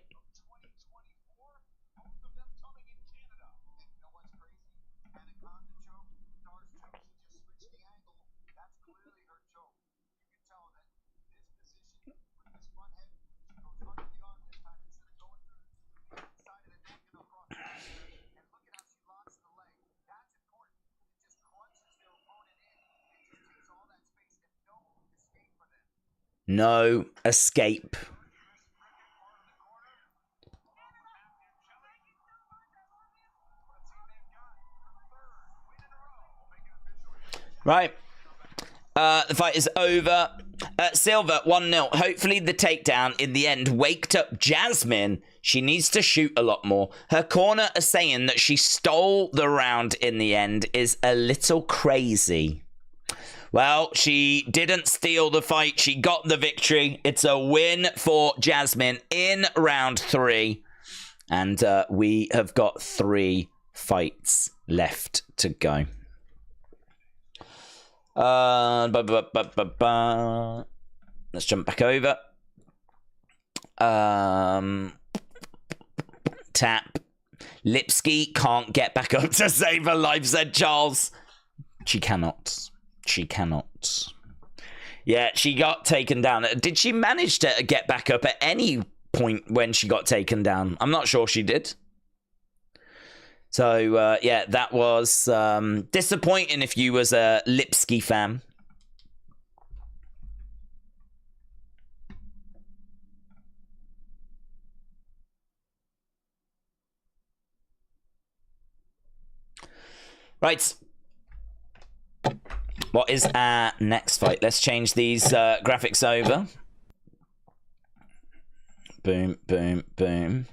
No escape. Right. The fight is over. Silva, 1-0. Hopefully the takedown in the end waked up Jasmine. She needs to shoot a lot more. Her corner are saying that she stole the round in the end is a little crazy. Well, she didn't steal the fight. She got the victory. It's a win for Jasmine in round 3. And we have got 3 fights left to go. Let's jump back over. Tap. Lipsky can't get back up to save her life, said Charles. She cannot. She cannot. Yeah, she got taken down. Did she manage to get back up at any point when she got taken down? I'm not sure she did. So, yeah, that was disappointing if you was a Lipsky fan. Right. What is our next fight? Let's change these graphics over. Boom, boom, boom.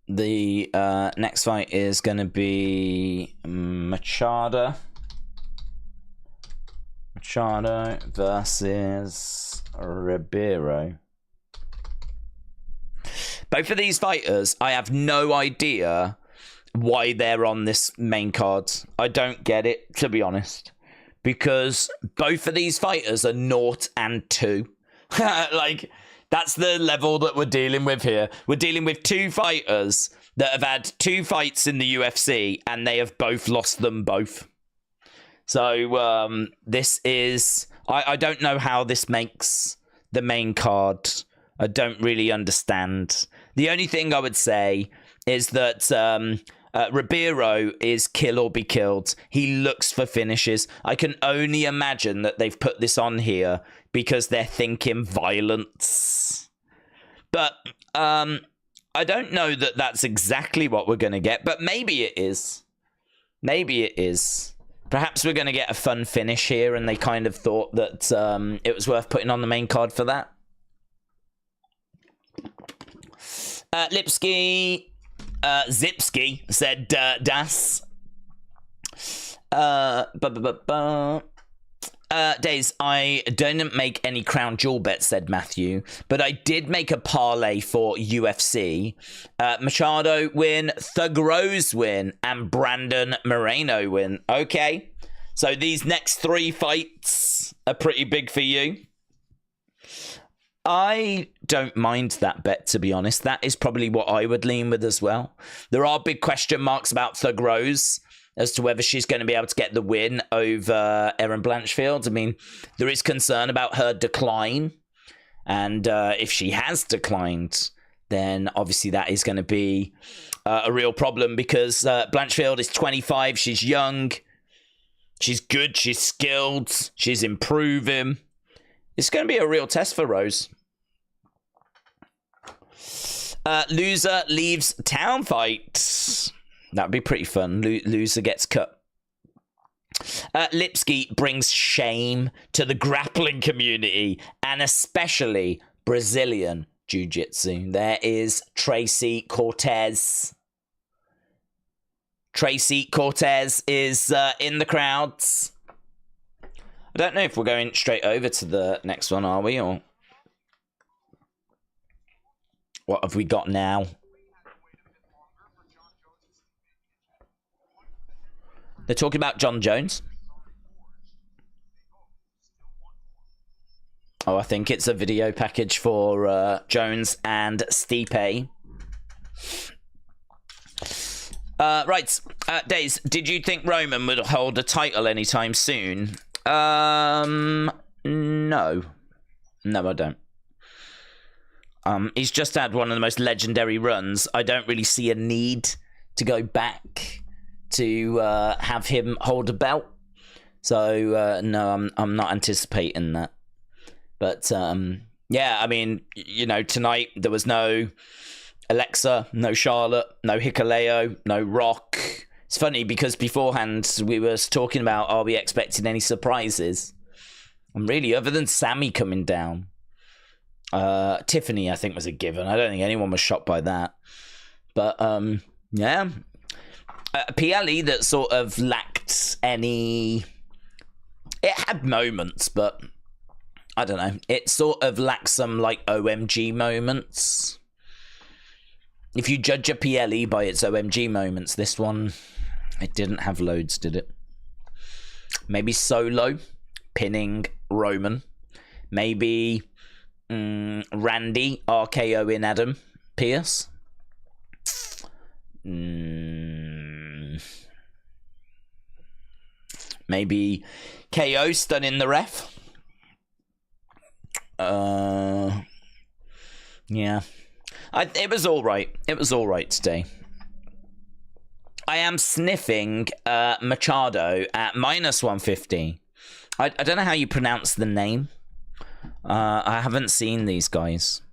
The next fight is going to be Machard versus Ribeiro. Both of these fighters, I have no idea why they're on this main card. I don't get it, to be honest, because both of these fighters are 0 and 2. Like, that's the level that we're dealing with here. We're dealing with 2 fighters that have had 2 fights in the UFC and they have both lost them both. So this is, I don't know how this makes the main card. I don't really understand. The only thing I would say is that Ribeiro is kill or be killed. He looks for finishes. I can only imagine that they've put this on here because they're thinking violence. But I don't know that that's exactly what we're going to get, but maybe it is. Maybe it is. Perhaps we're going to get a fun finish here, and they kind of thought that it was worth putting on the main card for that. Lipsky... Zipsky said Das. Days, I didn't make any crown jewel bets, said Matthew, but I did make a parlay for UFC. Machado win, Thug Rose win, and Brandon Moreno win. Okay, so these next 3 fights are pretty big for you. I don't mind that bet, to be honest. That is probably what I would lean with as well. There are big question marks about Thug Rose as to whether she's going to be able to get the win over Erin Blanchfield. I mean, there is concern about her decline. And if she has declined, then obviously that is going to be a real problem because Blanchfield is 25. She's young. She's good. She's skilled. She's improving. It's going to be a real test for Rose. Loser leaves town fight. That would be pretty fun. Loser gets cut. Lipsky brings shame to the grappling community and especially Brazilian Jiu-Jitsu. There is Tracy Cortez. Tracy Cortez is in the crowds. I don't know if we're going straight over to the next one, are we? Or what have we got now? They're talking about John Jones. Oh, I think it's a video package for Jones and Stipe. Right, Days, did you think Roman would hold a title anytime soon? No. No, I don't. He's just had one of the most legendary runs. I don't really see a need to go back to have him hold a belt. So, no, I'm not anticipating that. But, yeah, I mean, you know, tonight there was no Alexa, no Charlotte, no Hikuleo, no Rock. It's funny because beforehand we were talking about, are we expecting any surprises? And really, other than Sammy coming down, Tiffany, I think, was a given. I don't think anyone was shocked by that. But, yeah. PLE that sort of lacked any... It had moments, but... I don't know. It sort of lacks some, like, OMG moments. If you judge a PLE by its OMG moments, this one, it didn't have loads, did it? Maybe Solo pinning Roman. Maybe Randy RKO-ing Adam Pearce. Maybe KO stunning the ref. Yeah. It was all right. It was all right today. I am sniffing Machado at -150. I don't know how you pronounce the name. I haven't seen these guys.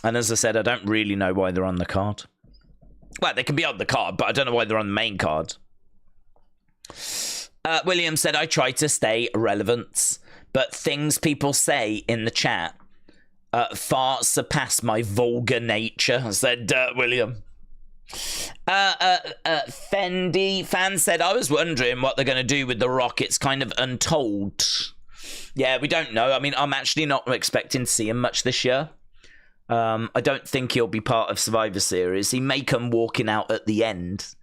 And as I said, I don't really know why they're on the card. Well, they can be on the card, but I don't know why they're on the main card. William said, I try to stay relevant, but things people say in the chat far surpass my vulgar nature, said William. Fendi fan said, I was wondering what they're going to do with The Rock. It's kind of untold. Yeah, we don't know. I mean, I'm actually not expecting to see him much this year. I don't think he'll be part of Survivor Series. He may come walking out at the end,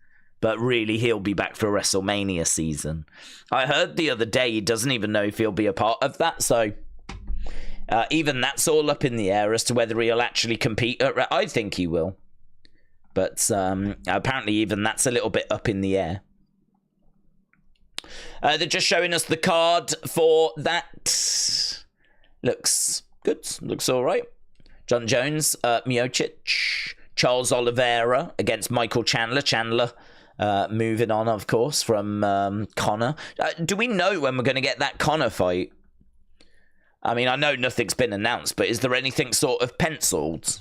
but really he'll be back for WrestleMania season. I heard the other day he doesn't even know if he'll be a part of that, so even that's all up in the air as to whether he'll actually compete. I think he will. But apparently even that's a little bit up in the air. They're just showing us the card for that. Looks good. Looks all right. John Jones, Miocic, Charles Oliveira against Michael Chandler. Chandler moving on, of course, from Conor. Do we know when we're going to get that Conor fight? I mean, I know nothing's been announced, but is there anything sort of penciled?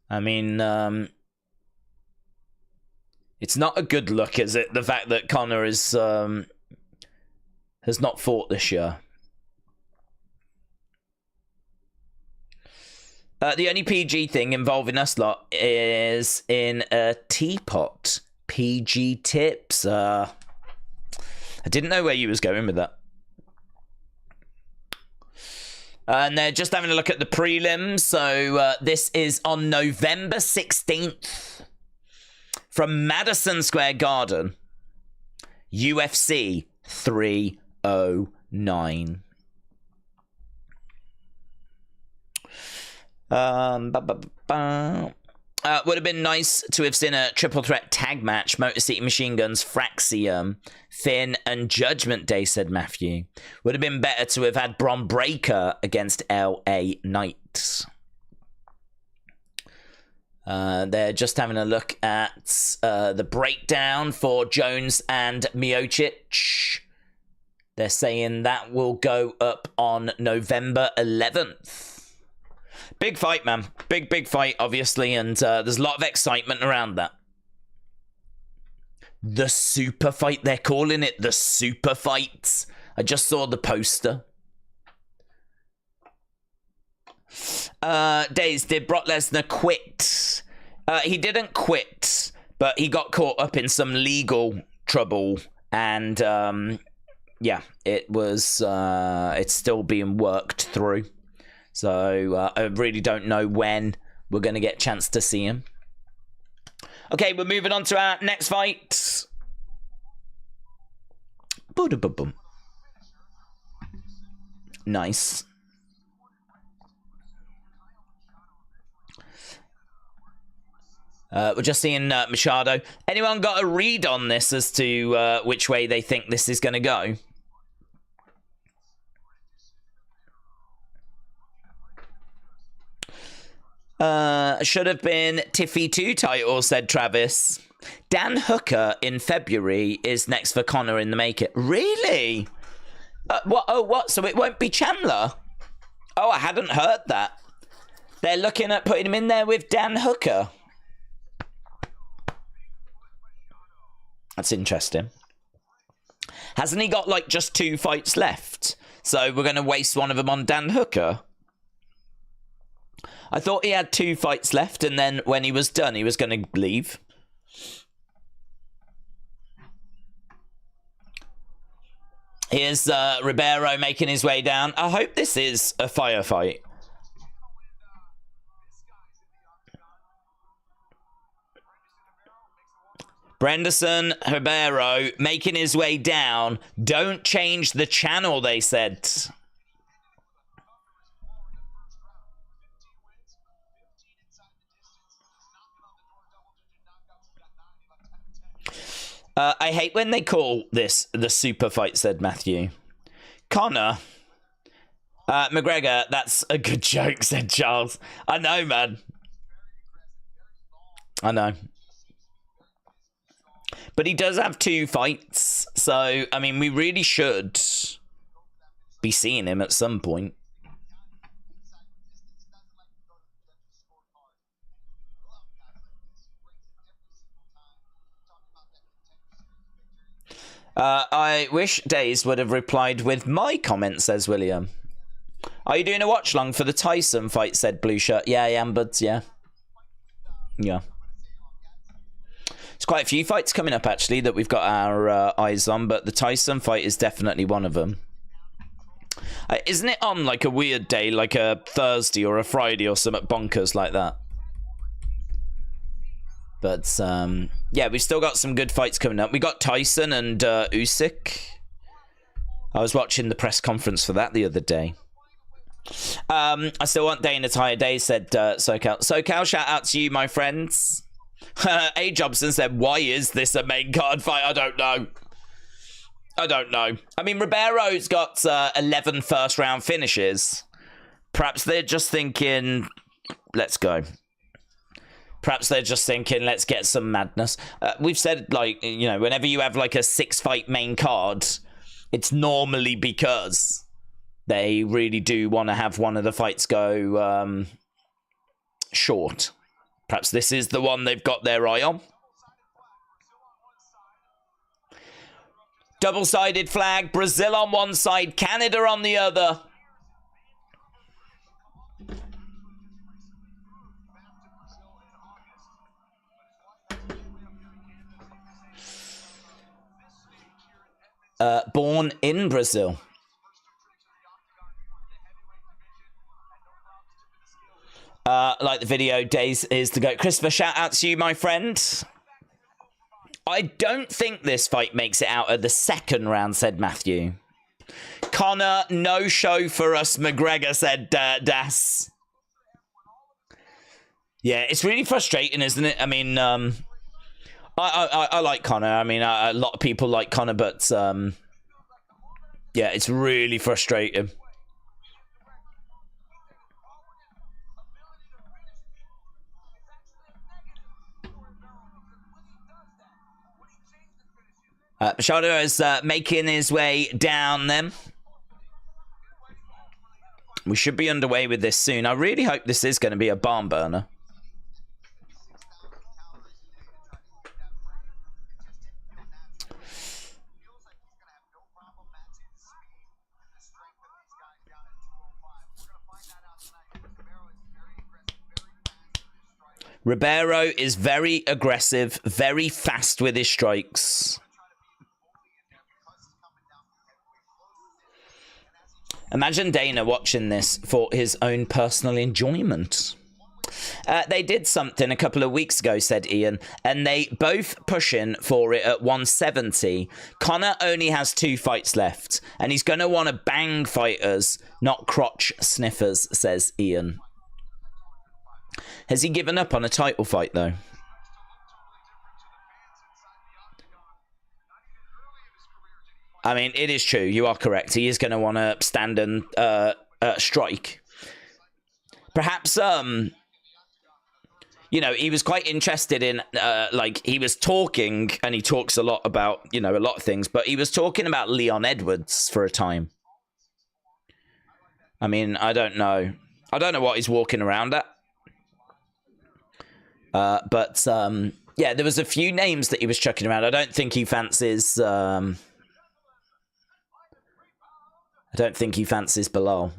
I mean, it's not a good look, is it? The fact that Conor is has not fought this year. The only PG thing involving us lot is in a teapot. PG tips. I didn't know where you was going with that. And they're just having a look at the prelims. So this is on November 16th. From Madison Square Garden. UFC 309. Would have been nice to have seen a triple threat tag match. Motor City Machine Guns, Fraxium, Finn, and Judgment Day, said Matthew. Would have been better to have had Bron Breakker against LA Knight. They're just having a look at the breakdown for Jones and Miocic. They're saying that will go up on November 11th. Big fight, man. Big fight, obviously, and there's a lot of excitement around that. The super fight, they're calling it the super fight. I just saw the poster. Days, did Brock Lesnar quit? He didn't quit, but he got caught up in some legal trouble, and yeah, it was, it's still being worked through. So I really don't know when we're going to get a chance to see him. Okay, we're moving on to our next fight. Boom. Nice. We're just seeing Machard. Anyone got a read on this as to which way they think this is going to go? Should have been Tiffy 2 title, said Travis. Dan Hooker in February is next for Conor in the make it. Really? What? Oh, what? So it won't be Chandler? Oh, I hadn't heard that. They're looking at putting him in there with Dan Hooker. That's interesting. Hasn't he got, like, just 2 fights left? So we're going to waste one of them on Dan Hooker? I thought he had 2 fights left, and then when he was done, he was going to leave. Here's Ribeiro making his way down. I hope this is a firefight. Brenderson, Ribeiro making his way down. Don't change the channel, they said. I hate when they call this the super fight, said Matthew. Conor. McGregor, that's a good joke, said Giles. I know, man. I know. But he does have 2 fights. So, I mean, we really should be seeing him at some point. I wish Days would have replied with my comment, says William. Are you doing a watch long for the Tyson fight, said Blue Shirt. Yeah, I am, buds, yeah. Yeah. There's quite a few fights coming up, actually, that we've got our eyes on, but the Tyson fight is definitely one of them. Isn't it on, like, a weird day, like a Thursday or a Friday or something bonkers like that? But, yeah, we've still got some good fights coming up. We got Tyson and Usyk. I was watching the press conference for that the other day. I still want Dana Tire Day, said SoCal. SoCal, shout out to you, my friends. A. Jobson said, why is this a main card fight? I don't know. I don't know. I mean, Ribeiro's got 11 first-round finishes. Perhaps they're just thinking, let's go. Perhaps they're just thinking, let's get some madness. We've said, like, you know, whenever you have, like, a 6-fight main card, it's normally because they really do want to have one of the fights go short. Perhaps this is the one they've got their eye on. Double-sided flag. Brazil on one side, Canada on the other. Born in Brazil. Like the video, Days is to go. Christopher, shout out to you, my friend. I don't think this fight makes it out of the 2nd round, said Matthew. Conor, no show for us, McGregor, said Das. Yeah, it's really frustrating, isn't it? I mean, I like Conor. I mean, a lot of people like Conor, but yeah, it's really frustrating. Machard is making his way down then. We should be underway with this soon. I really hope this is going to be a barn burner. Ribeiro is very aggressive, very fast with his strikes. Imagine Dana watching this for his own personal enjoyment. They did something a couple of weeks ago, said Ian, and they both pushing for it at 170. Conor only has 2 fights left, and he's going to want to bang fighters, not crotch sniffers, says Ian. Has he given up on a title fight, though? I mean, it is true. You are correct. He is going to want to stand and strike. Perhaps, you know, he was quite interested in, like, he was talking, and he talks a lot about, you know, a lot of things, but he was talking about Leon Edwards for a time. I mean, I don't know. I don't know what he's walking around at. But, yeah, there was a few names that he was chucking around. I don't think he fancies, I don't think he fancies Bilal.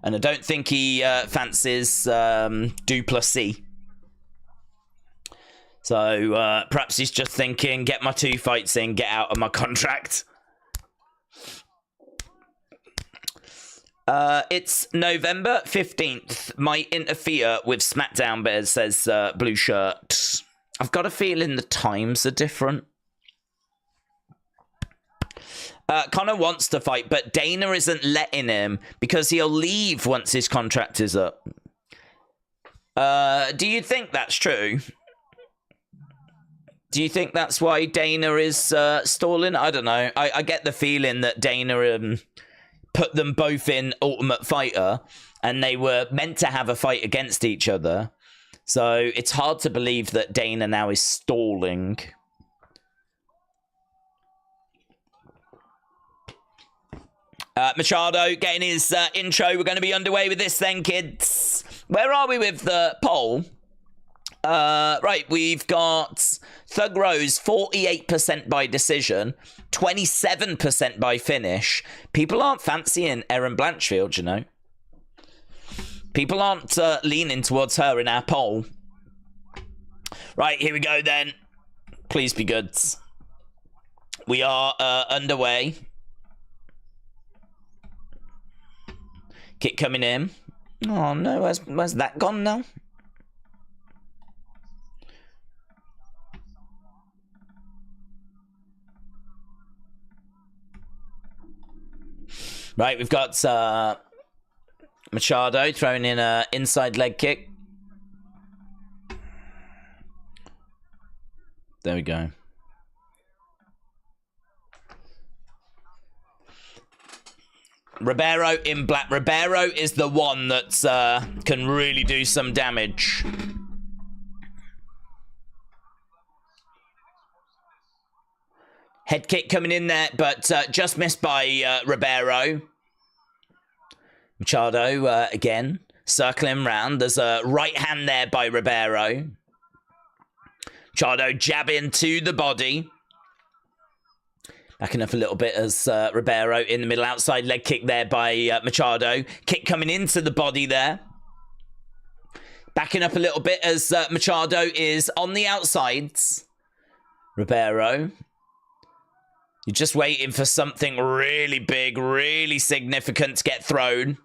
And I don't think he fancies Duplessis. So perhaps he's just thinking, get my 2 fights in, get out of my contract. It's November 15th. Might interfere with SmackDown Bears, says Blue Shirt. I've got a feeling the times are different. Conor wants to fight, but Dana isn't letting him because he'll leave once his contract is up. Do you think that's true? Do you think that's why Dana is stalling? I don't know. I get the feeling that Dana put them both in Ultimate Fighter, and they were meant to have a fight against each other. So it's hard to believe that Dana now is stalling. Machado getting his intro. We're going to be underway with this then, kids. Where are we with the poll? Right, we've got Thug Rose, 48% by decision, 27% by finish. People aren't fancying Erin Blanchfield, you know. People aren't leaning towards her in our poll. Right, here we go then. Please be good. We are underway. Kick coming in. Oh no, where's that gone now? Right, we've got Machado throwing in an inside leg kick. There we go. Ribeiro in black. Ribeiro is the one that can really do some damage. Head kick coming in there, but just missed by Ribeiro. Machado again, circling round. There's a right hand there by Ribeiro. Machado jabbing to the body. Backing up a little bit as Ribeiro in the middle. Outside leg kick there by Machado. Kick coming into the body there. Backing up a little bit as Machado is on the outsides. Ribeiro. You're just waiting for something really big, really significant to get thrown.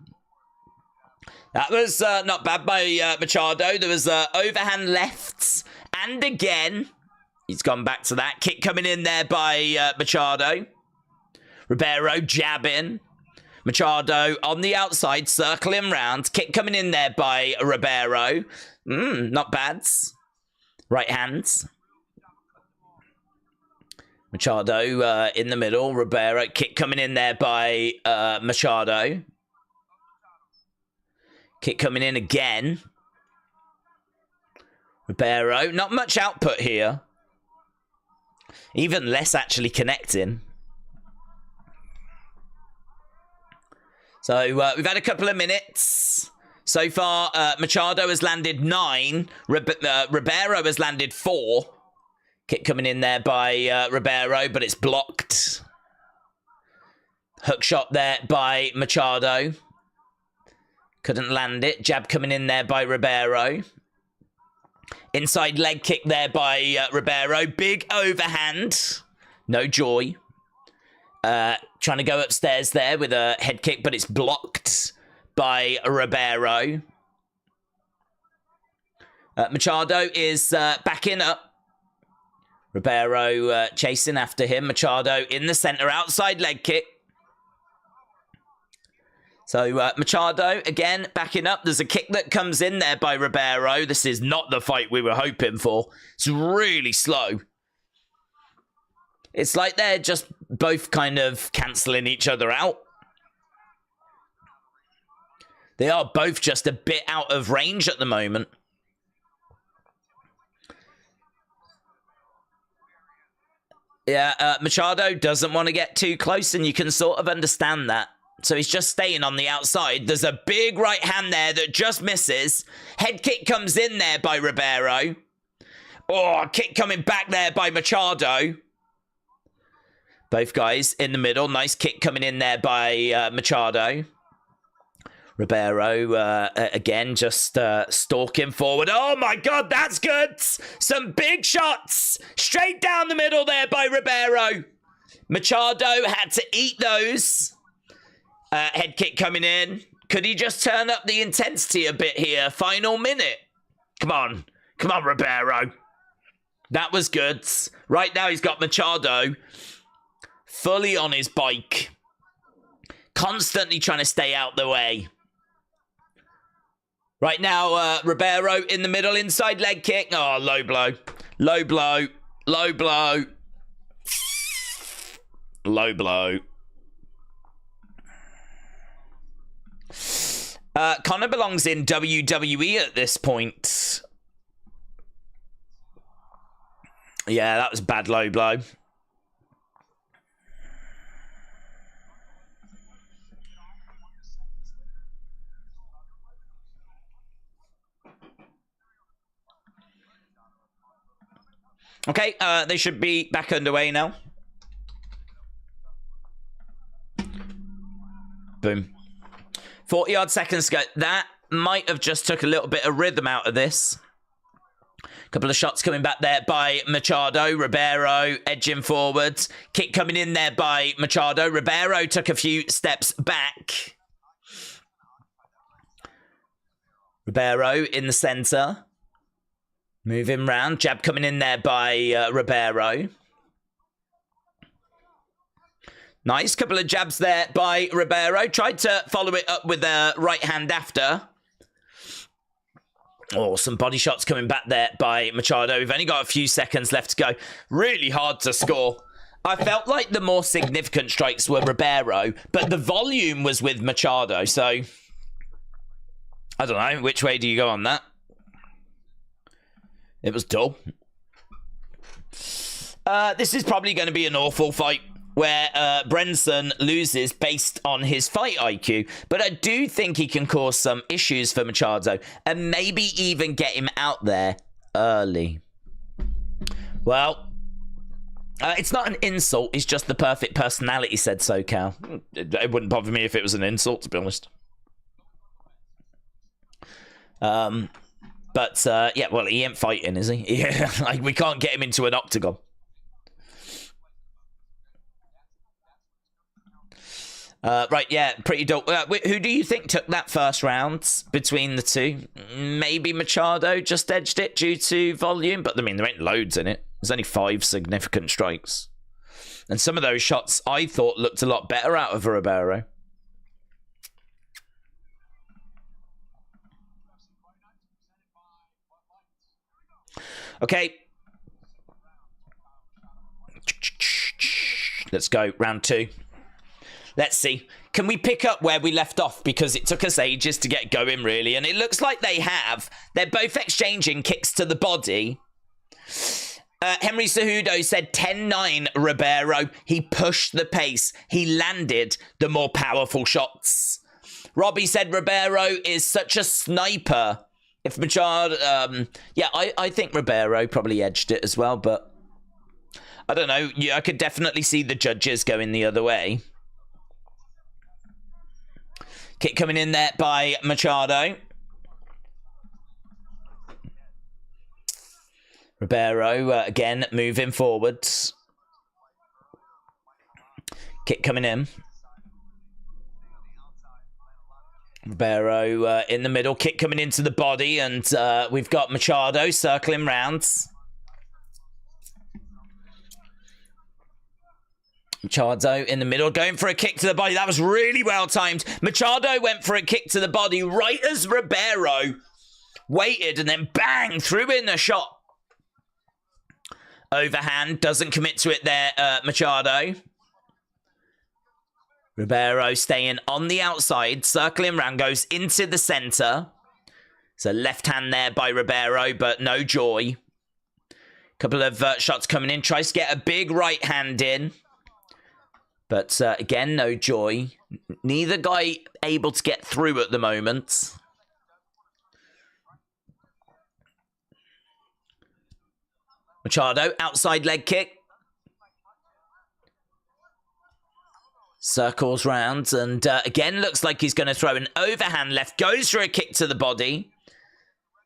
That was not bad by Machado. There was overhand lefts. And again... he's gone back to that. Kick coming in there by Machado. Ribeiro jabbing. Machado on the outside, circling round. Kick coming in there by Ribeiro. Not bad. Right hands. Machado in the middle. Ribeiro. Kick coming in there by Machado. Kick coming in again. Ribeiro. Not much output here. Even less actually connecting. So we've had a couple of minutes. So far, Machado has landed 9. Ribeiro has landed 4. Kick coming in there by Ribeiro, but it's blocked. Hook shot there by Machado. Couldn't land it. Jab coming in there by Ribeiro. Inside leg kick there by Ribeiro. Big overhand. No joy. Trying to go upstairs there with a head kick, but it's blocked by Ribeiro. Machado is backing up. Ribeiro chasing after him. Machado in the center, outside leg kick. So Machado, again, backing up. There's a kick that comes in there by Ribeiro. This is not the fight we were hoping for. It's really slow. It's like they're just both kind of cancelling each other out. They are both just a bit out of range at the moment. Yeah, Machado doesn't want to get too close, and you can sort of understand that. So he's just staying on the outside. There's a big right hand there that just misses. Head kick comes in there by Ribeiro. Oh, kick coming back there by Machado. Both guys in the middle. Nice kick coming in there by Machado. Ribeiro, again, just stalking forward. Oh, my God, that's good. Some big shots. Straight down the middle there by Ribeiro. Machado had to eat those. Head kick coming in. Could he just turn up the intensity a bit here? Final minute. Come on. Come on, Ribeiro. That was good. Right now he's got Machado fully on his bike. Constantly trying to stay out the way. Right now, Ribeiro in the middle, inside leg kick. Oh, low blow. Low blow. Low blow. Low blow. Conor belongs in WWE at this point. Yeah, that was bad low blow. Okay, they should be back underway now. Boom. 40-odd seconds ago. That might have just took a little bit of rhythm out of this. Couple of shots coming back there by Machado. Ribeiro edging forwards. Kick coming in there by Machado. Ribeiro took a few steps back. Ribeiro in the center. Moving round. Jab coming in there by Ribeiro. Nice. Couple of jabs there by Ribeiro. Tried to follow it up with a right hand after. Oh, some body shots coming back there by Machado. We've only got a few seconds left to go. Really hard to score. I felt like the more significant strikes were Ribeiro, but the volume was with Machado. So, I don't know. Which way do you go on that? It was dull. This is probably going to be an awful fight where Brenson loses based on his fight IQ. But I do think he can cause some issues for Machado and maybe even get him out there early. Well, it's not an insult. It's just the perfect personality, said SoCal. It wouldn't bother me if it was an insult, to be honest. But, yeah, well, he ain't fighting, is he? Yeah, like, we can't get him into an octagon. Right, yeah, pretty dope. Who do you think took that first round between the two? Maybe Machado just edged it due to volume, but I mean, there ain't loads in it. There's only 5 significant strikes. And some of those shots I thought looked a lot better out of Ribeiro. Okay. Let's go, round 2. Let's see. Can we pick up where we left off? Because it took us ages to get going, really. And it looks like they have. They're both exchanging kicks to the body. Henry Cejudo said 10-9 Ribeiro. He pushed the pace. He landed the more powerful shots. Robbie said Ribeiro is such a sniper. If Machard... yeah, I think Ribeiro probably edged it as well, but... I don't know. Yeah, I could definitely see the judges going the other way. Kick coming in there by Machado. Ribeiro, again, moving forwards. Kick coming in. Ribeiro in the middle. Kick coming into the body. And we've got Machado circling rounds. Machado in the middle, going for a kick to the body. That was really well timed. Machado went for a kick to the body right as Ribeiro waited and then bang, threw in a shot. Overhand, doesn't commit to it there, Machado. Ribeiro staying on the outside, circling round, goes into the center. So left hand there by Ribeiro, but no joy. Couple of shots coming in, tries to get a big right hand in. But again, no joy. Neither guy able to get through at the moment. Machado, outside leg kick. Circles round and again looks like he's going to throw an overhand left. Goes for a kick to the body.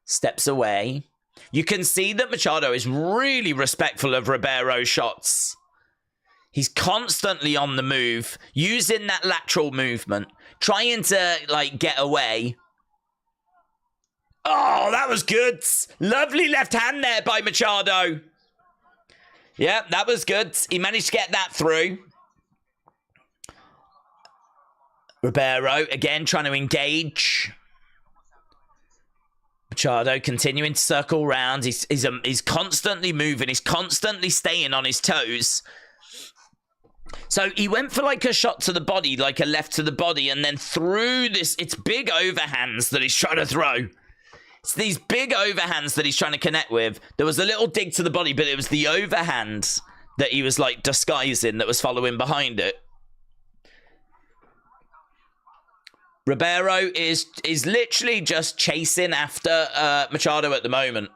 Steps away. You can see that Machado is really respectful of Ribeiro's shots. He's constantly on the move, using that lateral movement, trying to, like, get away. Oh, that was good. Lovely left hand there by Machado. Yeah, that was good. He managed to get that through. Ribeiro, again, trying to engage. Machado continuing to circle round. He's constantly moving. He's constantly staying on his toes. So he went for like a shot to the body, like a left to the body, and then threw this. It's big overhands that he's trying to throw. It's these big overhands that he's trying to connect with. There was a little dig to the body, but it was the overhand that he was like disguising that was following behind it. Ribeiro is literally just chasing after Machado at the moment.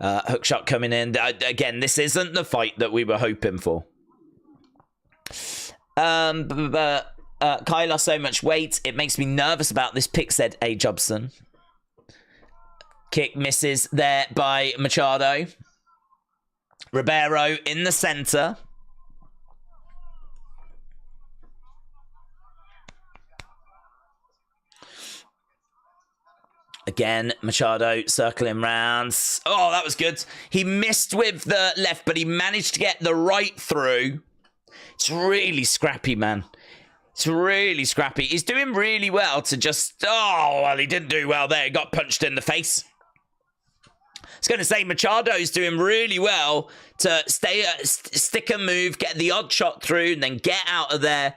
Hook shot coming in. Again, this isn't the fight that we were hoping for. Kai lost so much weight. It makes me nervous about this pick, said A. Jobson. Kick misses there by Machado. Ribeiro in the center. Again, Machado circling rounds. Oh, that was good. He missed with the left, but he managed to get the right through. It's really scrappy, man. It's really scrappy. He's doing really well to just... Oh, well, he didn't do well there. He got punched in the face. I was going to say, Machado's doing really well to stick and move, get the odd shot through, and then get out of there.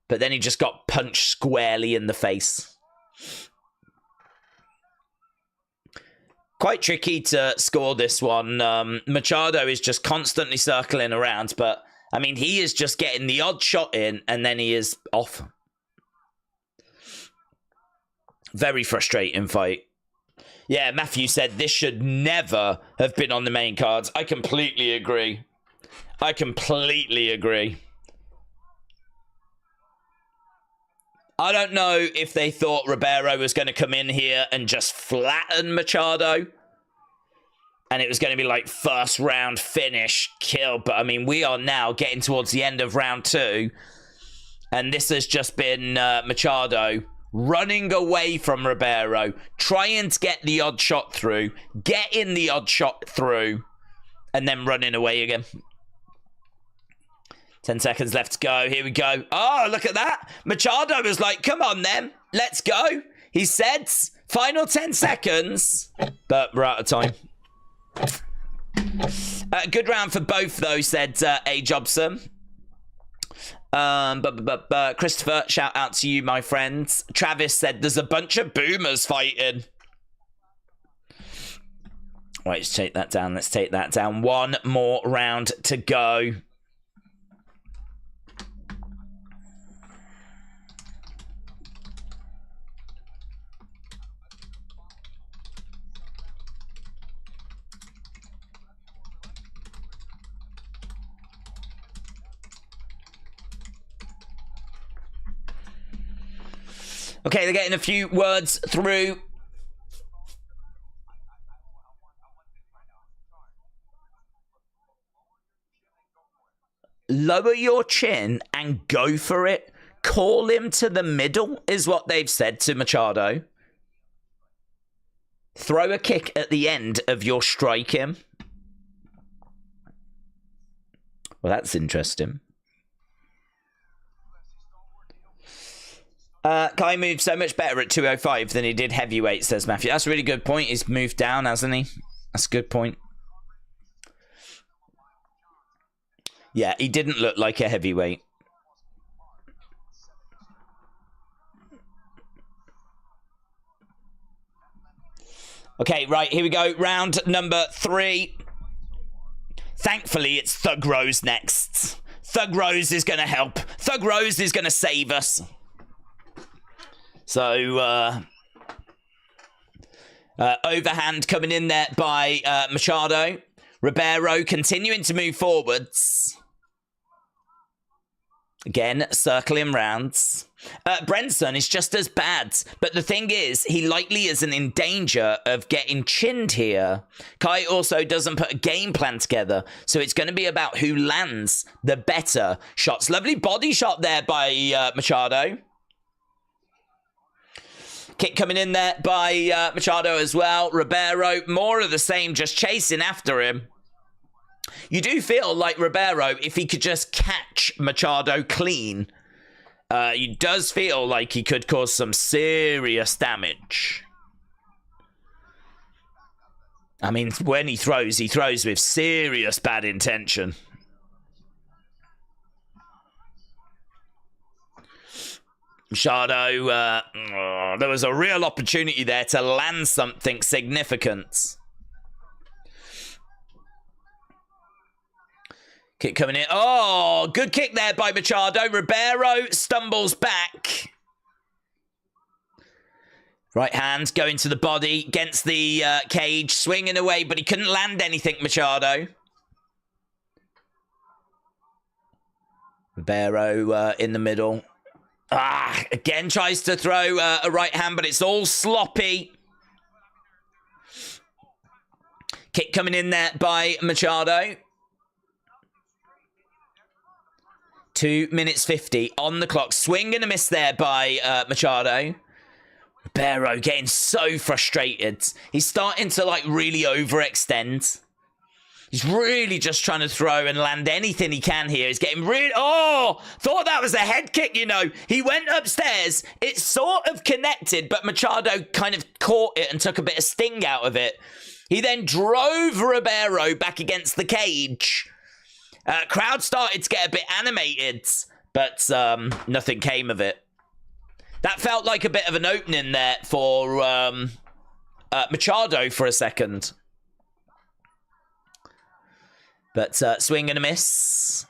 But then he just got punched squarely in the face. Quite tricky to score this one. Machado is just constantly circling around, but I mean, he is just getting the odd shot in and then he is off. Very frustrating fight. Yeah, Matthew said this should never have been on the main cards. I completely agree. I completely agree. I don't know if they thought Ribeiro was going to come in here and just flatten Machado. And it was going to be like first round finish, kill. But I mean, we are now getting towards the end of round 2. And this has just been Machado running away from Ribeiro, trying to get the odd shot through, getting the odd shot through, and then running away again. 10 seconds left to go. Here we go. Oh, look at that. Machado was like, come on then. Let's go. He said, final 10 seconds. But we're out of time. Good round for both, though, said A. Jobson. But Christopher, shout out to you, my friends. Travis said, there's a bunch of boomers fighting. Right, let's take that down. Let's take that down. One more round to go. Okay, they're getting a few words through. lower your chin and go for it. Call him to the middle, is what they've said to Machado. Throw a kick at the end of your strike him. Well, that's interesting. Kai moved so much better at 205 than he did heavyweight, says Matthew. That's a really good point. He's moved down, hasn't he? That's a good point. Yeah, he didn't look like a heavyweight. Okay, right, here we go. Round number 3. Thankfully, it's Thug Rose next. Thug Rose is going to help. Thug Rose is going to save us. So, overhand coming in there by Machado. Ribeiro continuing to move forwards. Again, circling rounds. Brenson is just as bad, but the thing is, he likely isn't in danger of getting chinned here. Kai also doesn't put a game plan together, so it's going to be about who lands the better shots. Lovely body shot there by Machado. Kick coming in there by Machado as well. Ribeiro, more of the same, just chasing after him. You do feel like Ribeiro, if he could just catch Machado clean, he does feel like he could cause some serious damage. I mean, when he throws with serious bad intention. Machado, there was a real opportunity there to land something significant. Kick coming in. Oh, good kick there by Machado. Ribeiro stumbles back. Right hand going to the body against the cage, swinging away, but he couldn't land anything, Machado. Ribeiro in the middle. Again tries to throw a right hand, but it's all sloppy. Kick coming in there by Machado. 2 minutes 50 on the clock. Swing and a miss there by Machado. Ribeiro getting so frustrated. He's starting to, like, really overextend. He's really just trying to throw and land anything he can here. He's getting really... Oh! Thought that was a head kick, you know. He went upstairs. It sort of connected, but Machado kind of caught it and took a bit of sting out of it. He then drove Ribeiro back against the cage. Crowd started to get a bit animated, but nothing came of it. That felt like a bit of an opening there for Machado for a second. But swing and a miss.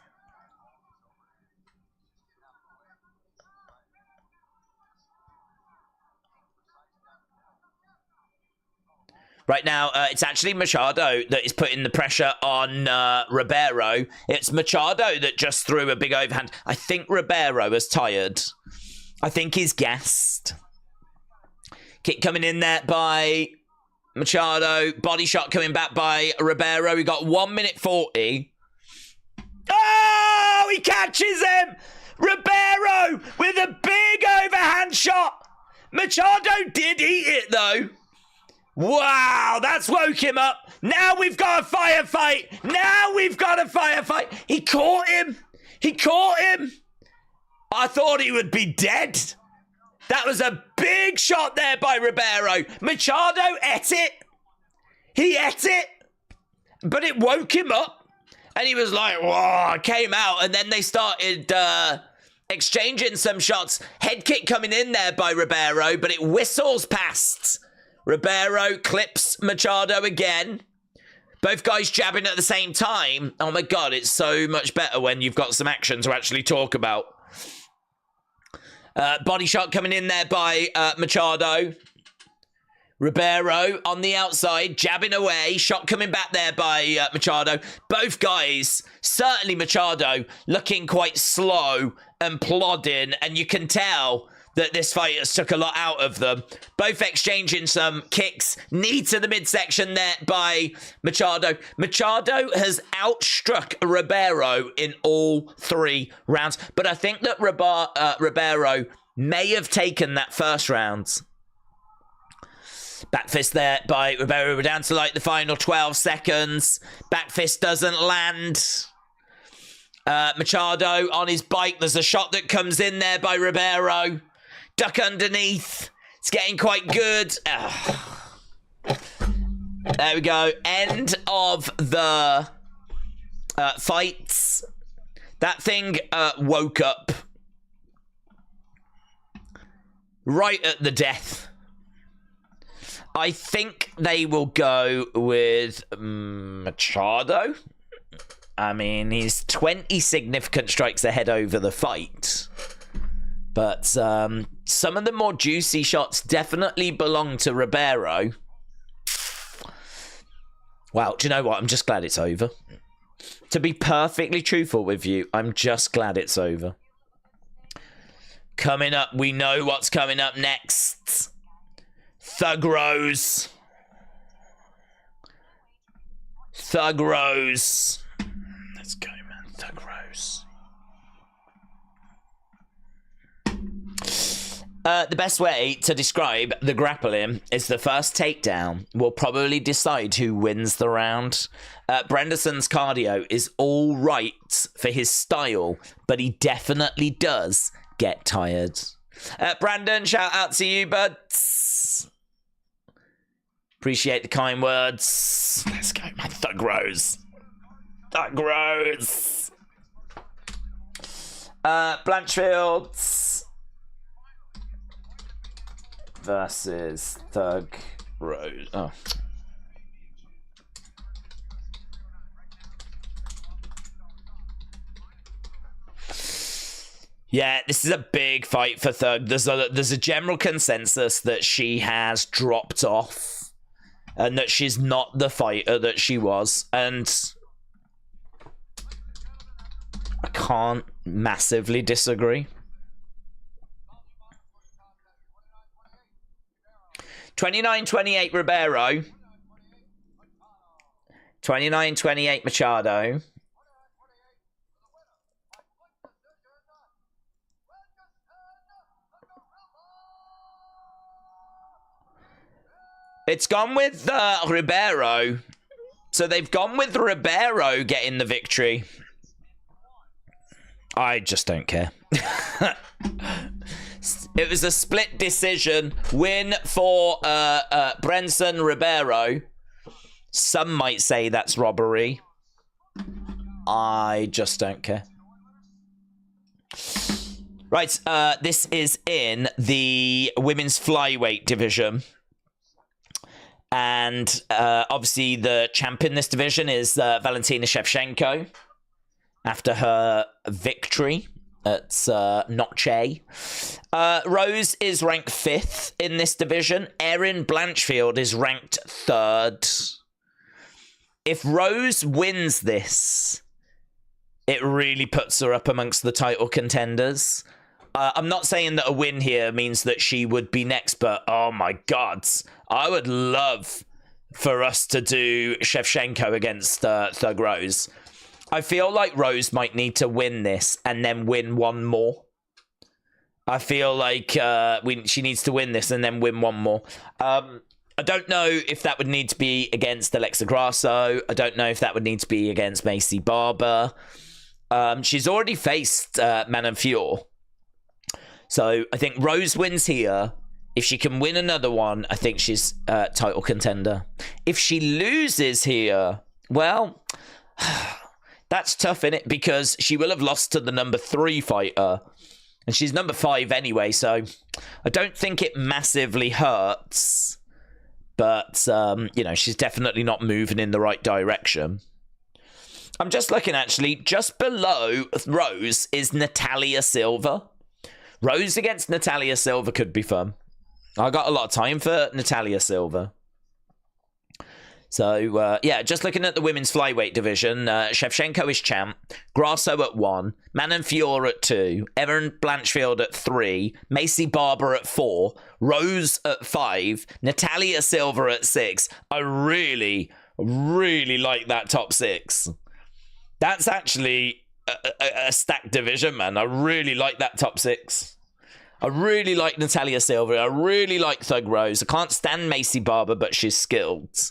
Right now, it's actually Machado that is putting the pressure on Ribeiro. It's Machado that just threw a big overhand. I think Ribeiro is tired. I think he's gassed. Kick coming in there by Machado. Body shot coming back by Ribeiro. We got 1 minute 40. Oh, he catches him! Ribeiro with a big overhand shot. Machado did eat it, though. Wow, that's woke him up. Now we've got a firefight. Now we've got a firefight. He caught him. He caught him. I thought he would be dead. That was a big shot there by Ribeiro. Machado ate it. He ate it. But it woke him up. And he was like, whoa, came out. And then they started exchanging some shots. Head kick coming in there by Ribeiro, but it whistles past. Ribeiro clips Machado again. Both guys jabbing at the same time. Oh my God, it's so much better when you've got some action to actually talk about. Body shot coming in there by Machado. Ribeiro on the outside, jabbing away. Shot coming back there by Machado. Both guys, certainly Machado, looking quite slow and plodding. And you can tell that this fight has took a lot out of them. Both exchanging some kicks. Knee to the midsection there by Machado. Machado has outstruck Ribeiro in all 3 rounds. But I think that Ribeiro may have taken that first round. Back fist there by Ribeiro. We're down to like the final 12 seconds. Back fist doesn't land. Machado on his bike. There's a shot that comes in there by Ribeiro. Duck underneath. It's getting quite good. There we go. End of the fights. That thing woke up right at the death. I think they will go with Machado. I mean, he's 20 significant strikes ahead over the fight. But some of the more juicy shots definitely belong to Ribeiro. Well, do you know what? I'm just glad it's over. To be perfectly truthful with you, I'm just glad it's over. Coming up, we know what's coming up next. Thug Rose. Thug Rose. Let's go, man. Thug Rose. The best way to describe the grappling is the first takedown will probably decide who wins the round. Brenderson's cardio is all right for his style, but he definitely does get tired. Brandon, shout out to you, buds. Appreciate the kind words. Let's go, man. Thug Rose. Thug Rose. Blanchfield versus Thug Rose. Oh. Yeah, this is a big fight for Thug. There's a general consensus that she has dropped off. And that she's not the fighter that she was. And I can't massively disagree. 29-28 Ribeiro. 29-28 Machado. It's gone with Ribeiro. So they've gone with Ribeiro getting the victory. I just don't care. It was a split decision. Win for Brenson Ribeiro. Some might say that's robbery. I just don't care. Right, this is in the women's flyweight division. And obviously the champ in this division is Valentina Shevchenko after her victory at Noche. Rose is ranked 5th in this division. Erin Blanchfield is ranked 3rd. If Rose wins this, it really puts her up amongst the title contenders. I'm not saying that a win here means that she would be next, but oh my God, I would love for us to do Shevchenko against Thug Rose. I feel like Rose might need to win this and then win one more. I feel like she needs to win this and then win one more. I don't know if that would need to be against Alexa Grasso. I don't know if that would need to be against Macy Barber. She's already faced Manon Fior. So I think Rose wins here. If she can win another one, I think she's title contender. If she loses here, well, that's tough, innit? Because she will have lost to the number 3 fighter. And she's number 5 anyway, so I don't think it massively hurts. But, you know, she's definitely not moving in the right direction. I'm just looking, actually. Just below Rose is Natalia Silva. Rose against Natalia Silva could be fun. I got a lot of time for Natalia Silva. So, yeah, just looking at the women's flyweight division, Shevchenko is champ, Grasso at 1, Manonfiore at 2, Erin Blanchfield at 3, Macy Barber at 4, Rose at 5, Natalia Silva at 6. I really, really like that top 6. That's actually a stacked division, man. I really like that top 6. I really like Natalia Silva. I really like Thug Rose. I can't stand Macy Barber, but she's skilled.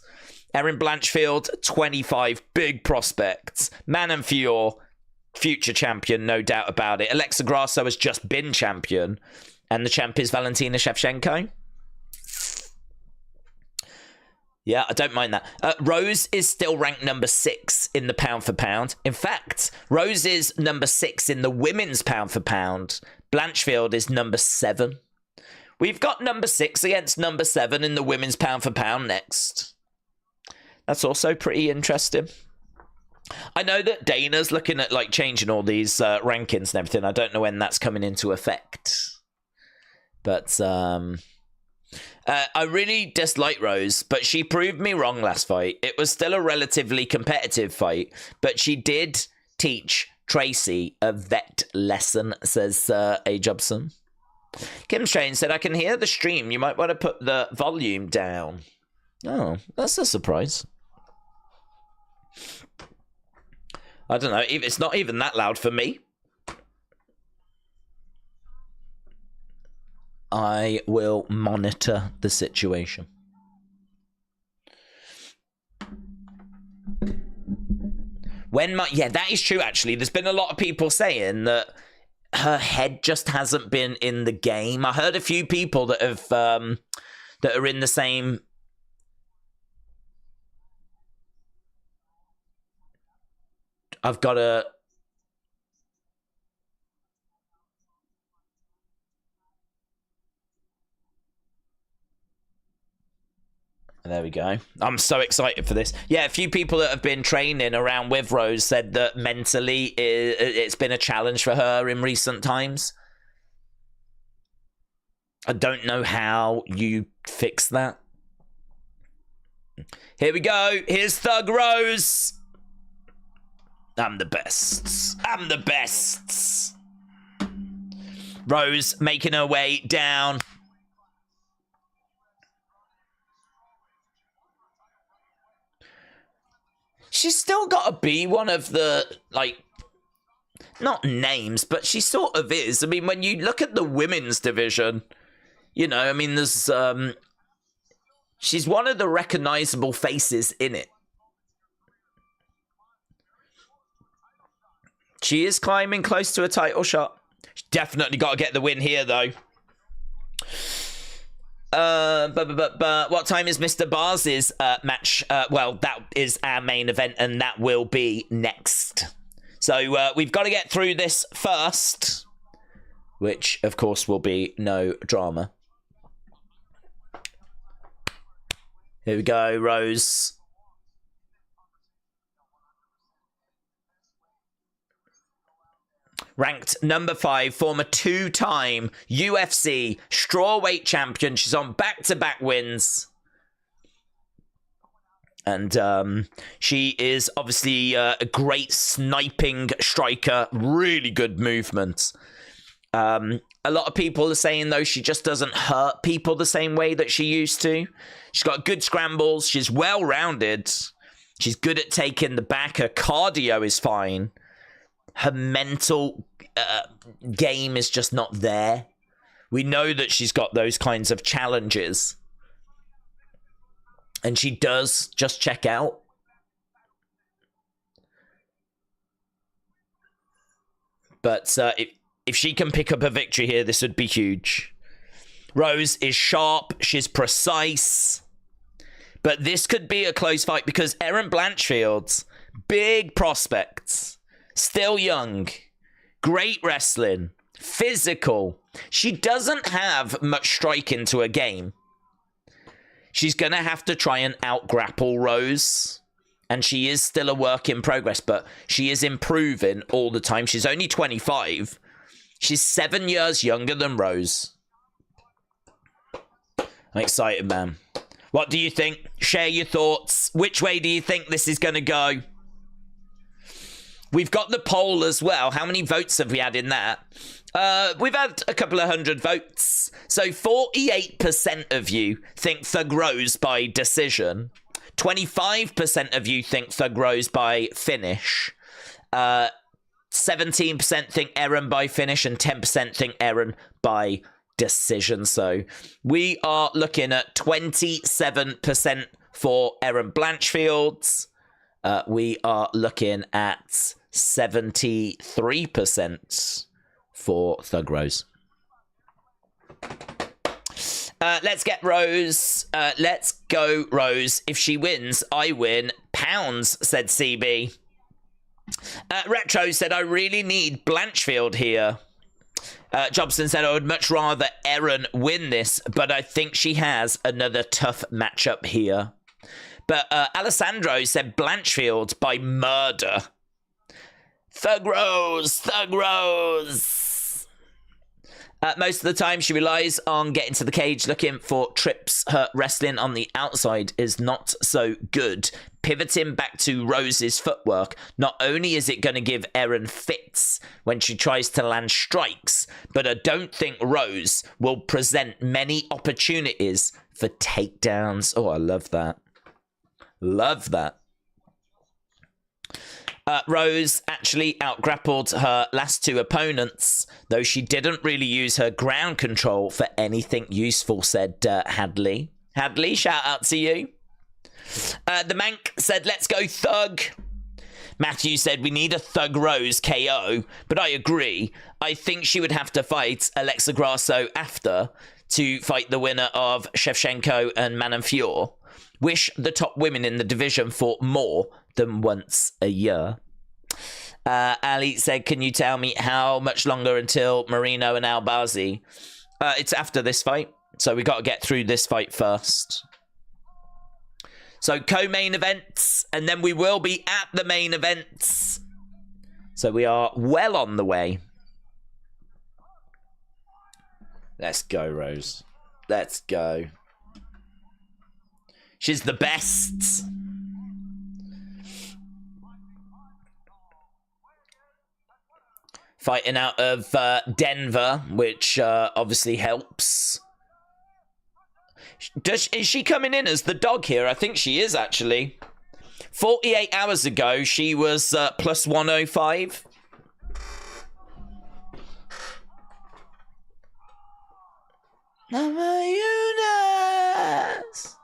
Erin Blanchfield, 25, big prospects. Manonfiore, future champion, no doubt about it. Alexa Grasso has just been champion. And the champ is Valentina Shevchenko. Yeah, I don't mind that. Rose is still ranked number 6 in the pound for pound. In fact, Rose is number 6 in the women's pound for pound. Blanchfield is number 7. We've got number 6 against number 7 in the women's pound for pound next. That's also pretty interesting. I know that Dana's looking at like changing all these rankings and everything. I don't know when that's coming into effect. But I really dislike Rose, but she proved me wrong last fight. It was still a relatively competitive fight, but she did teach Tracy a vet lesson, says A. Jobson. Kim Strain said, I can hear the stream. You might want to put the volume down. Oh, that's a surprise. I don't know. It's not even that loud for me. I will monitor the situation. Yeah, that is true, actually. There's been a lot of people saying that her head just hasn't been in the game. I heard a few people that have that are in the same... I've got a... There we go. I'm so excited for this. Yeah, a few people that have been training around with Rose said that mentally it's been a challenge for her in recent times. I don't know how you fix that. Here we go. Here's Thug Rose. I'm the best. I'm the best. Rose making her way down. She's still got to be one of the, like, not names, but she sort of is. I mean, when you look at the women's division, you know, I mean, there's, she's one of the recognizable faces in it. She is climbing close to a title shot. She's definitely got to get the win here, though. But what time is Mr. Bars's match? Well, that is our main event, and that will be next. So we've got to get through this first, which, of course, will be no drama. Here we go, Rose. Ranked number 5, former 2-time UFC strawweight champion. She's on back-to-back wins. And she is obviously a great sniping striker. Really good movement. A lot of people are saying, though, she just doesn't hurt people the same way that she used to. She's got good scrambles. She's well-rounded. She's good at taking the back. Her cardio is fine. Her mental game is just not there. We know that she's got those kinds of challenges. And she does just check out. But if she can pick up a victory here, this would be huge. Rose is sharp. She's precise. But this could be a close fight because Erin Blanchfield's big prospects. Still young, great wrestling, physical. She doesn't have much striking to her game. She's going to have to try and out-grapple Rose. And she is still a work in progress, but she is improving all the time. She's only 25. She's 7 years younger than Rose. I'm excited, man. What do you think? Share your thoughts. Which way do you think this is going to go? We've got the poll as well. How many votes have we had in that? We've had a couple of hundred votes. So 48% of you think Thug Rose by decision. 25% of you think Thug Rose by finish. 17% think Erin by finish, and 10% think Erin by decision. So we are looking at 27% for Erin Blanchfield. We are looking at 73% for Thug Rose. Let's get Rose. Let's go, Rose. If she wins, I win. Pounds, said CB. Retro said, I really need Blanchfield here. Jobson said, I would much rather Erin win this, but I think she has another tough matchup here. But Alessandro said Blanchfield by murder. Thug Rose, Thug Rose. Most of the time, she relies on getting to the cage looking for trips. Her wrestling on the outside is not so good. Pivoting back to Rose's footwork, not only is it going to give Erin fits when she tries to land strikes, but I don't think Rose will present many opportunities for takedowns. Oh, I love that. Love that. Rose actually out-grappled her last two opponents, though she didn't really use her ground control for anything useful, said Hadley. Hadley, shout out to you. The Mank said, let's go Thug. Matthew said, we need a Thug Rose KO, but I agree. I think she would have to fight Alexa Grasso after to fight the winner of Shevchenko and Manonfiore. Wish the top women in the division fought more than once a year. Ali said, can you tell me how much longer until Moreno and Albazi? It's after this fight, so we got to get through this fight first. So co-main events, and then we will be at the main events. So we are well on the way. Let's go, Rose. Let's go. She's the best. Fighting out of Denver, which obviously helps. Is she coming in as the dog here? I think she is, actually. 48 hours ago, she was plus 105. Namajunas.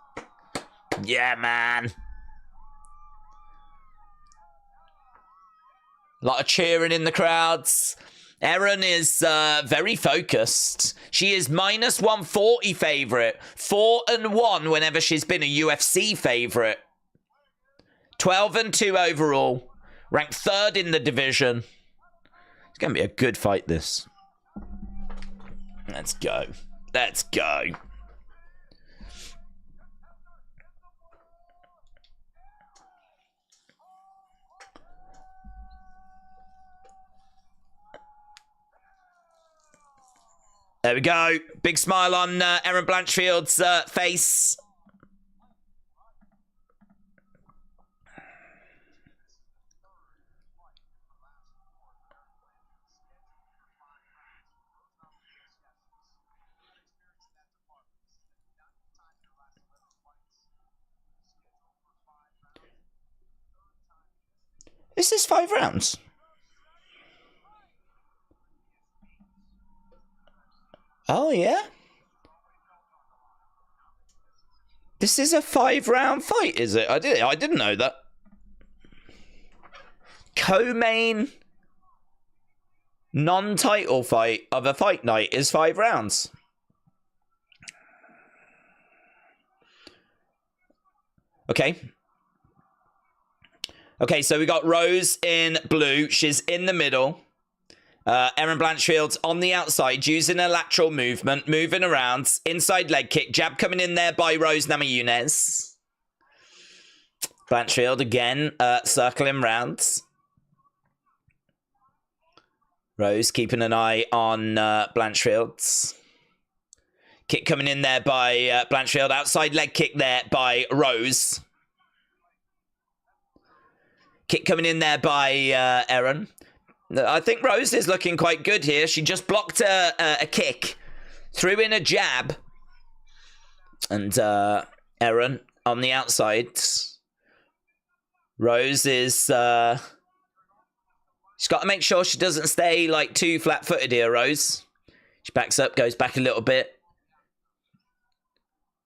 Yeah, man. A lot of cheering in the crowds. Erin is very focused. She is minus 140 favourite. 4-1 whenever she's been a UFC favourite. 12-2 overall. Ranked third in the division. It's going to be a good fight, this. Let's go. Let's go. There we go. Big smile on Erin Blanchfield's face. Is this 5 rounds? Oh, yeah? This is a 5-round fight, is it? I didn't know that. Co-main non-title fight of a fight night is 5 rounds. Okay. Okay, so we got Rose in blue. She's in the middle. Erin Blanchfield's on the outside, using a lateral movement, moving around. Inside leg kick. Jab coming in there by Rose Namajunas. Blanchfield again, circling rounds. Rose keeping an eye on Blanchfield's. Kick coming in there by Blanchfield. Outside leg kick there by Rose. Kick coming in there by Erin. I think Rose is looking quite good here. She just blocked a kick. Threw in a jab. And Erin on the outside. Rose is... she's got to make sure she doesn't stay like too flat-footed here, Rose. She backs up, goes back a little bit.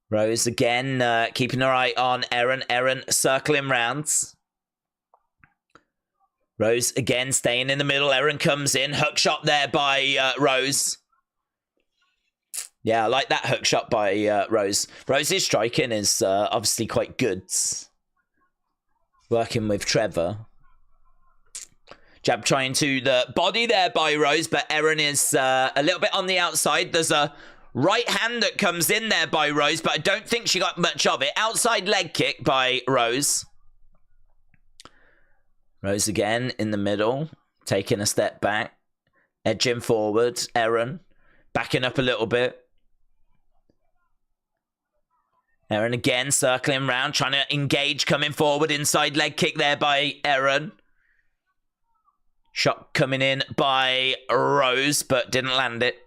Rose again, keeping her eye on Erin. Erin circling rounds. Rose again staying in the middle. Erin comes in. Hook shot there by Rose. Yeah, I like that hook shot by Rose. Rose's striking is obviously quite good. Working with Trevor. Jab trying to the body there by Rose, but Erin is a little bit on the outside. There's a right hand that comes in there by Rose, but I don't think she got much of it. Outside leg kick by Rose. Rose again in the middle, taking a step back. Edging forward, Erin. Backing up a little bit. Erin again circling round, trying to engage, coming forward. Inside leg kick there by Erin. Shot coming in by Rose, but didn't land it.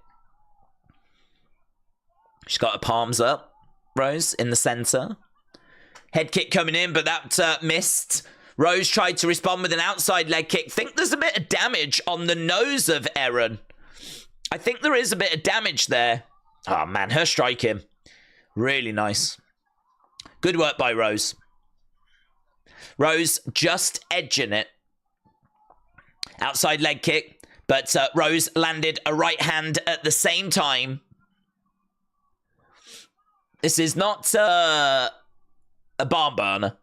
She's got her palms up. Rose in the center. Head kick coming in, but that missed. Rose tried to respond with an outside leg kick. Think there's a bit of damage on the nose of Erin. I think there is a bit of damage there. Oh, man, her striking. Really nice. Good work by Rose. Rose just edging it. Outside leg kick, but Rose landed a right hand at the same time. This is not a barn burner.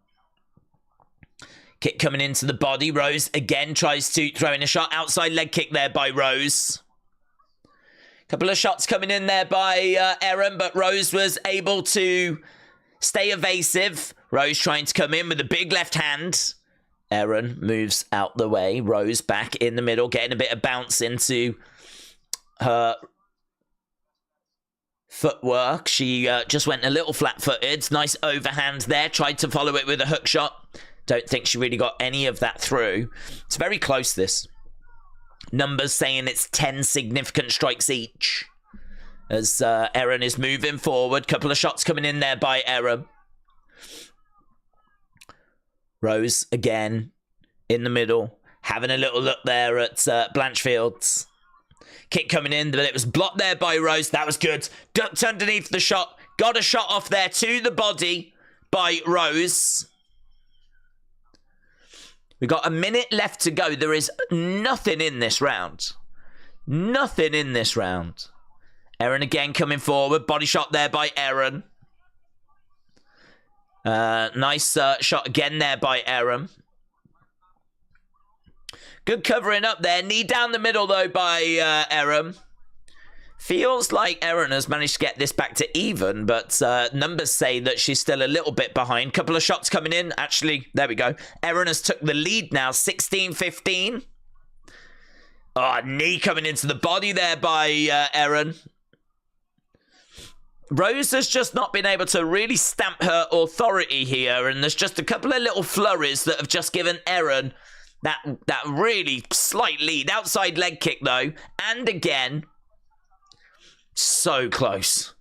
Kick coming into the body. Rose again tries to throw in a shot. Outside leg kick there by Rose. Couple of shots coming in there by Erin, but Rose was able to stay evasive. Rose trying to come in with a big left hand. Erin moves out the way. Rose back in the middle, getting a bit of bounce into her footwork. She just went a little flat-footed. Nice overhand there. Tried to follow it with a hook shot. Don't think she really got any of that through. It's very close, this. Numbers saying it's 10 significant strikes each. As Erin is moving forward. Couple of shots coming in there by Erin. Rose again in the middle, having a little look there at Blanchfield. Kick coming in, but it was blocked there by Rose. That was good. Ducked underneath the shot. Got a shot off there to the body by Rose. We got a minute left to go. There is nothing in this round. Nothing in this round. Erin again coming forward. Body shot there by Erin. Nice shot again there by Erin. Good covering up there. Knee down the middle, though, by Erin. Feels like Erin has managed to get this back to even, but numbers say that she's still a little bit behind. Couple of shots coming in. Actually, there we go. Erin has took the lead now, 16-15. Oh, knee coming into the body there by Erin. Rose has just not been able to really stamp her authority here, and there's just a couple of little flurries that have just given Erin that really slight lead. Outside leg kick, though, and again, so close.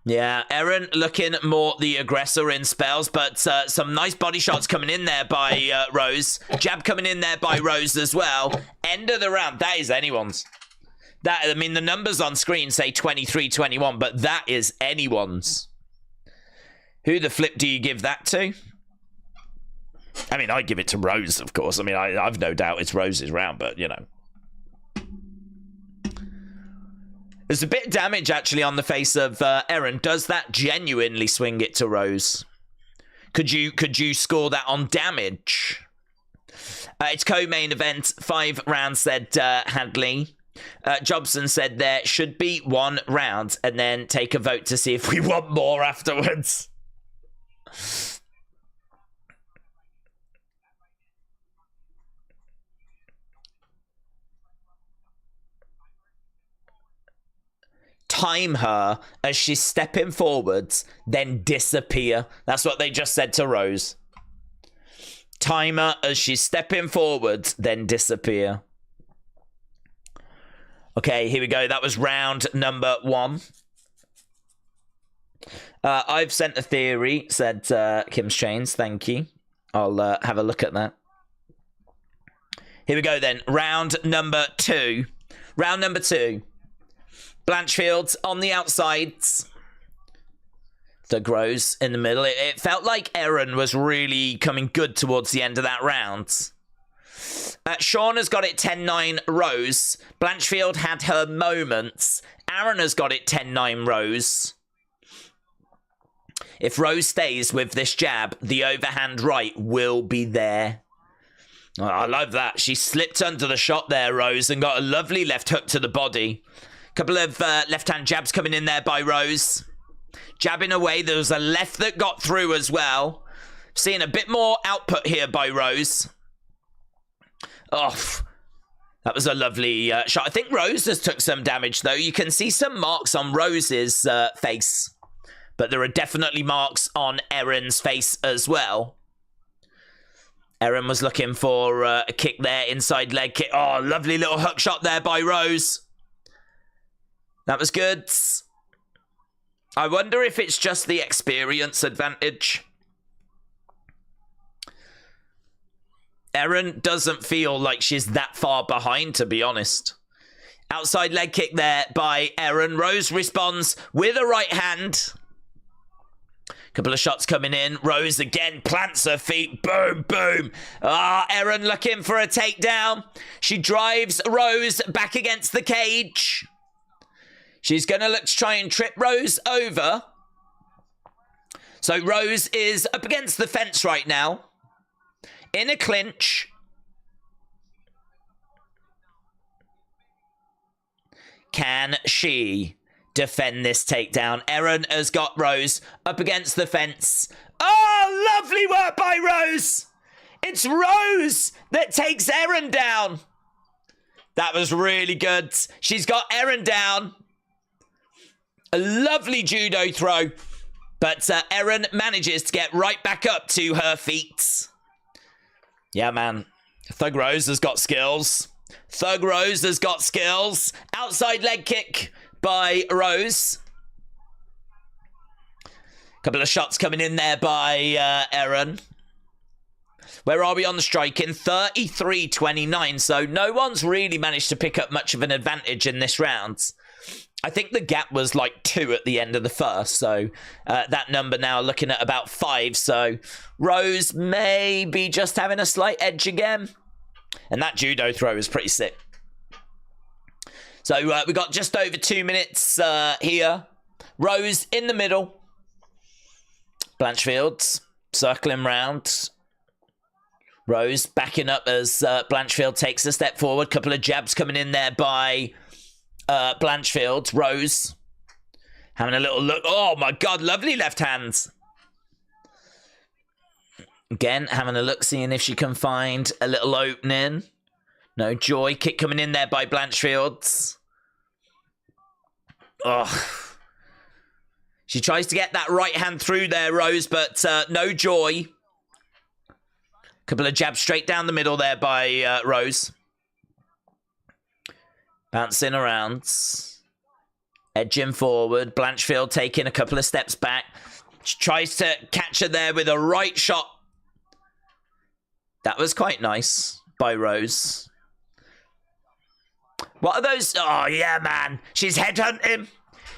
Yeah, Erin looking more the aggressor in spells, but some nice body shots coming in there by Rose. Jab coming in there by Rose as well. End of the round. That is anyone's. That, I mean, the numbers on screen say 23-21, but that is anyone's. Who the flip do you give that to? I mean, I give it to Rose, of course. I mean, I've no doubt it's Rose's round, but, you know. There's a bit of damage, actually, on the face of Erin. Does that genuinely swing it to Rose? Could you score that on damage? It's co-main event. 5 rounds, said Hadley. Jobson said there should be 1 round and then take a vote to see if we want more afterwards. time her as she's stepping forwards, then disappear. That's what they just said to Rose. Time her as she's stepping forwards, then disappear. Okay, here we go. That was round number 1. I've sent a theory, said Kim's Chains. Thank you. I'll have a look at that. Here we go then. Round number 2. Round number 2. Blanchfield on the outsides. Thug Rose in the middle. It felt like Erin was really coming good towards the end of that round. Sean has got it 10-9 Rose. Blanchfield had her moments. Erin has got it 10-9 Rose. If Rose stays with this jab, the overhand right will be there. Oh, I love that. She slipped under the shot there, Rose, and got a lovely left hook to the body. Couple of left-hand jabs coming in there by Rose. Jabbing away. There was a left that got through as well. Seeing a bit more output here by Rose. Oh, that was a lovely shot. I think Rose has took some damage, though. You can see some marks on Rose's face. But there are definitely marks on Erin's face as well. Erin was looking for a kick there, inside leg kick. Oh, lovely little hook shot there by Rose. That was good. I wonder if it's just the experience advantage. Erin doesn't feel like she's that far behind, to be honest. Outside leg kick there by Erin. Rose responds with a right hand. Couple of shots coming in. Rose again plants her feet. Boom, boom. Ah, Erin looking for a takedown. She drives Rose back against the cage. She's going to look to try and trip Rose over. So Rose is up against the fence right now. In a clinch. Can she defend this takedown? Erin has got Rose up against the fence. Oh, lovely work by Rose. It's Rose that takes Erin down. That was really good. She's got Erin down. A lovely judo throw. But Erin manages to get right back up to her feet. Yeah, man. Thug Rose has got skills. Thug Rose has got skills. Outside leg kick by Rose. Couple of shots coming in there by Erin. Where are we on the striking? 33-29. So no one's really managed to pick up much of an advantage in this round. I think the gap was like 2 at the end of the first. So that number now looking at about 5. So Rose may be just having a slight edge again. And that judo throw is pretty sick. So we got just over 2 minutes here. Rose in the middle. Blanchfield circling round. Rose backing up as Blanchfield takes a step forward. Couple of jabs coming in there by Blanchfield. Rose having a little look. Oh my God, lovely left hands. Again, having a look, seeing if she can find a little opening. No joy. Kick coming in there by Blanchfield. Oh. She tries to get that right hand through there, Rose, but no joy. Couple of jabs straight down the middle there by Rose. Bouncing around. Edging forward. Blanchfield taking a couple of steps back. She tries to catch her there with a right shot. That was quite nice by Rose. What are those? Oh, yeah, man. She's headhunting.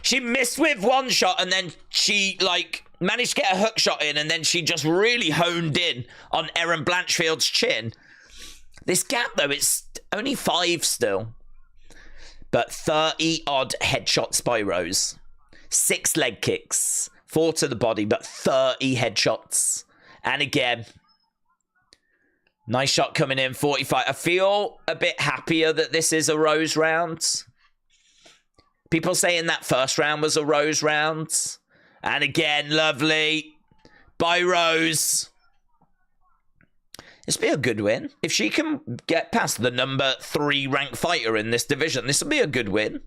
She missed with one shot and then she, like, managed to get a hook shot in and then she just really honed in on Erin Blanchfield's chin. This gap, though, it's only 5 still. But 30-odd headshots by Rose. 6 leg kicks. 4 to the body, but 30 headshots. And again, nice shot coming in, 45. I feel a bit happier that this is a Rose round. People saying that first round was a Rose round. And again, lovely by Rose. This will be a good win. If she can get past the number 3 ranked fighter in this division, this will be a good win.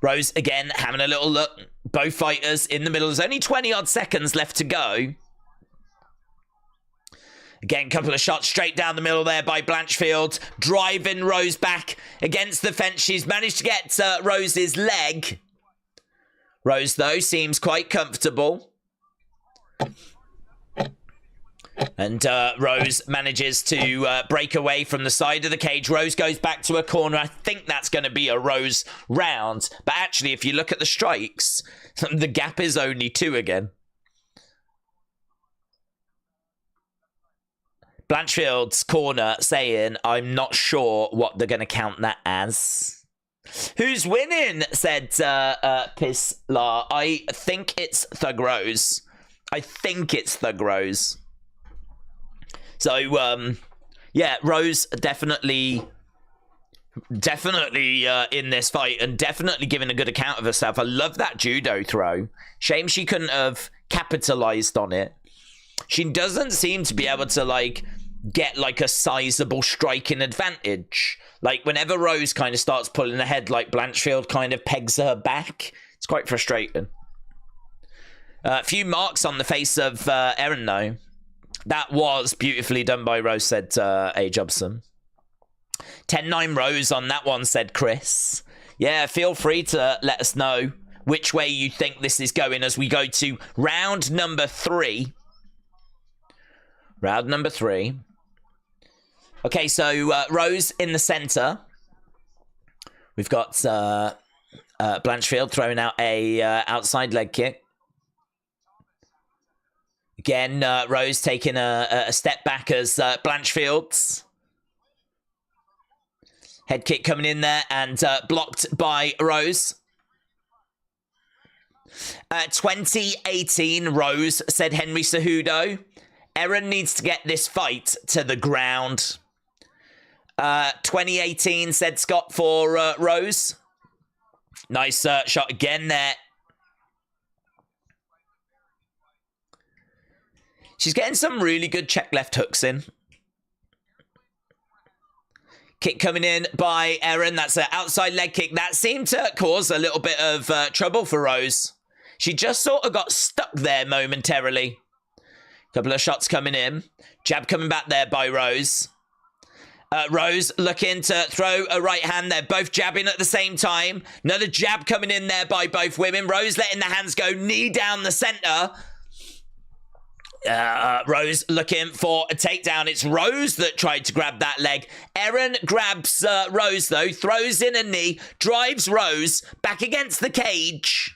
Rose, again, having a little look. Both fighters in the middle. There's only 20-odd seconds left to go. Again, couple of shots straight down the middle there by Blanchfield. Driving Rose back against the fence. She's managed to get Rose's leg. Rose, though, seems quite comfortable. And Rose manages to break away from the side of the cage. Rose goes back to her corner. I think that's going to be a Rose round. But actually, if you look at the strikes, the gap is only 2 again. Blanchfield's corner saying, I'm not sure what they're going to count that as. Who's winning? Said Pislar. I think it's Thug Rose. I think it's Thug Rose. So, yeah, Rose definitely in this fight and definitely giving a good account of herself. I love that judo throw. Shame she couldn't have capitalized on it. She doesn't seem to be able to, like, get, like, a sizable striking advantage. Like, whenever Rose kind of starts pulling ahead, like, Blanchfield kind of pegs her back. It's quite frustrating. A few marks on the face of Erin, though. That was beautifully done by Rose, said A. Jobson. 10-9 Rose on that one, said Chris. Yeah, feel free to let us know which way you think this is going as we go to round number 3. Round number 3. Okay, so Rose in the center. We've got Blanchfield throwing out a outside leg kick. Again, Rose taking a step back as Blanchfield's. Head kick coming in there and blocked by Rose. 2018 Rose, said Henry Cejudo. Erin needs to get this fight to the ground. 2018, said Scott for Rose. Nice shot again there. She's getting some really good check left hooks in. Kick coming in by Erin. That's an outside leg kick. That seemed to cause a little bit of trouble for Rose. She just sort of got stuck there momentarily. Couple of shots coming in. Jab coming back there by Rose. Rose looking to throw a right hand. They're both jabbing at the same time. Another jab coming in there by both women. Rose letting the hands go. Knee down the center. Rose looking for a takedown. It's Rose that tried to grab that leg. Erin grabs Rose, though. Throws in a knee. Drives Rose back against the cage.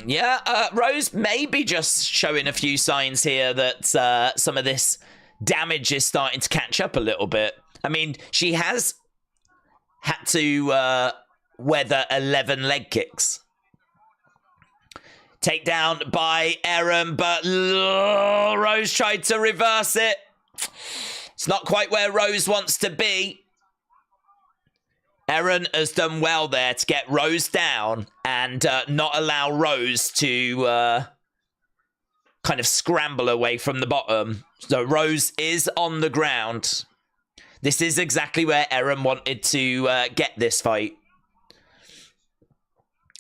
Yeah, Rose may be just showing a few signs here that some of this damage is starting to catch up a little bit. I mean, she has had to weather 11 leg kicks. Takedown by Erin, but Rose tried to reverse it. It's not quite where Rose wants to be. Erin has done well there to get Rose down and not allow Rose to kind of scramble away from the bottom. So Rose is on the ground. This is exactly where Erin wanted to get this fight.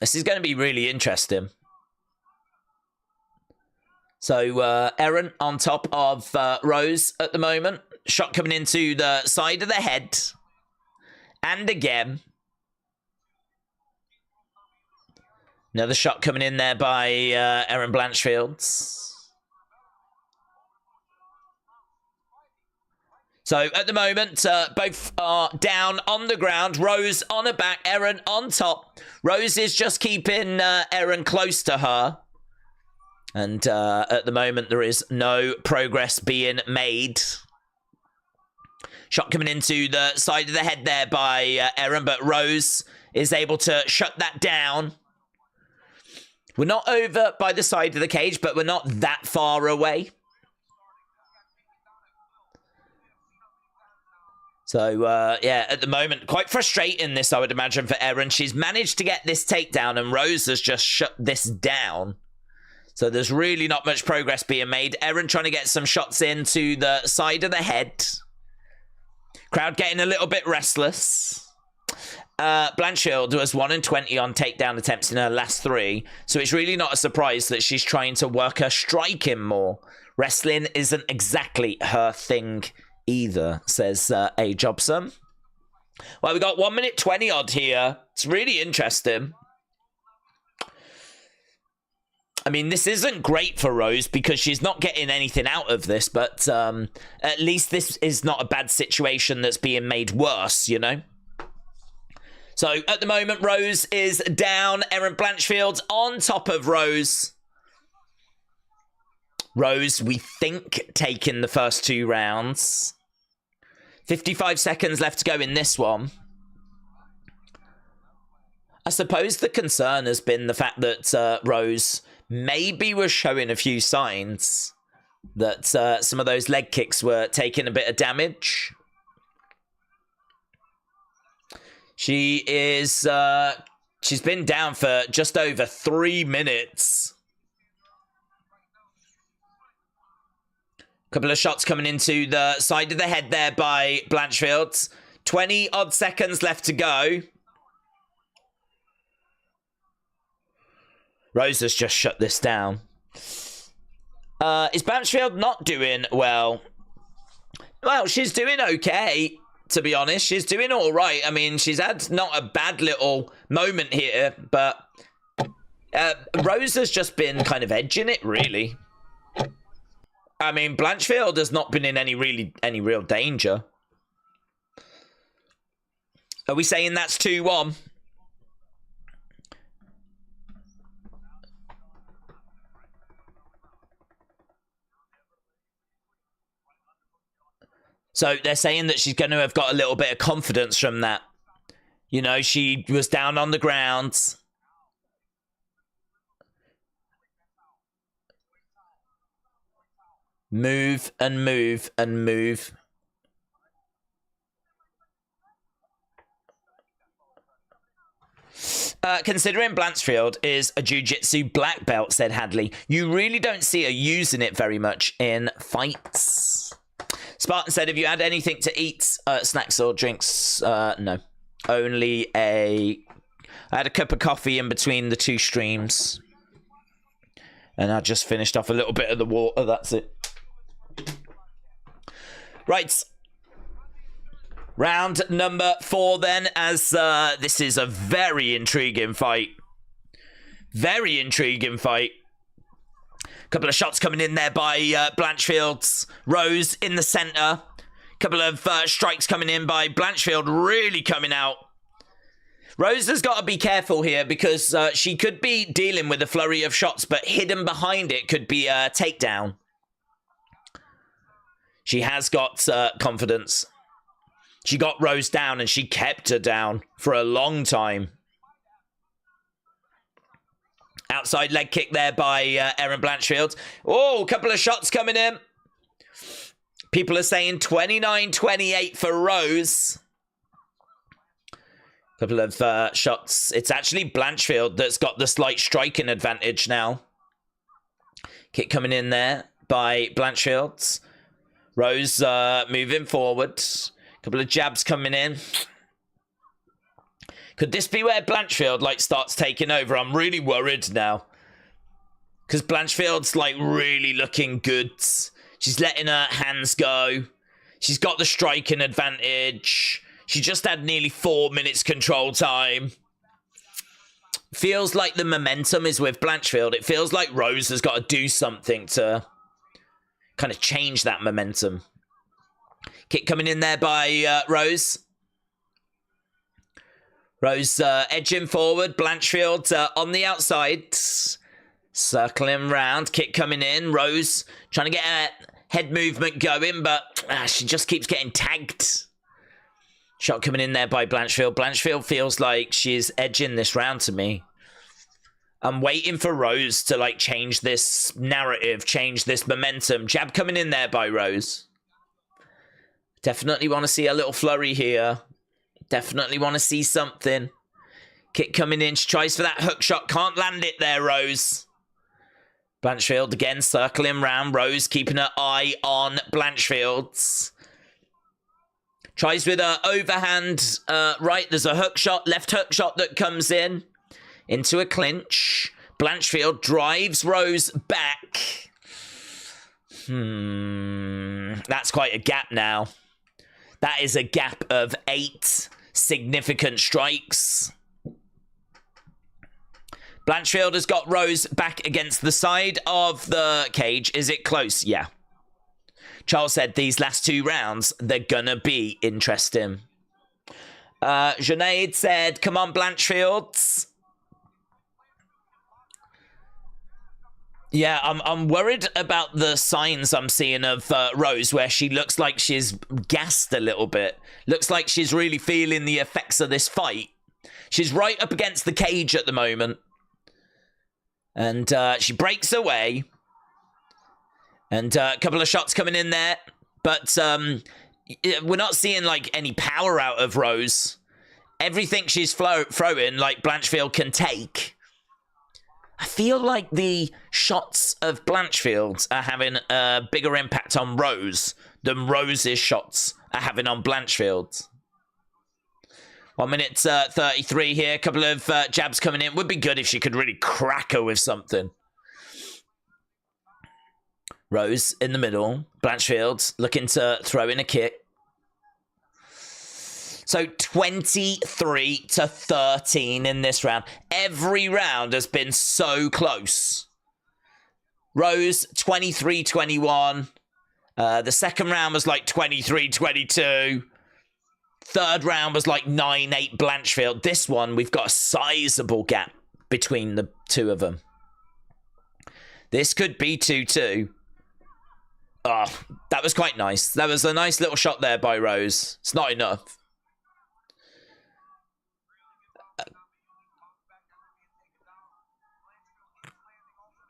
This is going to be really interesting. So Erin on top of Rose at the moment. Shot coming into the side of the head. And again. Another shot coming in there by Erin Blanchfield. So at the moment, both are down on the ground. Rose on her back, Erin on top. Rose is just keeping Erin close to her. And at the moment, there is no progress being made. Shot coming into the side of the head there by Erin, but Rose is able to shut that down. We're not over by the side of the cage, but we're not that far away. So, yeah, at the moment, quite frustrating this, I would imagine, for Erin. She's managed to get this takedown, and Rose has just shut this down. So there's really not much progress being made. Erin trying to get some shots into the side of the head. Crowd getting a little bit restless. Blanchfield was 1-20 on takedown attempts in her last 3, so it's really not a surprise that she's trying to work her striking more. Wrestling isn't exactly her thing either, says A. Jobson. Well, we got 1 minute 20 odd here. It's really interesting. I mean, this isn't great for Rose because she's not getting anything out of this, but at least this is not a bad situation that's being made worse, you know? So, at the moment, Rose is down. Erin Blanchfield's on top of Rose. Rose, we think, taking the first 2 rounds. 55 seconds left to go in this one. I suppose the concern has been the fact that Rose maybe was showing a few signs that some of those leg kicks were taking a bit of damage. She is, she's been down for just over 3 minutes. Couple of shots coming into the side of the head there by Blanchfield. 20 odd seconds left to go. Rose has just shut this down. Is Blanchfield not doing well? Well, she's doing okay. To be honest, she's doing all right. I mean, she's had not a bad little moment here, but Rose has just been kind of edging it, really. I mean, Blanchfield has not been in any real danger. Are we saying that's 2-1? So they're saying that she's going to have got a little bit of confidence from that. You know, she was down on the ground. Move and move and move. Considering Blanchfield is a jiu-jitsu black belt, said Hadley, you really don't see her using it very much in fights. Spartan said, have you had anything to eat? Snacks or drinks? No. Only I had a cup of coffee in between the 2 streams. And I just finished off a little bit of the water. That's it. Right. Round number 4 then, as this is a very intriguing fight. Very intriguing fight. Couple of shots coming in there by Blanchfield. Rose in the center. Couple of strikes coming in by Blanchfield, really coming out. Rose has got to be careful here because she could be dealing with a flurry of shots, but hidden behind it could be a takedown. She has got confidence. She got Rose down and she kept her down for a long time. Outside leg kick there by Erin Blanchfield. Oh, a couple of shots coming in. People are saying 29-28 for Rose. Couple of shots. It's actually Blanchfield that's got the slight striking advantage now. Kick coming in there by Blanchfield. Rose moving forward. Couple of jabs coming in. Could this be where Blanchfield starts taking over? I'm really worried now. Because Blanchfield's really looking good. She's letting her hands go. She's got the striking advantage. She just had nearly 4 minutes control time. Feels like the momentum is with Blanchfield. It feels like Rose has got to do something to kind of change that momentum. Kick coming in there by Rose. Rose edging forward. Blanchfield on the outside. Circling round. Kick coming in. Rose trying to get a head movement going, but she just keeps getting tagged. Shot coming in there by Blanchfield. Blanchfield feels like she's edging this round to me. I'm waiting for Rose to change this narrative, change this momentum. Jab coming in there by Rose. Definitely want to see a little flurry here. Definitely want to see something. Kick coming in. She tries for that hook shot. Can't land it there, Rose. Blanchfield again circling round. Rose keeping her eye on Blanchfield's. Tries with a overhand right. There's a hook shot, left hook shot that comes in into a clinch. Blanchfield drives Rose back. That's quite a gap now. That is a gap of 8 significant strikes. Blanchfield has got Rose back against the side of the cage. Is it close? Yeah. Charles said these last 2 rounds, they're gonna be interesting. Jourdain said, come on, Blanchfield. Yeah, I'm worried about the signs I'm seeing of Rose, where she looks like she's gassed a little bit. Looks like she's really feeling the effects of this fight. She's right up against the cage at the moment. And she breaks away. And a couple of shots coming in there. But we're not seeing, like, any power out of Rose. Everything she's throwing, like, Blanchfield can take. I feel like the shots of Blanchfield are having a bigger impact on Rose than Rose's shots are having on Blanchfield. 1 minute 33 here. A couple of jabs coming in. Would be good if she could really crack her with something. Rose in the middle. Blanchfield looking to throw in a kick. So 23-13 in this round. Every round has been so close. Rose 23-21. The second round was like 23-22. Third round was like 9-8 Blanchfield. This one, we've got a sizable gap between the two of them. This could be 2-2. Oh, that was quite nice. That was a nice little shot there by Rose. It's not enough.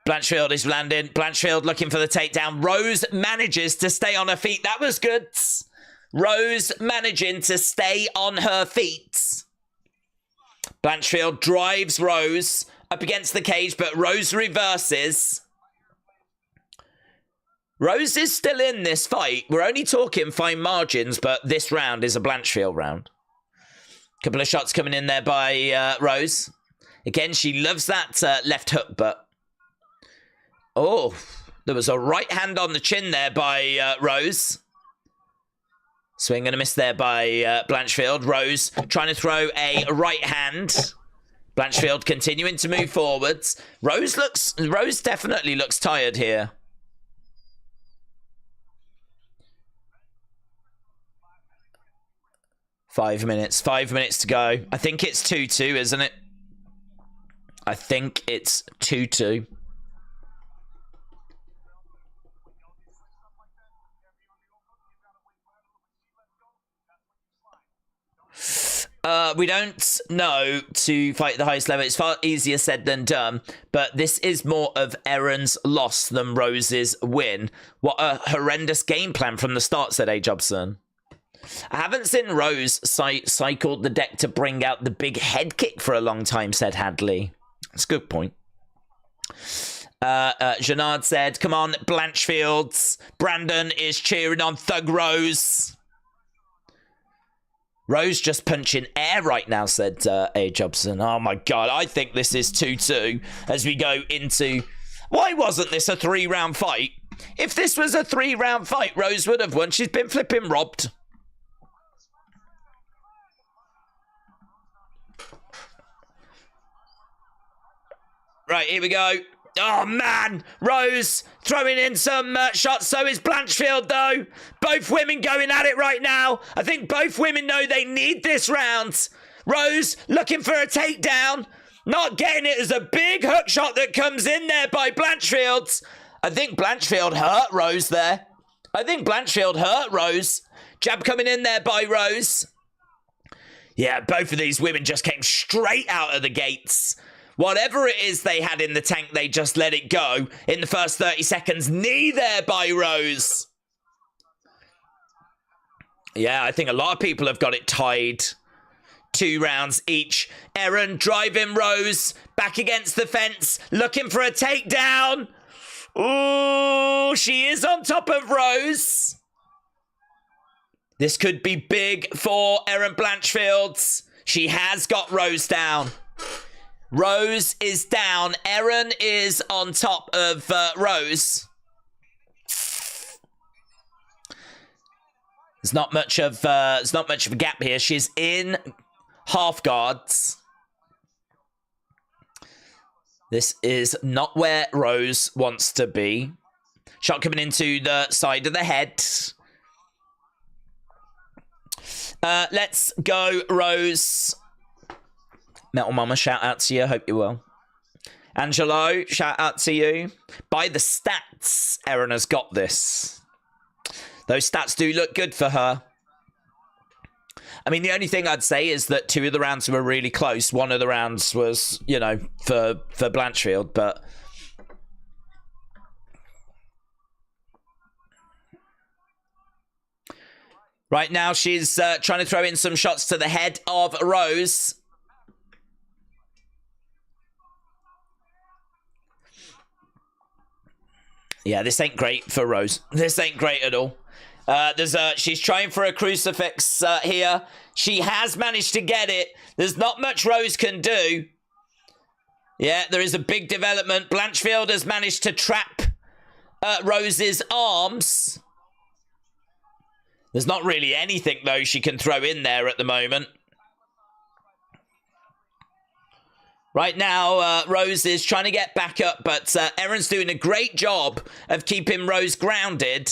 Blanchfield is landing. Blanchfield looking for the takedown. Rose manages to stay on her feet. That was good. Rose managing to stay on her feet. Blanchfield drives Rose up against the cage, but Rose reverses. Rose is still in this fight. We're only talking fine margins, but this round is a Blanchfield round. Couple of shots coming in there by Rose. Again, she loves that left hook, but... Oh, there was a right hand on the chin there by Rose. Swing and a miss there by Blanchfield. Rose trying to throw a right hand. Blanchfield continuing to move forwards. Rose definitely looks tired here. Five minutes to go. I think it's 2-2, isn't it? I think it's 2-2. We don't know to fight the highest level. It's far easier said than done, but this is more of Erin's loss than Rose's win. What a horrendous game plan from the start, said A. Jobson. I haven't seen Rose cycle the deck to bring out the big head kick for a long time, said Hadley. That's a good point. Jeanard said, come on, Blanchfields. Brandon is cheering on Thug Rose. Rose just punching air right now, said A. Jobson. Oh my god, I think this is 2-2 as we go into... Why wasn't this a 3-round fight? If this was a 3-round fight, Rose would have won. She's been flipping robbed. Right, here we go. Oh, man. Rose throwing in some shots. So is Blanchfield, though. Both women going at it right now. I think both women know they need this round. Rose looking for a takedown. Not getting it. As a big hook shot that comes in there by Blanchfield. I think Blanchfield hurt Rose there. Jab coming in there by Rose. Yeah, both of these women just came straight out of the gates. Whatever it is they had in the tank, they just let it go in the first 30 seconds. Knee there by Rose. Yeah, I think a lot of people have got it tied. 2 rounds each. Erin driving Rose back against the fence, looking for a takedown. Ooh, she is on top of Rose. This could be big for Erin Blanchfield. She has got Rose down. Rose is down. Erin is on top of Rose. There's not much of a gap here. She's in half guards. This is not where Rose wants to be. Shot coming into the side of the head. Let's go, Rose. Metal Mama, shout out to you. Hope you're well. Angelo, shout out to you. By the stats, Erin has got this. Those stats do look good for her. I mean, the only thing I'd say is that 2 of the rounds were really close. 1 of the rounds was, you know, for Blanchfield, but... Right now, she's trying to throw in some shots to the head of Rose. Yeah, this ain't great for Rose. This ain't great at all. She's trying for a crucifix here. She has managed to get it. There's not much Rose can do. Yeah, there is a big development. Blanchfield has managed to trap Rose's arms. There's not really anything, though, she can throw in there at the moment. Right now, Rose is trying to get back up, but Erin's doing a great job of keeping Rose grounded.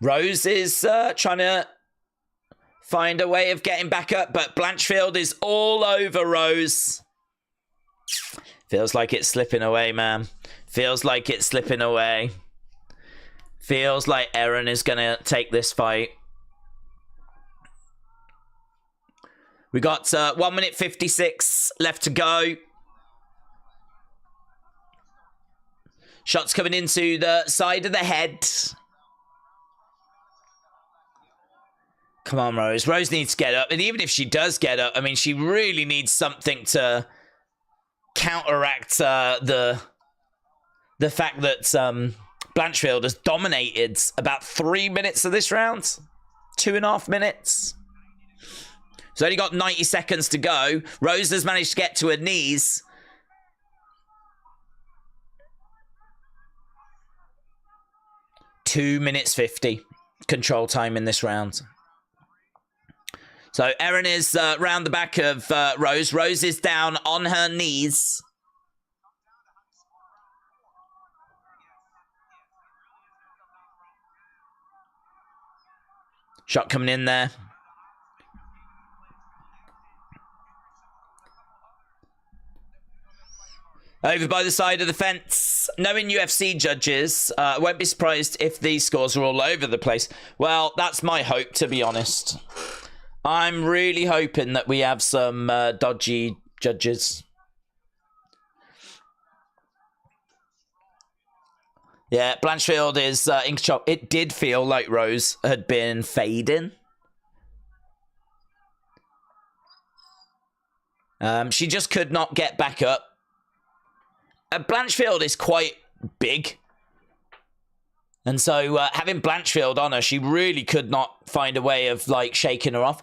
Rose is trying to find a way of getting back up, but Blanchfield is all over Rose. Feels like it's slipping away, man. Feels like it's slipping away. Feels like Erin is going to take this fight. We got 1 minute 56 left to go. Shots coming into the side of the head. Come on, Rose. Rose needs to get up. And even if she does get up, I mean, she really needs something to counteract the fact that Blanchfield has dominated about 3 minutes of this round. 2.5 minutes. She's only got 90 seconds to go. Rose has managed to get to her knees. Two minutes 50 control time in this round. So Erin is round the back of Rose. Rose is down on her knees. Shot coming in there. Over by the side of the fence. Knowing UFC judges, I won't be surprised if these scores are all over the place. Well, that's my hope, to be honest. I'm really hoping that we have some dodgy judges. Yeah, Blanchfield is in control. It did feel like Rose had been fading. She just could not get back up. Blanchfield is quite big. And so having Blanchfield on her, she really could not find a way of, like, shaking her off.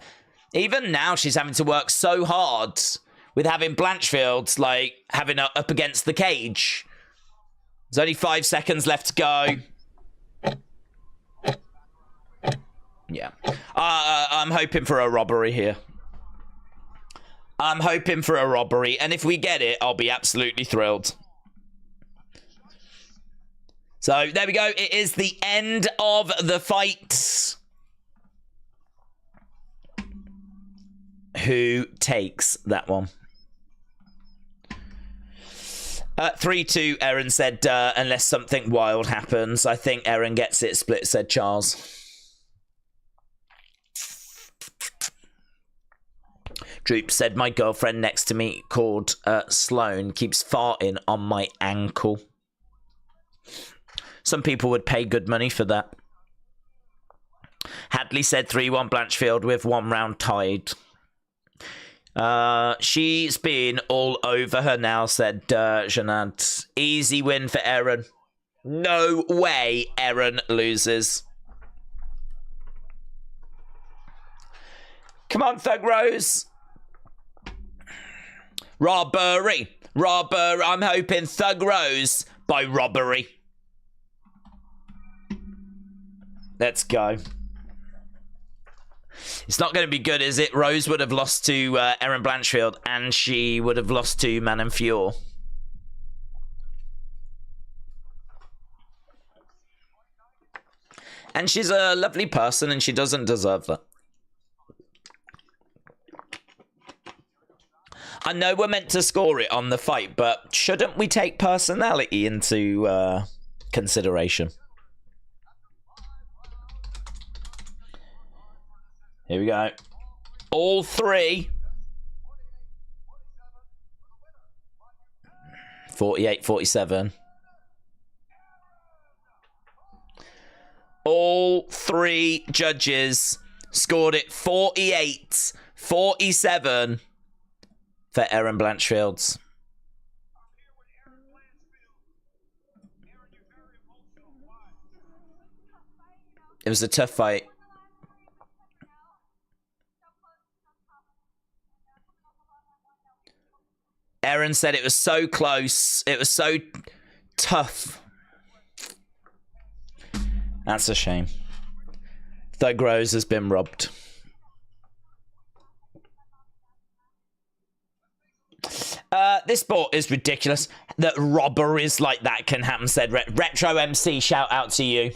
Even now, she's having to work so hard with having Blanchfield, like, having her up against the cage. There's only 5 seconds left to go. Yeah. I'm hoping for a robbery here. I'm hoping for a robbery. And if we get it, I'll be absolutely thrilled. So, there we go. It is the end of the fight. Who takes that one? 3-2, Erin said, unless something wild happens. I think Erin gets it split, said Charles. Droop said, my girlfriend next to me called Sloane keeps farting on my ankle. Some people would pay good money for that. Hadley said 3-1 Blanchfield with 1 round tied. She's been all over her now, said Jeanette. Easy win for Erin. No way Erin loses. Come on, Thug Rose. Robbery. Robbery. I'm hoping Thug Rose by robbery. Let's go. It's not going to be good, is it? Rose would have lost to Erin Blanchfield, and she would have lost to Manon Fior. And she's a lovely person, and she doesn't deserve that. I know we're meant to score it on the fight, but shouldn't we take personality into consideration? Here we go. All three. 48-47. All three judges scored it 48-47 for Erin Blanchfield. It was a tough fight. Erin said it was so close. It was so tough. That's a shame. Thug Rose has been robbed. This sport is ridiculous. That robberies like that can happen, said Retro MC. Shout out to you.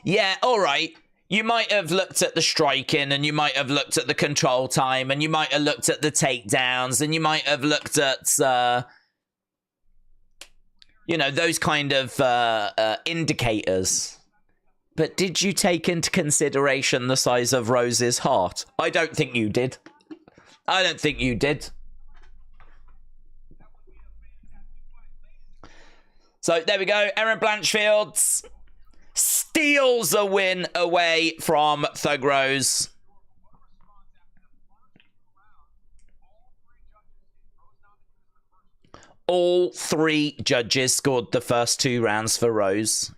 Yeah, all right. You might have looked at the striking, and you might have looked at the control time, and you might have looked at the takedowns, and you might have looked at, you know, those kind of indicators. But did you take into consideration the size of Rose's heart? I don't think you did. I don't think you did. So there we go. Erin Blanchfield steals a win away from Thug Rose. All three judges scored the first two rounds for Rose.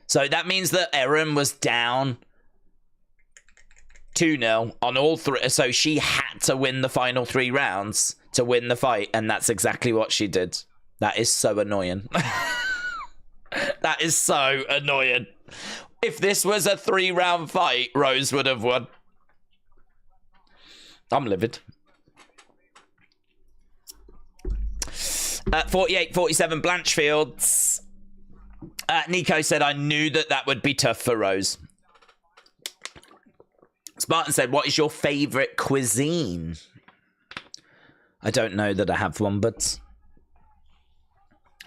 So that means that Erin was down 2-0 on all three. So she had to win the final three rounds to win the fight. And that's exactly what she did. That is so annoying. That is so annoying. If this was a 3-round fight, Rose would have won. I'm livid. 48-47 Blanchfield. Nico said, I knew that would be tough for Rose. Spartan said, what is your favourite cuisine? I don't know that I have one, but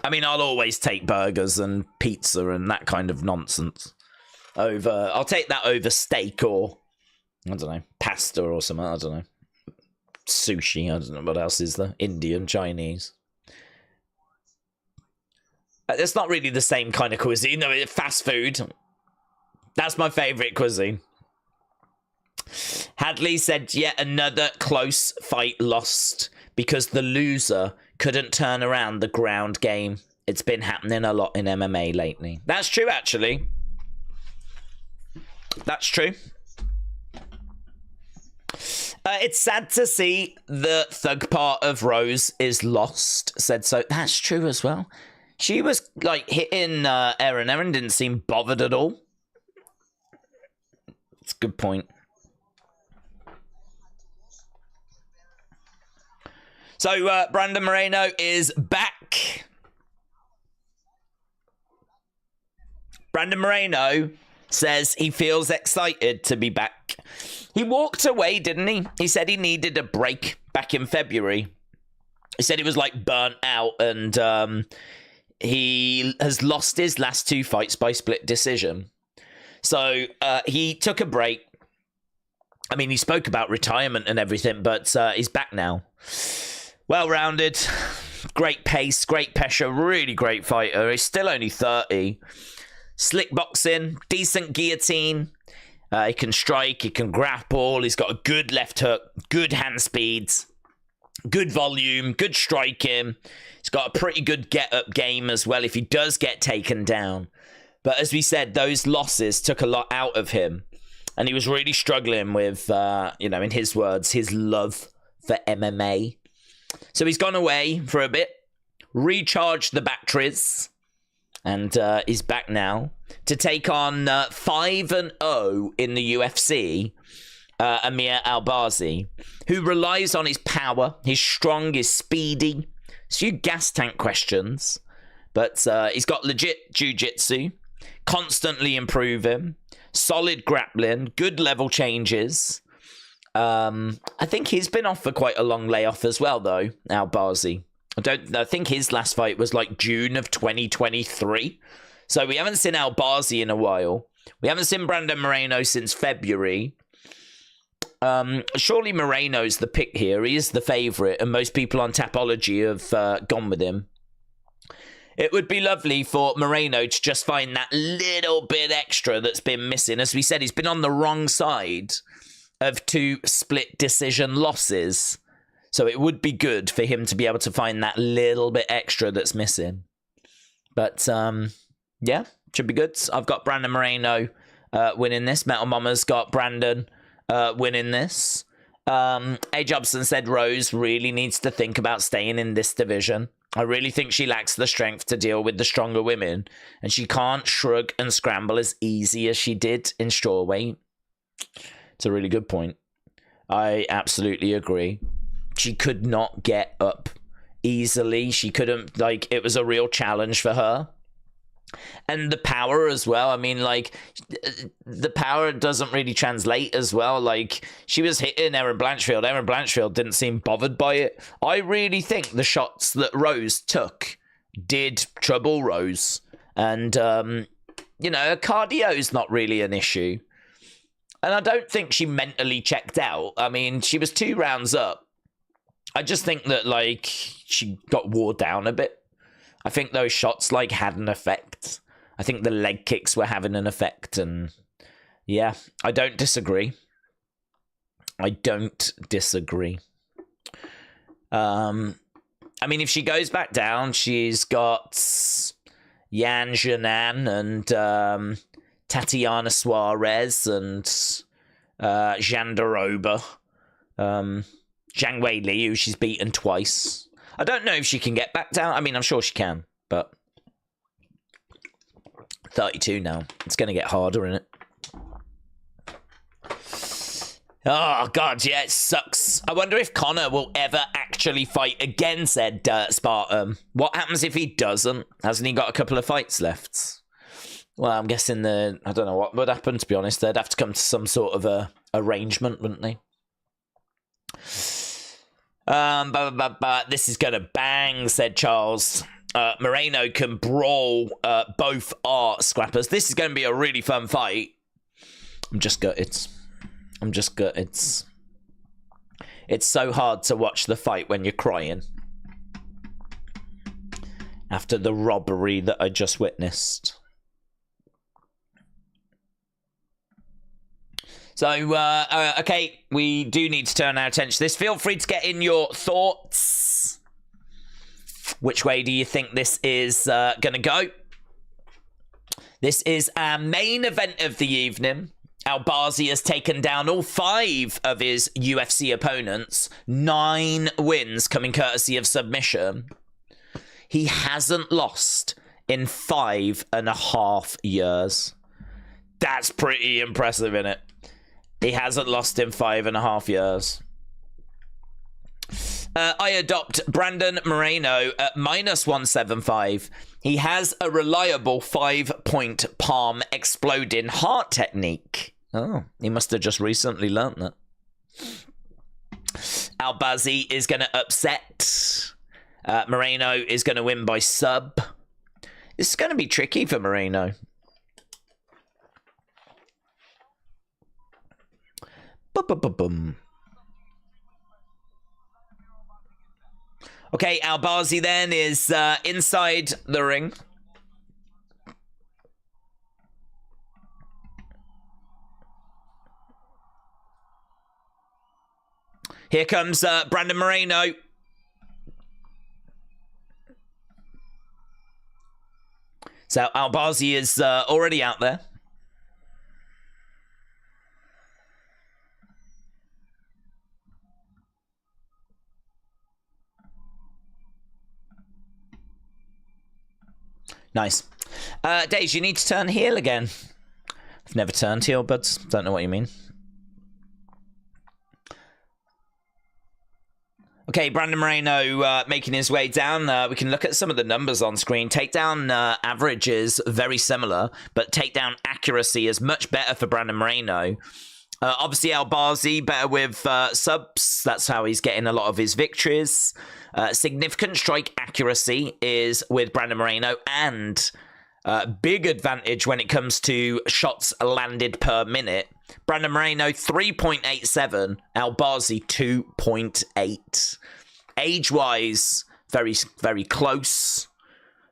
I mean, I'll always take burgers and pizza and that kind of nonsense over. I'll take that over steak or, I don't know, pasta or something. I don't know. Sushi. I don't know what else is there. Indian, Chinese. It's not really the same kind of cuisine. No, fast food. That's my favourite cuisine. Hadley said, yet another close fight lost because the loser couldn't turn around the ground game. It's been happening a lot in MMA lately. That's true, actually. That's true. It's sad to see the thug part of Rose is lost, said so. That's true as well. She was, like, hitting Erin. Erin didn't seem bothered at all. It's a good point. So, Brandon Moreno is back. Brandon Moreno says he feels excited to be back. He walked away, didn't he? He said he needed a break back in February. He said he was, like, burnt out, and he has lost his last two fights by split decision. So, he took a break. I mean, he spoke about retirement and everything, but he's back now. Well-rounded, great pace, great pressure, really great fighter. He's still only 30. Slick boxing, decent guillotine. He can strike, he can grapple. He's got a good left hook, good hand speeds. Good volume, good striking. He's got a pretty good get-up game as well if he does get taken down. But as we said, those losses took a lot out of him. And he was really struggling with, you know, in his words, his love for MMA. So he's gone away for a bit, recharged the batteries, and is back now to take on 5-0 in the UFC, Amir Albazi, who relies on his power. He's strong, he's speedy. A few gas tank questions, but he's got legit jiu-jitsu, constantly improving, solid grappling, good level changes. I think he's been off for quite a long layoff as well, though, Albazi. I think his last fight was like June of 2023. So we haven't seen Albazi in a while. We haven't seen Brandon Moreno since February. Surely Moreno's the pick here. He is the favourite, and most people on Tapology have gone with him. It would be lovely for Moreno to just find that little bit extra that's been missing. As we said, he's been on the wrong side of 2 split decision losses. So it would be good for him to be able to find that little bit extra that's missing. But, yeah, should be good. I've got Brandon Moreno winning this. Metal Mama's got Brandon winning this. A. Jobson said Rose really needs to think about staying in this division. I really think she lacks the strength to deal with the stronger women, and she can't shrug and scramble as easy as she did in strawweight. It's a really good point. I absolutely agree. She could not get up easily. She couldn't, like, it was a real challenge for her. And the power as well. I mean, like, the power doesn't really translate as well. Like, she was hitting Erin Blanchfield. Erin Blanchfield didn't seem bothered by it. I really think the shots that Rose took did trouble Rose. And, you know, her cardio's not really an issue. And I don't think she mentally checked out. I mean, she was 2 rounds up. I just think that, like, she got wore down a bit. I think those shots, like, had an effect. I think the leg kicks were having an effect. And, yeah, I don't disagree. I don't disagree. I mean, if she goes back down, she's got Jourdain and Tatiana Suarez and Jandaroba. Zhang Wei Li, who she's beaten twice. I don't know if she can get back down. I mean, I'm sure she can, but 32 now. It's going to get harder, isn't it? Oh, God, yeah, it sucks. I wonder if Connor will ever actually fight again, said Spartan. What happens if he doesn't? Hasn't he got a couple of fights left? Well, I'm guessing I don't know what would happen, to be honest. They'd have to come to some sort of a arrangement, wouldn't they? This is gonna bang, said Charles. Moreno can brawl. Both are scrappers. This is gonna be a really fun fight. I'm just gutted. It's so hard to watch the fight when you're crying after the robbery that I just witnessed. So, okay, we do need to turn our attention to this. Feel free to get in your thoughts. Which way do you think this is going to go? This is our main event of the evening. Albazi has taken down all 5 of his UFC opponents. 9 wins coming courtesy of submission. He hasn't lost in 5.5 years. That's pretty impressive, isn't it? He hasn't lost in 5.5 years. I adopt Brandon Moreno at -175. He has a reliable 5-point palm exploding heart technique. Oh, he must have just recently learnt that. Albazi is going to upset. Moreno is going to win by sub. This is going to be tricky for Moreno. Okay, Albazi then is inside the ring. Here comes Brandon Moreno. So Albazi is already out there. Nice. Days, you need to turn heel again. I've never turned heel, but don't know what you mean. Okay, Brandon Moreno making his way down. We can look at some of the numbers on screen. Takedown average is very similar, but takedown accuracy is much better for Brandon Moreno. Obviously, Albazi better with subs. That's how he's getting a lot of his victories. Significant strike accuracy is with Brandon Moreno, and big advantage when it comes to shots landed per minute. Brandon Moreno 3.87, Albazi 2.8. Age-wise, very, very close.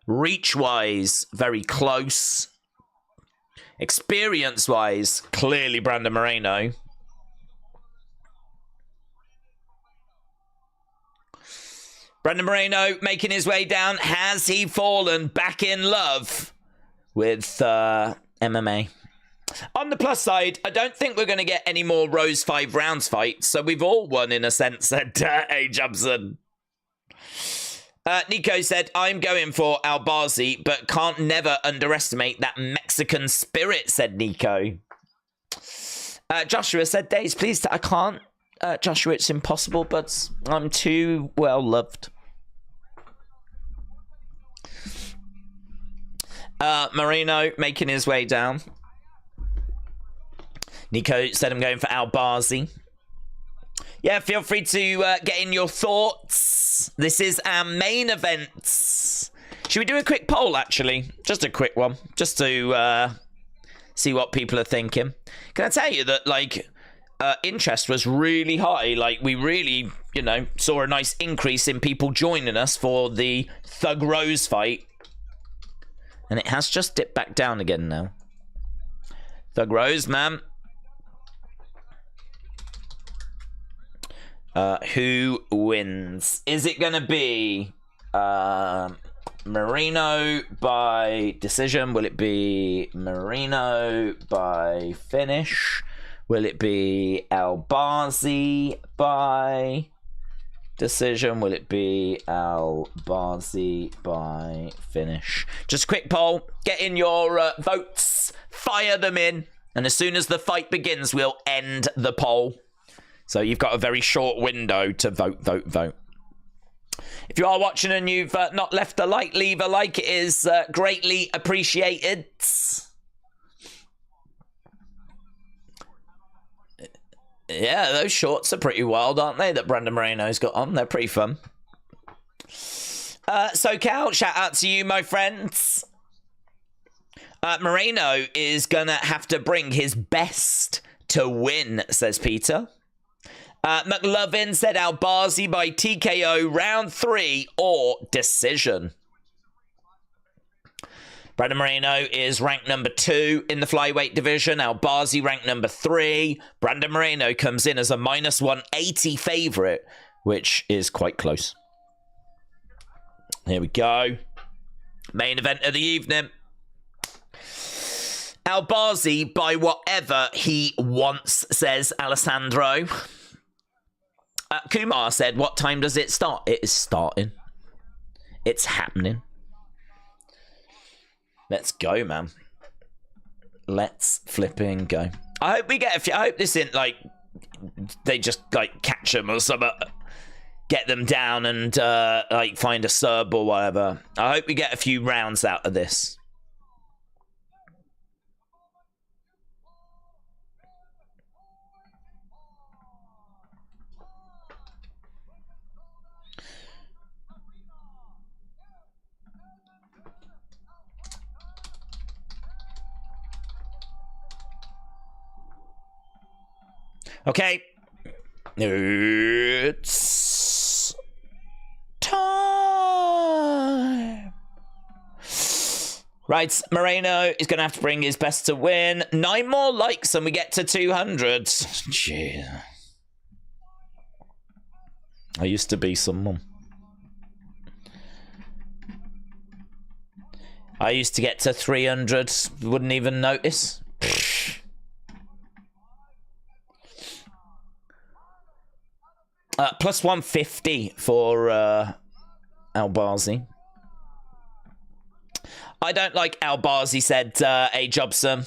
Reach-wise, very close. Experience-wise, clearly Brandon Moreno. Brandon Moreno making his way down. Has he fallen back in love with MMA? On the plus side, I don't think we're going to get any more Rose 5 rounds fights, so we've all won in a sense at A. Jobson. Nico said, I'm going for Albazi, but can't never underestimate that Mexican spirit, said Nico. Joshua said, Days, please, I can't. Joshua, it's impossible, but I'm too well loved. Moreno making his way down. Nico said I'm going for Albazi. Yeah, feel free to get in your thoughts. This is our main event. Should we do a quick poll, actually? Just a quick one. Just to see what people are thinking. Can I tell you that, like, interest was really high? Like, we really, you know, saw a nice increase in people joining us for the Thug Rose fight. And it has just dipped back down again now. Thug Rose, man. Who wins? Is it going to be Moreno by decision? Will it be Moreno by finish? Will it be Albazi by decision? Will it be Albazi by finish? Just a quick poll. Get in your votes. Fire them in. And as soon as the fight begins, we'll end the poll. So you've got a very short window to vote. If you are watching and you've not left a like, leave a like. It is greatly appreciated. Yeah, those shorts are pretty wild, aren't they, that Brandon Moreno's got on? They're pretty fun. SoCal, shout out to you, my friends. Moreno is going to have to bring his best to win, says Peter. McLovin said Albazi by TKO round 3 or decision. Brandon Moreno is ranked number 2 in the flyweight division. Albazi ranked number 3. Brandon Moreno comes in as a -180 favorite, which is quite close. Here we go. Main event of the evening. Albazi by whatever he wants, says Alessandro. Kumar said, what time does it start? It is starting. It's happening. Let's go, man. Let's flipping go. I hope we get a few. I hope this isn't like they just like catch them or something. Get them down and like find a sub or whatever. I hope we get a few rounds out of this. Okay. It's time. Right, Moreno is going to have to bring his best to win. 9 more likes and we get to 200. Jeez. I used to be someone. I used to get to 300, wouldn't even notice. Plus 150 for Albazi. I don't like Albazi, said A. Jobson.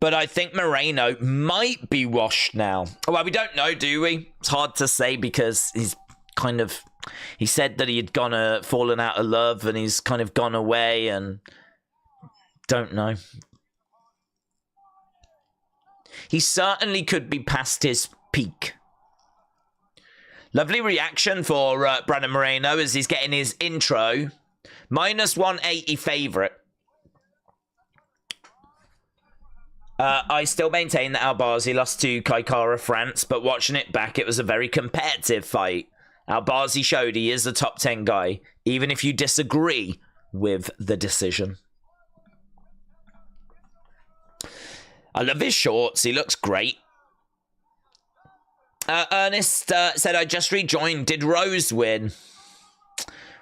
But I think Moreno might be washed now. Well, we don't know, do we? It's hard to say because he's kind of... He said that he had fallen out of love and he's kind of gone away and... Don't know. He certainly could be past his peak. Lovely reaction for Brandon Moreno as he's getting his intro. Minus 180 favourite. I still maintain that Albazi lost to Kaikara France, but watching it back, it was a very competitive fight. Albazi showed he is a top 10 guy, even if you disagree with the decision. I love his shorts. He looks great. Ernest said, I just rejoined. Did Rose win?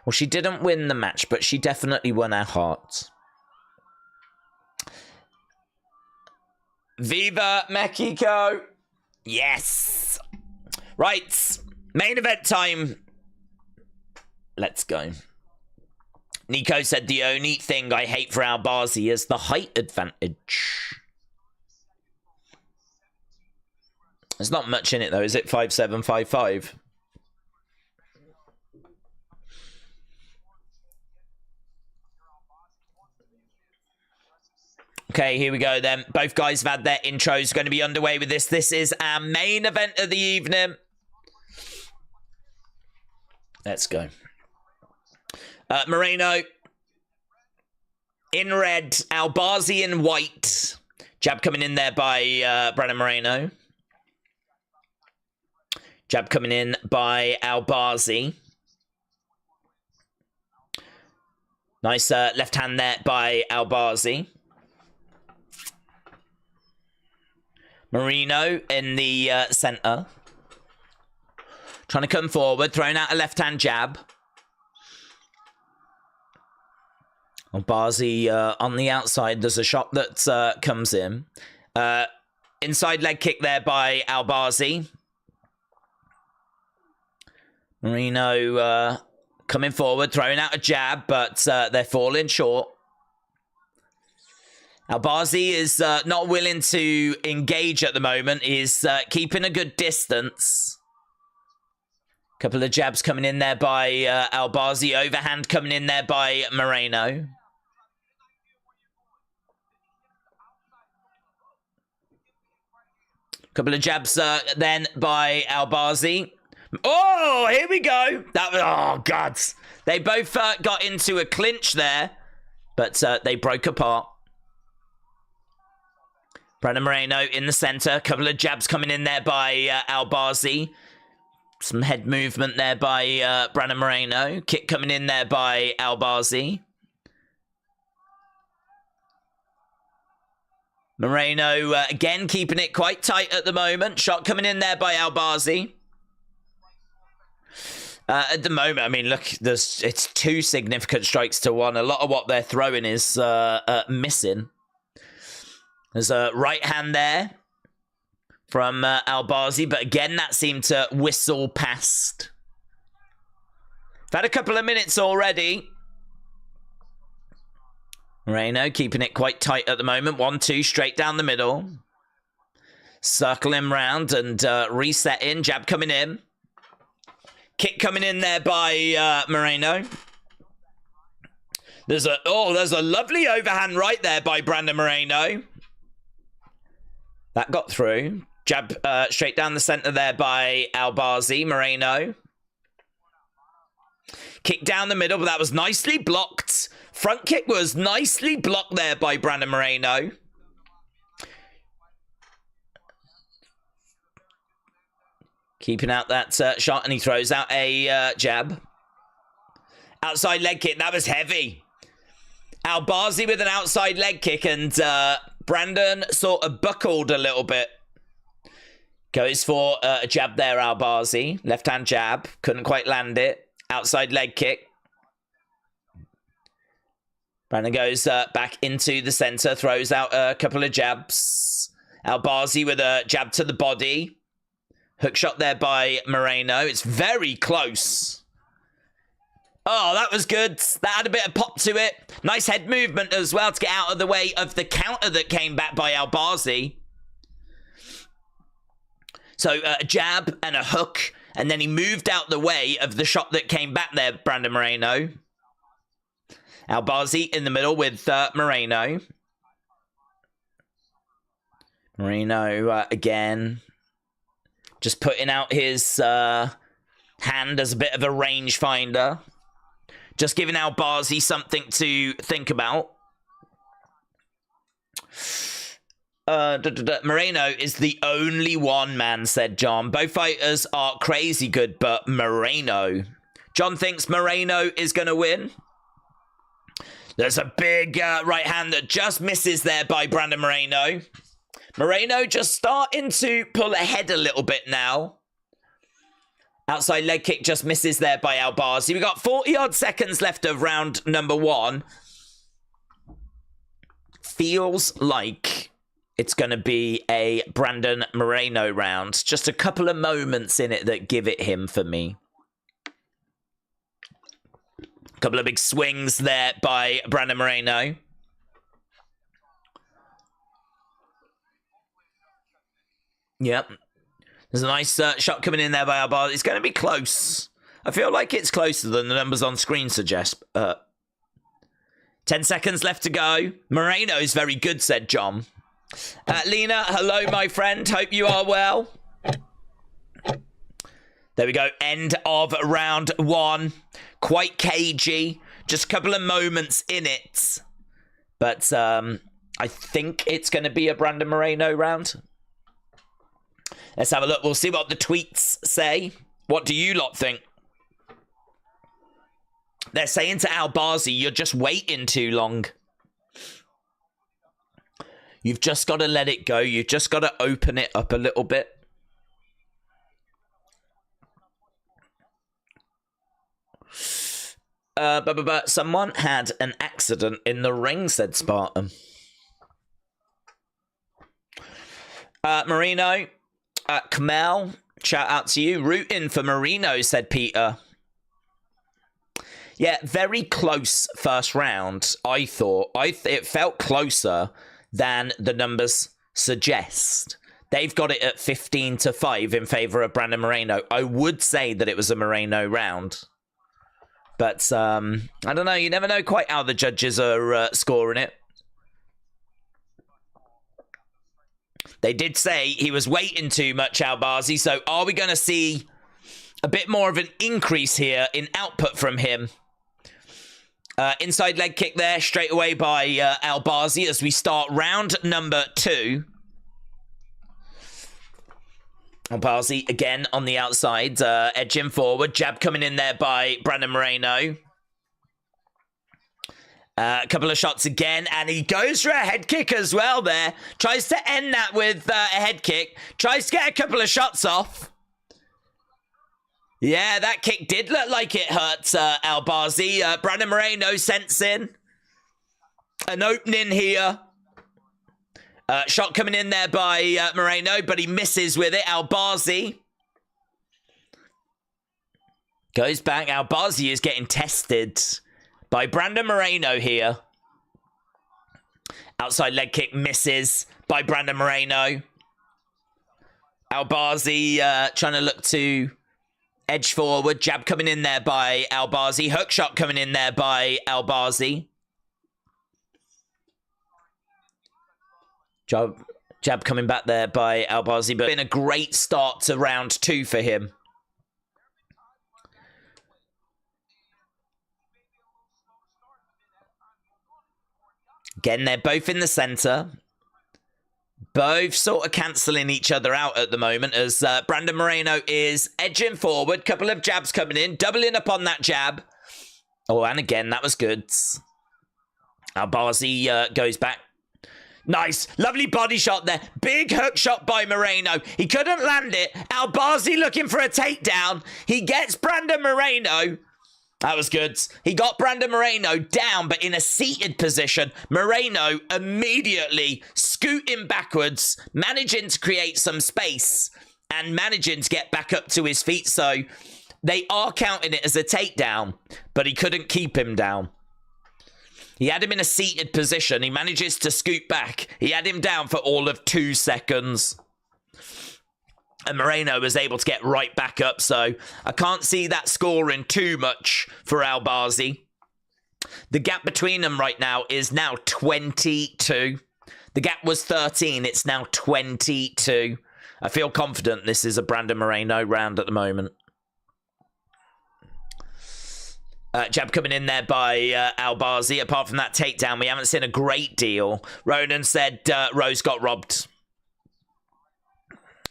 Well, she didn't win the match, but she definitely won our hearts. Viva Mexico! Yes! Right, main event time. Let's go. Nico said, the only thing I hate for Albazi is the height advantage. There's not much in it, though, is it? 5'7", 5'5". Okay, here we go then. Both guys have had their intros. Going to be underway with this. This is our main event of the evening. Let's go. Moreno in red. Albazi in white. Jab coming in there by Brandon Moreno. Jab coming in by Albazi. Nice left hand there by Albazi. Moreno in the center. Trying to come forward, throwing out a left-hand jab. Albazi on the outside. There's a shot that comes in. Inside leg kick there by Albazi. Moreno coming forward, throwing out a jab, but they're falling short. Albazi is not willing to engage at the moment. He's keeping a good distance. Couple of jabs coming in there by Albazi. Overhand coming in there by Moreno. Couple of jabs then by Albazi. Oh, here we go. That was, oh, God. They both got into a clinch there, but they broke apart. Brandon Moreno in the center. Couple of jabs coming in there by Albazi. Some head movement there by Brandon Moreno. Kick coming in there by Albazi. Moreno again keeping it quite tight at the moment. Shot coming in there by Albazi. At the moment, I mean, look, it's two significant strikes to one. A lot of what they're throwing is missing. There's a right hand there from Albazi, but again, that seemed to whistle past. We've had a couple of minutes already. Moreno keeping it quite tight at the moment. 1-2, straight down the middle. Circle him round and reset in. Jab coming in. Kick coming in there by Moreno. There's a lovely overhand right there by Brandon Moreno. That got through. Jab straight down the center there by Albazi. Moreno. Kick down the middle, but that was nicely blocked. Front kick was nicely blocked there by Brandon Moreno. Keeping out that shot, and he throws out a jab. Outside leg kick, that was heavy. Albazi with an outside leg kick, and Brandon sort of buckled a little bit. Goes for a jab there, Albazi. Left-hand jab. Couldn't quite land it. Outside leg kick. Brandon goes back into the center, throws out a couple of jabs. Albazi with a jab to the body. Hook shot there by Moreno. It's very close. Oh, that was good. That had a bit of pop to it. Nice head movement as well to get out of the way of the counter that came back by Albazi. So a jab and a hook, and then he moved out the way of the shot that came back there, Brandon Moreno. Albazi in the middle with Moreno. Moreno again. Just putting out his hand as a bit of a rangefinder. Just giving Albazi something to think about. Moreno is the only one, man, said John. Both fighters are crazy good, but Moreno. John thinks Moreno is going to win. There's a big right hand that just misses there by Brandon Moreno. Moreno just starting to pull ahead a little bit now. Outside leg kick just misses there by Albazi. We got 40-odd seconds left of round number 1. Feels like it's going to be a Brandon Moreno round. Just a couple of moments in it that give it him for me. A couple of big swings there by Brandon Moreno. Yep. There's a nice shot coming in there by Albazi. It's going to be close. I feel like it's closer than the numbers on screen suggest. 10 seconds left to go. Moreno's very good, said John. Lena, hello, my friend. Hope you are well. There we go. End of round 1. Quite cagey. Just a couple of moments in it. But I think it's going to be a Brandon Moreno round. Let's have a look. We'll see what the tweets say. What do you lot think? They're saying to Albazi, you're just waiting too long. You've just got to let it go. You've just got to open it up a little bit. But someone had an accident in the ring, said Spartan. Marino. Kamal, shout out to you. Rooting for Moreno, said Peter. Yeah, very close first round, I thought. It felt closer than the numbers suggest. They've got it at 15-5 in favor of Brandon Moreno. I would say that it was a Moreno round. But, I don't know. You never know quite how the judges are scoring it. They did say he was waiting too much, Albazi. So are we going to see a bit more of an increase here in output from him? Inside leg kick there straight away by Albazi as we start round number 2. Albazi again on the outside, edging forward. Jab coming in there by Brandon Moreno. A couple of shots again, and he goes for a head kick as well there. Tries to end that with a head kick. Tries to get a couple of shots off. Yeah, that kick did look like it hurts Albazi. Brandon Moreno sensing an opening here. Shot coming in there by Moreno, but he misses with it. Albazi goes back. Albazi is getting tested by Brandon Moreno here. Outside leg kick misses by Brandon Moreno. Albazi trying to look to edge forward. Jab coming in there by Albazi. Hook shot coming in there by Albazi. Jab coming back there by Albazi. But been a great start to round 2 for him. Again, they're both in the center. Both sort of cancelling each other out at the moment as Brandon Moreno is edging forward. Couple of jabs coming in. Doubling up on that jab. Oh, and again, that was good. Albazi goes back. Nice. Lovely body shot there. Big hook shot by Moreno. He couldn't land it. Albazi looking for a takedown. He gets Brandon Moreno. That was good. He got Brandon Moreno down, but in a seated position. Moreno immediately scooting backwards, managing to create some space and managing to get back up to his feet. So they are counting it as a takedown, but he couldn't keep him down. He had him in a seated position. He manages to scoot back. He had him down for all of 2 seconds. And Moreno was able to get right back up, so I can't see that scoring too much for Albazi. The gap between them right now is now 22. The gap was 13. It's now 22. I feel confident this is a Brandon Moreno round at the moment. Jab coming in there by Albazi. Apart from that takedown, we haven't seen a great deal. Ronan said Rose got robbed.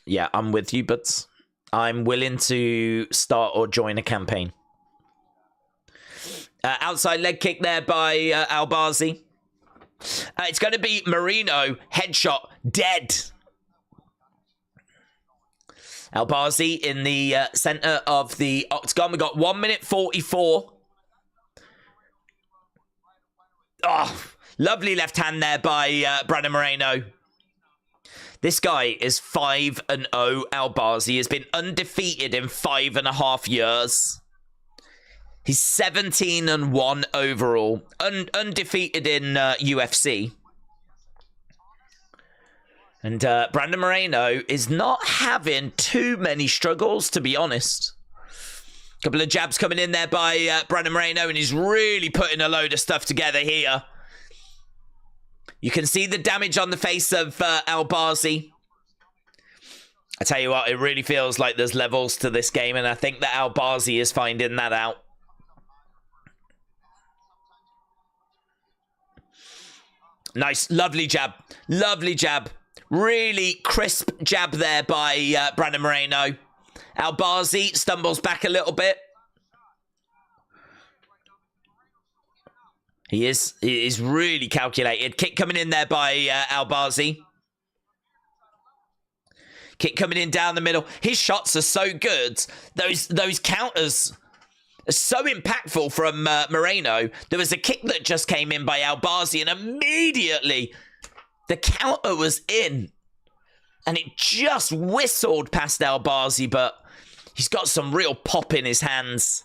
Yeah, I'm with you, but I'm willing to start or join a campaign. Outside leg kick there by Albazi. It's going to be Moreno. Headshot. Dead. Albazi in the center of the octagon. We got 1 minute 44. Oh, lovely left hand there by Brandon Moreno. This guy is 5-0. Albazi has been undefeated in 5.5 years. He's 17-1 overall. Undefeated in UFC. And Brandon Moreno is not having too many struggles, to be honest. Couple of jabs coming in there by Brandon Moreno, and he's really putting a load of stuff together here. You can see the damage on the face of Albazi. I tell you what, it really feels like there's levels to this game, and I think that Albazi is finding that out. Nice, lovely jab. Lovely jab. Really crisp jab there by Brandon Moreno. Albazi stumbles back a little bit. He is really calculated. Kick coming in there by Albazi. Kick coming in down the middle. His shots are so good. Those counters are so impactful from Moreno. There was a kick that just came in by Albazi, and immediately the counter was in. And it just whistled past Albazi, but he's got some real pop in his hands.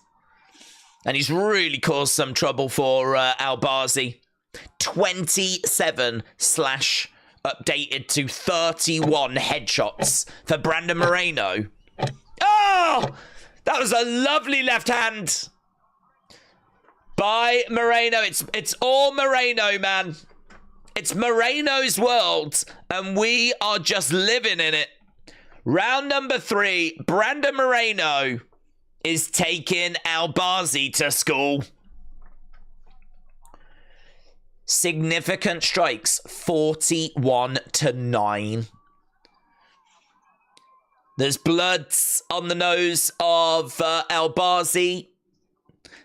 And he's really caused some trouble for Albazi. 27 / updated to 31 headshots for Brandon Moreno. Oh! That was a lovely left hand by Moreno. It's all Moreno, man. It's Moreno's world, and we are just living in it. Round number 3, Brandon Moreno is taking Albazi to school. Significant strikes, 41-9. There's blood on the nose of Albazi.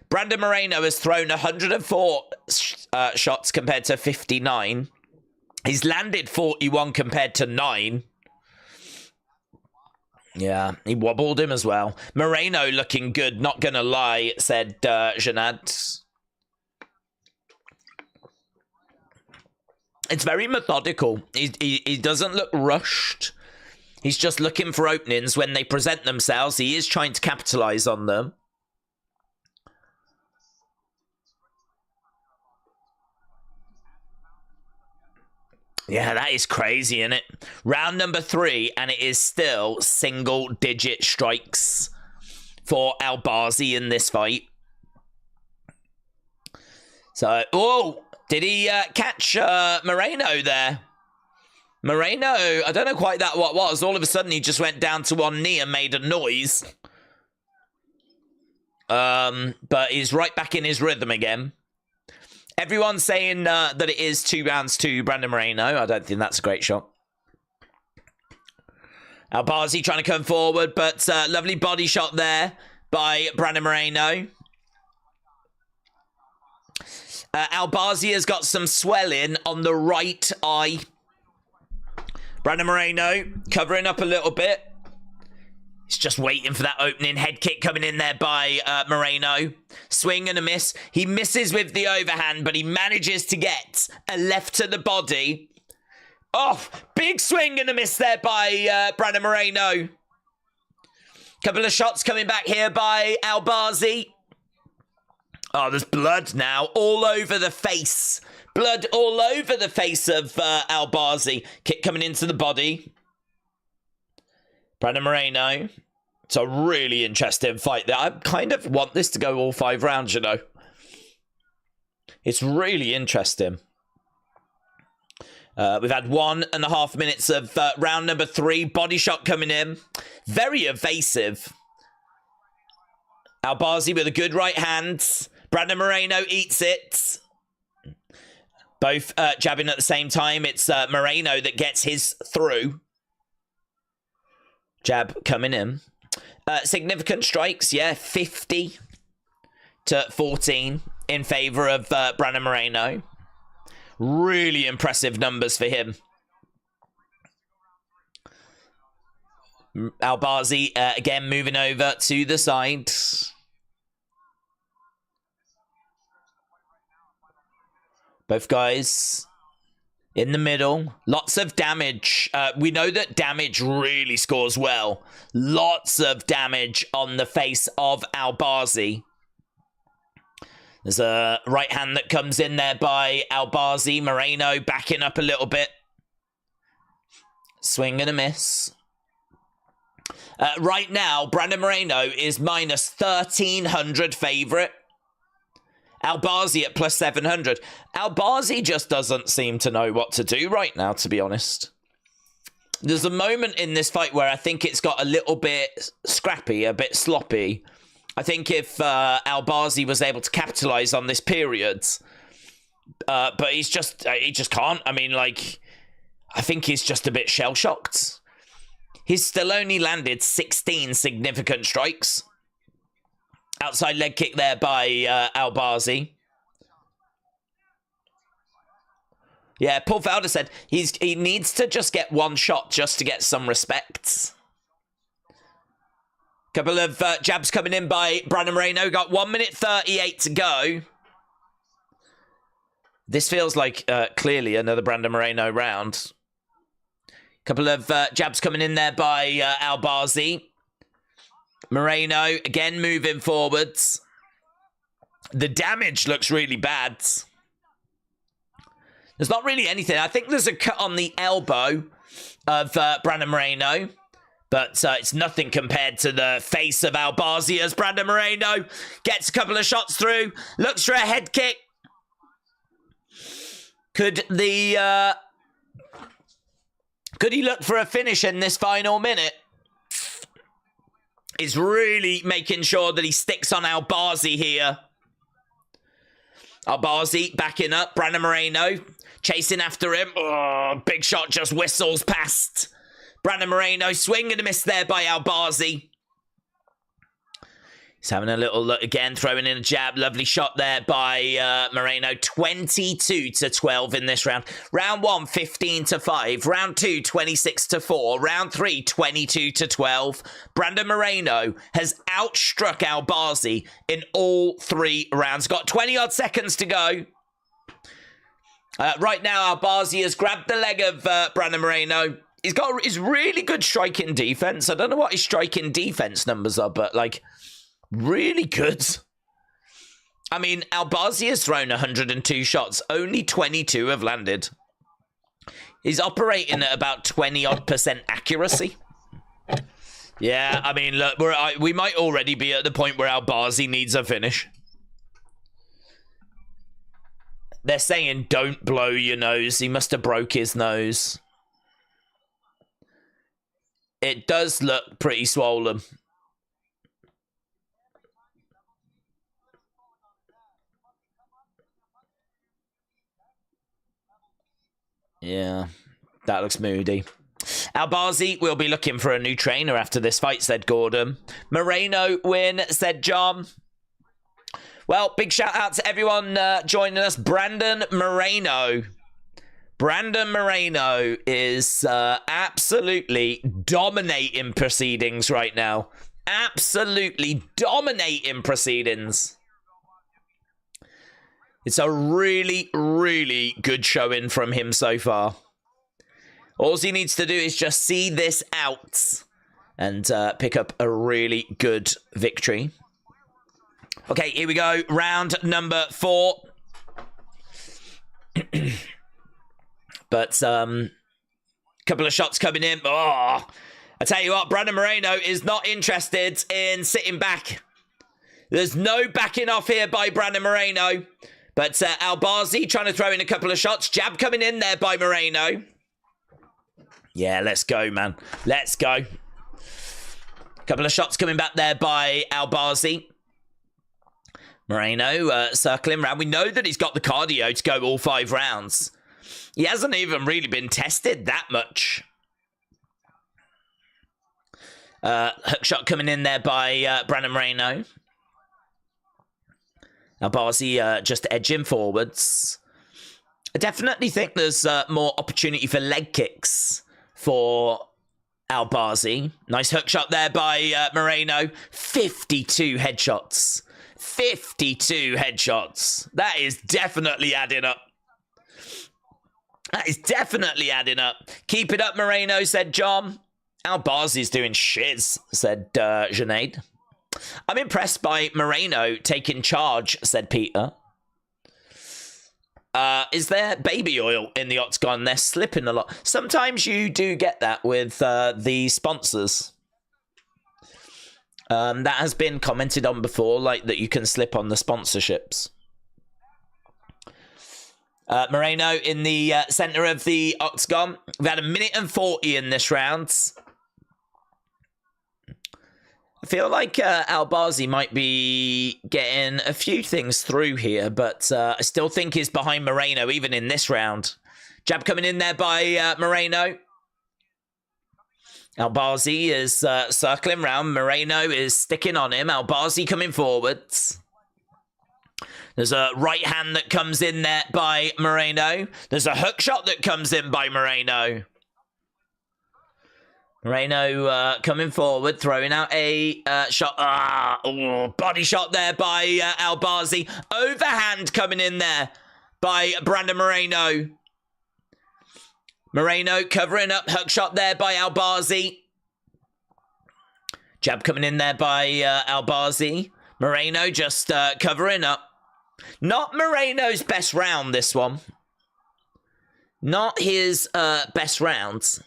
Brandon Moreno has thrown 104 shots compared to 59. He's landed 41 compared to 9. Yeah, he wobbled him as well. Moreno looking good, not gonna lie, said Jourdain. It's very methodical. He doesn't look rushed. He's just looking for openings when they present themselves. He is trying to capitalize on them. Yeah, that is crazy, isn't it? Round number 3, and it is still single-digit strikes for Albazi in this fight. So, oh, did he catch Moreno there? Moreno, I don't know quite that what was. All of a sudden, he just went down to one knee and made a noise. But he's right back in his rhythm again. Everyone's saying that it is 2 rounds to Brandon Moreno. I don't think that's a great shot. Albazi trying to come forward, but lovely body shot there by Brandon Moreno. Albazi has got some swelling on the right eye. Brandon Moreno covering up a little bit. He's just waiting for that opening head kick coming in there by Moreno. Swing and a miss. He misses with the overhand, but he manages to get a left to the body. Oh, big swing and a miss there by Brandon Moreno. Couple of shots coming back here by Albazi. Oh, there's blood now all over the face. Blood all over the face of Albazi. Kick coming into the body. Brandon Moreno. It's a really interesting fight there. I kind of want this to go all 5 rounds, you know. It's really interesting. We've had 1.5 minutes of round number 3. Body shot coming in. Very evasive. Albazi with a good right hand. Brandon Moreno eats it. Both jabbing at the same time. It's Moreno that gets his through. Jab coming in. Significant strikes, yeah. 50 to 14 in favor of Brandon Moreno. Really impressive numbers for him. Albazi again moving over to the side. Both guys in the middle. Lots of damage. We know that damage really scores well. Lots of damage on the face of Albazi. There's a right hand that comes in there by Albazi. Moreno backing up a little bit. Swing and a miss. Right now, Brandon Moreno is minus 1,300 favorite. Albazi at plus 700. Albazi just doesn't seem to know what to do right now, to be honest. There's a moment in this fight where I think it's got a little bit scrappy, a bit sloppy. I think if Albazi was able to capitalize on this period, but he just can't. I mean, like, I think he's just a bit shell-shocked. He's still only landed 16 significant strikes. Outside leg kick there by Albazi. Yeah, Paul Felder said he needs to just get one shot just to get some respect. Couple of jabs coming in by Brandon Moreno. Got 1 minute 38 to go. This feels like clearly another Brandon Moreno round. Couple of jabs coming in there by Albazi. Moreno, again, moving forwards. The damage looks really bad. There's not really anything. I think there's a cut on the elbow of Brandon Moreno. But it's nothing compared to the face of Albazi as Brandon Moreno gets a couple of shots through. Looks for a head kick. Could he look for a finish in this final minute? Is really making sure that he sticks on Albazi here. Albazi backing up. Brandon Moreno chasing after him. Oh, big shot just whistles past Brandon Moreno. Swing and a miss there by Albazi. He's having a little look again, throwing in a jab. Lovely shot there by Moreno. 22 to 12 in this round. Round 1, 15 to 5. Round 2, 26 to 4. Round 3, 22 to 12. Brandon Moreno has outstruck Albazi in all 3 rounds. Got 20-odd seconds to go. Right now, Albazi has grabbed the leg of Brandon Moreno. He's got his really good striking defense. I don't know what his striking defense numbers are, but, like, really good. I mean, Albazi has thrown 102 shots. Only 22 have landed. He's operating at about 20-odd% accuracy. Yeah, I mean, look, we might already be at the point where Albazi needs a finish. They're saying, don't blow your nose. He must have broke his nose. It does look pretty swollen. Yeah, that looks moody. Albazi will be looking for a new trainer after this fight, said Gordon. Moreno win, said John. Well, big shout out to everyone joining us. Brandon Moreno. Brandon Moreno is absolutely dominating proceedings right now. Absolutely dominating proceedings. It's a really, really good showing from him so far. All he needs to do is just see this out and pick up a really good victory. Okay, here we go. Round number 4. But couple of shots coming in. Oh, I tell you what, Brandon Moreno is not interested in sitting back. There's no backing off here by Brandon Moreno. But Albazi trying to throw in a couple of shots. Jab coming in there by Moreno. Yeah, let's go, man. Let's go. Couple of shots coming back there by Albazi. Moreno circling around. We know that he's got the cardio to go all 5 rounds. He hasn't even really been tested that much. Hook shot coming in there by Brandon Moreno. Albazi just edging forwards. I definitely think there's more opportunity for leg kicks for Albazi. Nice hook shot there by Moreno. 52 headshots. 52 headshots. That is definitely adding up. That is definitely adding up. Keep it up, Moreno, said John. Albazi's doing shiz, said Jourdain. I'm impressed by Moreno taking charge, said Peter. Is there baby oil in the octagon? They're slipping a lot. Sometimes you do get that with the sponsors. That has been commented on before, like that you can slip on the sponsorships. Moreno in the center of the octagon. We've had 1:40 in this round. I feel like Albazi might be getting a few things through here, but I still think he's behind Moreno, even in this round. Jab coming in there by Moreno. Albazi is circling round. Moreno is sticking on him. Albazi coming forwards. There's a right hand that comes in there by Moreno. There's a hook shot that comes in by Moreno. Moreno coming forward, throwing out a shot. Body shot there by Albazi. Overhand coming in there by Brandon Moreno. Moreno covering up. Hook shot there by Albazi. Jab coming in there by Albazi. Moreno just covering up. Not Moreno's best round, this one. Not his best round.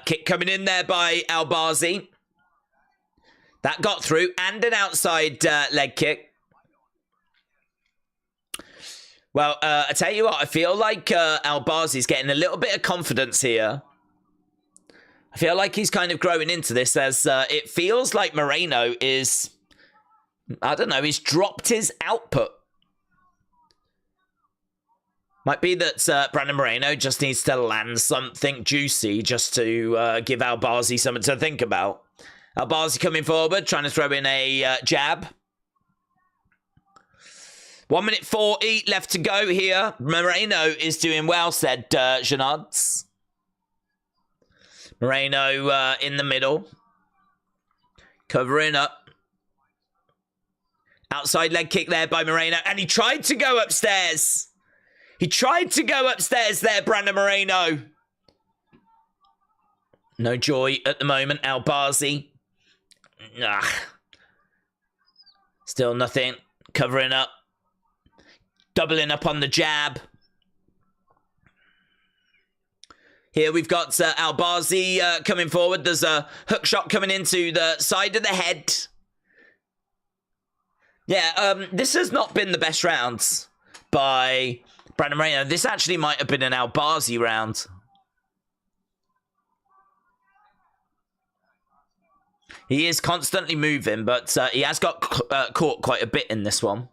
Kick coming in there by Albazi. That got through. And an outside leg kick. Well, I tell you what, I feel like Albazi's getting a little bit of confidence here. I feel like he's kind of growing into this as it feels like Moreno is, I don't know, he's dropped his output. Might be that Brandon Moreno just needs to land something juicy just to give Albazi something to think about. Albazi coming forward, trying to throw in a jab. 1:40 left to go here. Moreno is doing well, said Jourdain. Moreno in the middle. Covering up. Outside leg kick there by Moreno. And he tried to go upstairs. He tried to go upstairs there, Brandon Moreno. No joy at the moment, Albazi. Still nothing. Covering up. Doubling up on the jab. Here we've got Albazi coming forward. There's a hook shot coming into the side of the head. Yeah, this has not been the best rounds by Brandon Moreno. This actually might have been an Albazi round. He is constantly moving, but he has got caught quite a bit in this one.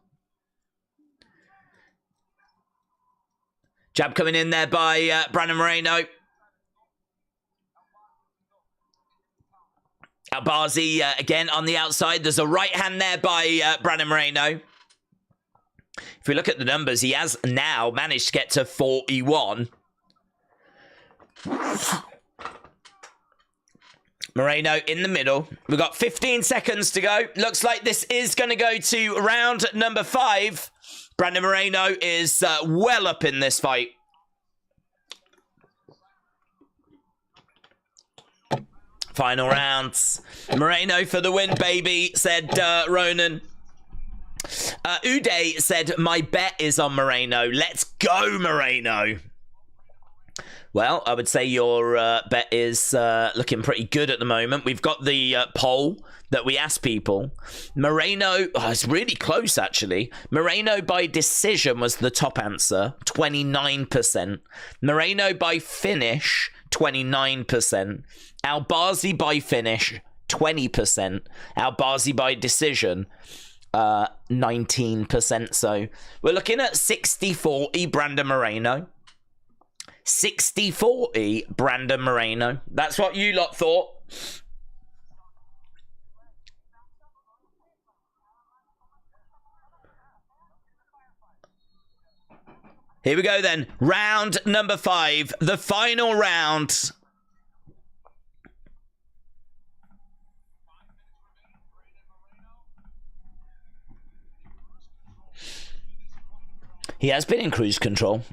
Jab coming in there by Brandon Moreno. Albazi again on the outside. There's a right hand there by Brandon Moreno. If we look at the numbers, he has now managed to get to 41. Moreno in the middle. We've got 15 seconds to go. Looks like this is going to go to round number 5. Brandon Moreno is well up in this fight. Final rounds. Moreno for the win, baby, said Ronan. Uday said, my bet is on Moreno. Let's go, Moreno. Well, I would say your bet is looking pretty good at the moment. We've got the poll that we asked people. Moreno, it's really close, actually. Moreno by decision was the top answer, 29%. Moreno by finish, 29%. Albazi by finish, 20%. Albazi by decision, 19%. So we're looking at 60-40 Brandon Moreno. 60-40 Brandon Moreno. That's what you lot thought. Here we go then. Round number 5. The final round. He has been in cruise control.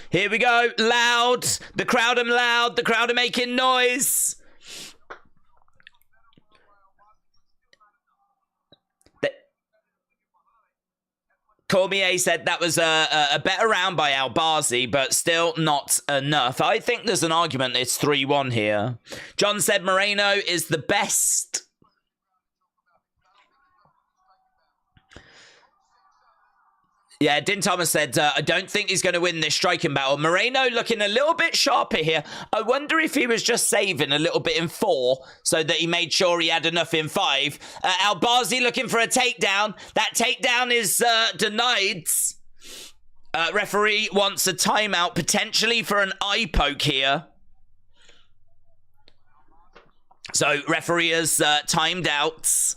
Here we go. Loud. The crowd are loud. The crowd are making noise. Cormier said that was a better round by Albazi, but still not enough. I think there's an argument it's 3-1 here. John said Moreno is the best. Yeah, Din Thomas said, I don't think he's going to win this striking battle. Moreno looking a little bit sharper here. I wonder if he was just saving a little bit in 4 so that he made sure he had enough in 5. Albazi looking for a takedown. That takedown is denied. Referee wants a timeout, potentially for an eye poke here. So referee has timed out.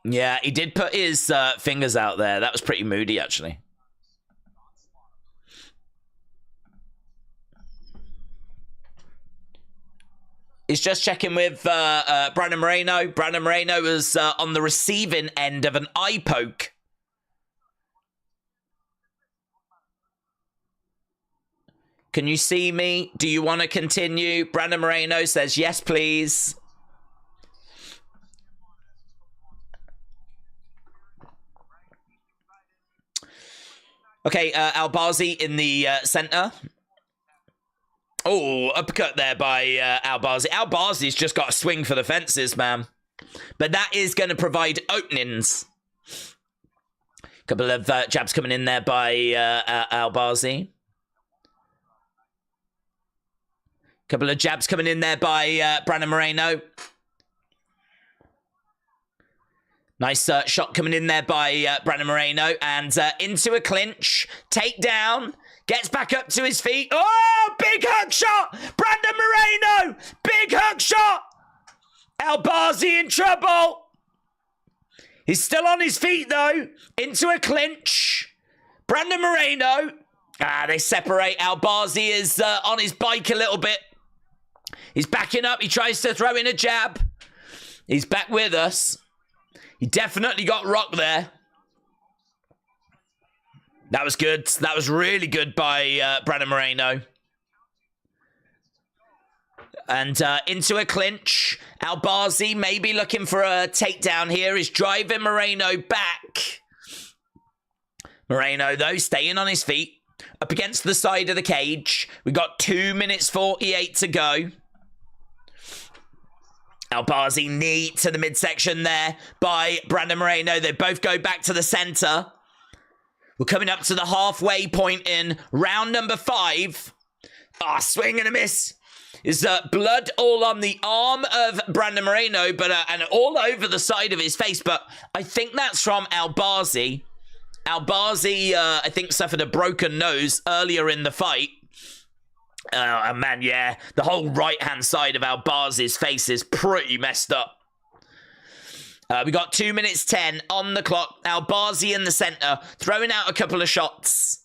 Yeah, he did put his fingers out there. That was pretty moody, actually. He's just checking with Brandon Moreno. Brandon Moreno was on the receiving end of an eye poke. Can you see me? Do you want to continue? Brandon Moreno says, yes, please. Okay, Albazi in the center. Oh, uppercut there by Albazi. Albazi's just got a swing for the fences, man. But that is going to provide openings. Couple of jabs coming in there by Albazi. Couple of jabs coming in there by Brandon Moreno. Nice shot coming in there by Brandon Moreno. And into a clinch. Takedown. Gets back up to his feet. Oh, big hook shot. Brandon Moreno. Big hook shot. Albazi in trouble. He's still on his feet, though. Into a clinch. Brandon Moreno. They separate. Albazi is on his bike a little bit. He's backing up. He tries to throw in a jab. He's back with us. He definitely got rocked there. That was good. That was really good by Brandon Moreno. And into a clinch. Albazi maybe looking for a takedown here. He's driving Moreno back. Moreno, though, staying on his feet. Up against the side of the cage. We've got 2 minutes 48 to go. Albazi knee to the midsection there by Brandon Moreno. They both go back to the center. We're coming up to the halfway point in round number 5. Swing and a miss. Is blood all on the arm of Brandon Moreno, but and all over the side of his face. But I think that's from Albazi. Albazi, I think, suffered a broken nose earlier in the fight. Oh, man, yeah. The whole right-hand side of Albazi's face is pretty messed up. We got 2 minutes 10 on the clock. Albazi in the center, throwing out a couple of shots.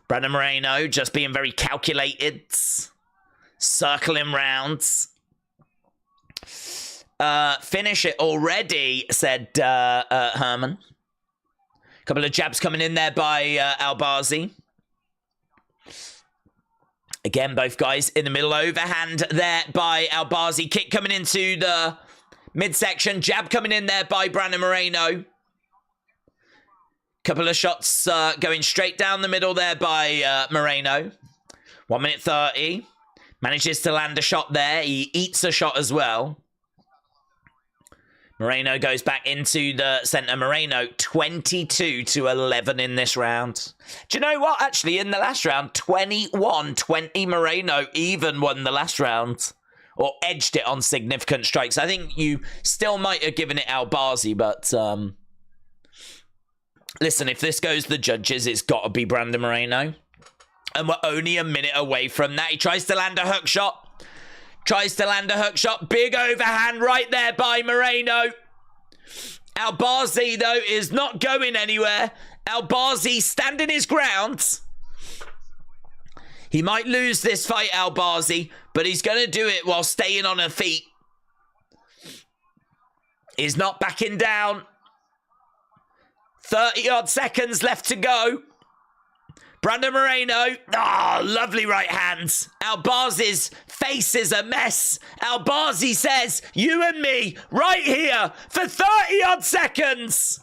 Brandon Moreno just being very calculated. Circling rounds. Finish it already, said Herman. Couple of jabs coming in there by Albazi. Again, both guys in the middle. Overhand there by Albazi. Kick coming into the midsection. Jab coming in there by Brandon Moreno. Couple of shots going straight down the middle there by Moreno. 1 minute 30. Manages to land a shot there. He eats a shot as well. Moreno goes back into the center. Moreno, 22-11 in this round. Do you know what? Actually, in the last round, 21-20. Moreno even won the last round. Or edged it on significant strikes. I think you still might have given it Albazi, but... listen, if this goes to the judges, it's got to be Brandon Moreno. And we're only a minute away from that. He tries to land a hook shot. Big overhand right there by Moreno. Albazi, though, is not going anywhere. Albazi standing his ground. He might lose this fight, Albazi, but he's going to do it while staying on her feet. He's not backing down. 30-odd seconds left to go. Brandon Moreno. Oh, lovely right hands. Albazi's face is a mess. Albazi says, you and me, right here, for 30-odd seconds.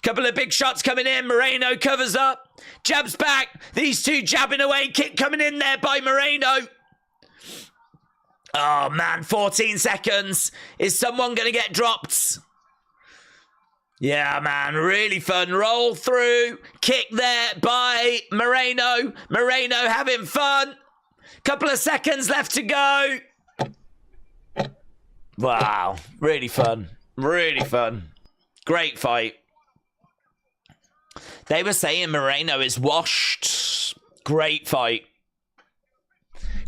Couple of big shots coming in. Moreno covers up. Jabs back. These two jabbing away. Kick coming in there by Moreno. Oh, man, 14 seconds. Is someone going to get dropped? Yeah, man, really fun. Roll through. Kick there by Moreno. Moreno having fun. Couple of seconds left to go. Wow, really fun. Really fun. Great fight. They were saying Moreno is washed. Great fight.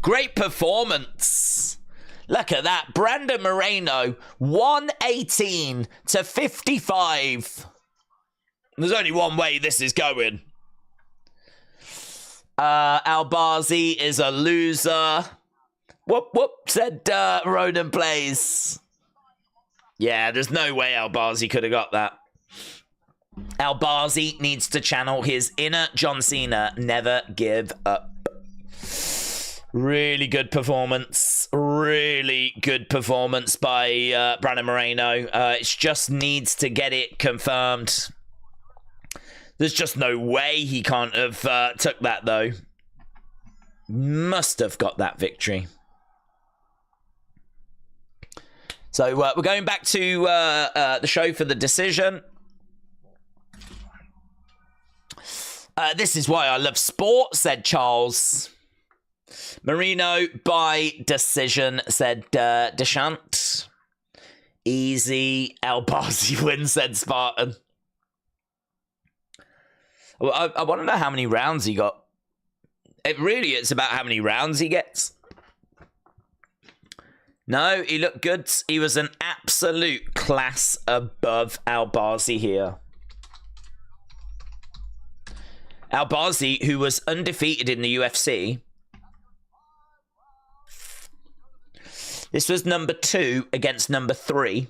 Great performance. Look at that. Brandon Moreno, 118-55. There's only one way this is going. Albazi is a loser. Whoop, whoop, said Ronan Plays. Yeah, there's no way Albazi could have got that. Albazi needs to channel his inner John Cena. Never give up. Really good performance. Really good performance by Brandon Moreno. It just needs to get it confirmed. There's just no way he can't have took that, though. Must have got that victory. So we're going back to the show for the decision. This is why I love sport, said Charles. Moreno by decision, said Deshant. Easy. Albazi wins, said Spartan. Well, I want to know how many rounds he got. It's about how many rounds he gets. No, he looked good. He was an absolute class above Albazi here. Albazi, who was undefeated in the UFC. This was number 2 against number 3.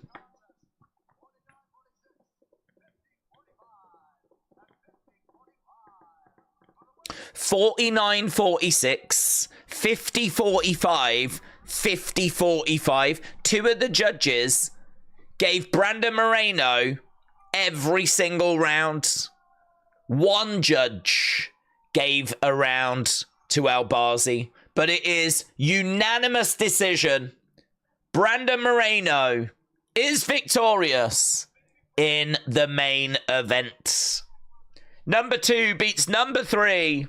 (49-46), 50-45, 50-45. Two of the judges gave Brandon Moreno every single round. One judge gave a round to Albazi, but it is unanimous decision. Brandon Moreno is victorious in the main event. Number 2 beats number 3.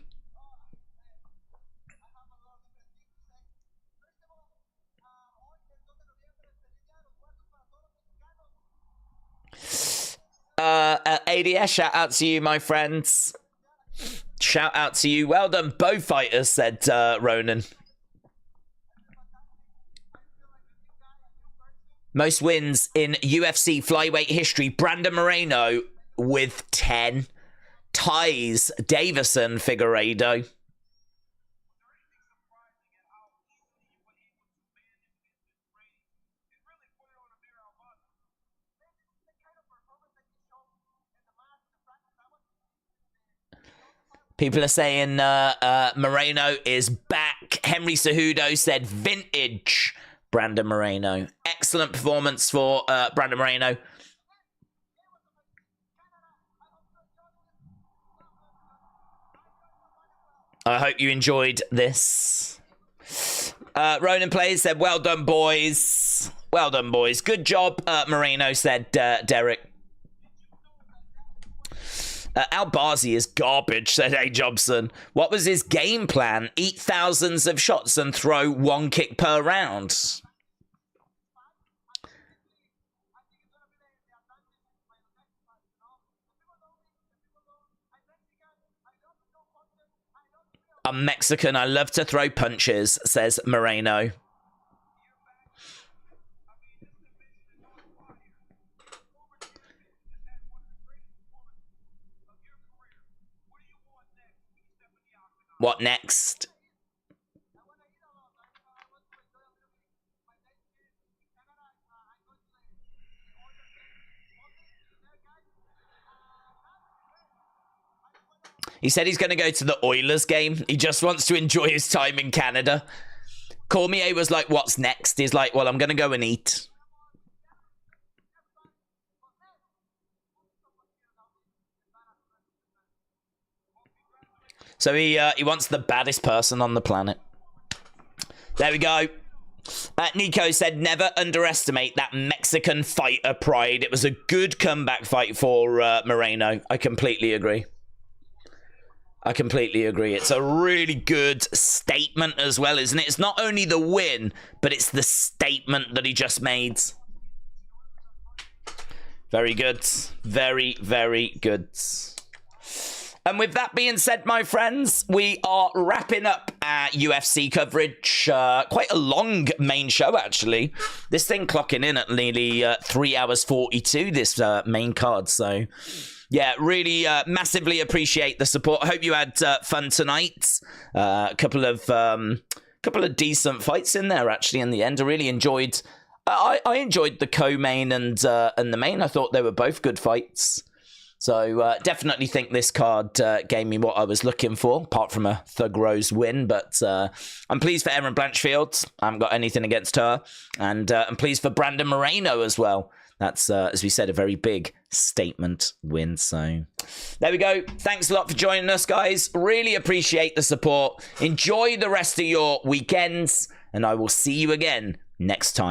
ADS, shout out to you, my friends. Shout out to you. Well done, both fighters, said Ronan. Most wins in UFC flyweight history. Brandon Moreno with 10. Ties Davison Figueiredo. People are saying Moreno is back. Henry Cejudo said vintage Brandon Moreno. Excellent performance for Brandon Moreno. I hope you enjoyed this. Ronan Plays said, well done, boys. Well done, boys. Good job, Moreno, said Derek. Albazi is garbage, said A. Jobson. What was his game plan? Eat thousands of shots and throw one kick per round. I'm Mexican. I love to throw punches, says Moreno. What next? He said he's going to go to the Oilers game. He just wants to enjoy his time in Canada. Cormier was like, what's next? He's like, well, I'm going to go and eat. So he wants the baddest person on the planet. There we go. Nico said, never underestimate that Mexican fighter pride. It was a good comeback fight for Moreno. I completely agree. I completely agree. It's a really good statement as well, isn't it? It's not only the win, but it's the statement that he just made. Very good. Very, very good. And with that being said, my friends, we are wrapping up our UFC coverage. Quite a long main show, actually. This thing clocking in at nearly 3 hours 42, this main card. So, yeah, really massively appreciate the support. I hope you had fun tonight. A couple of decent fights in there, actually, in the end. I really enjoyed... I enjoyed the co-main and the main. I thought they were both good fights. So definitely think this card gave me what I was looking for, apart from a Thug Rose win. But I'm pleased for Erin Blanchfield. I haven't got anything against her. And I'm pleased for Brandon Moreno as well. That's, as we said, a very big statement win. So there we go. Thanks a lot for joining us, guys. Really appreciate the support. Enjoy the rest of your weekends. And I will see you again next time.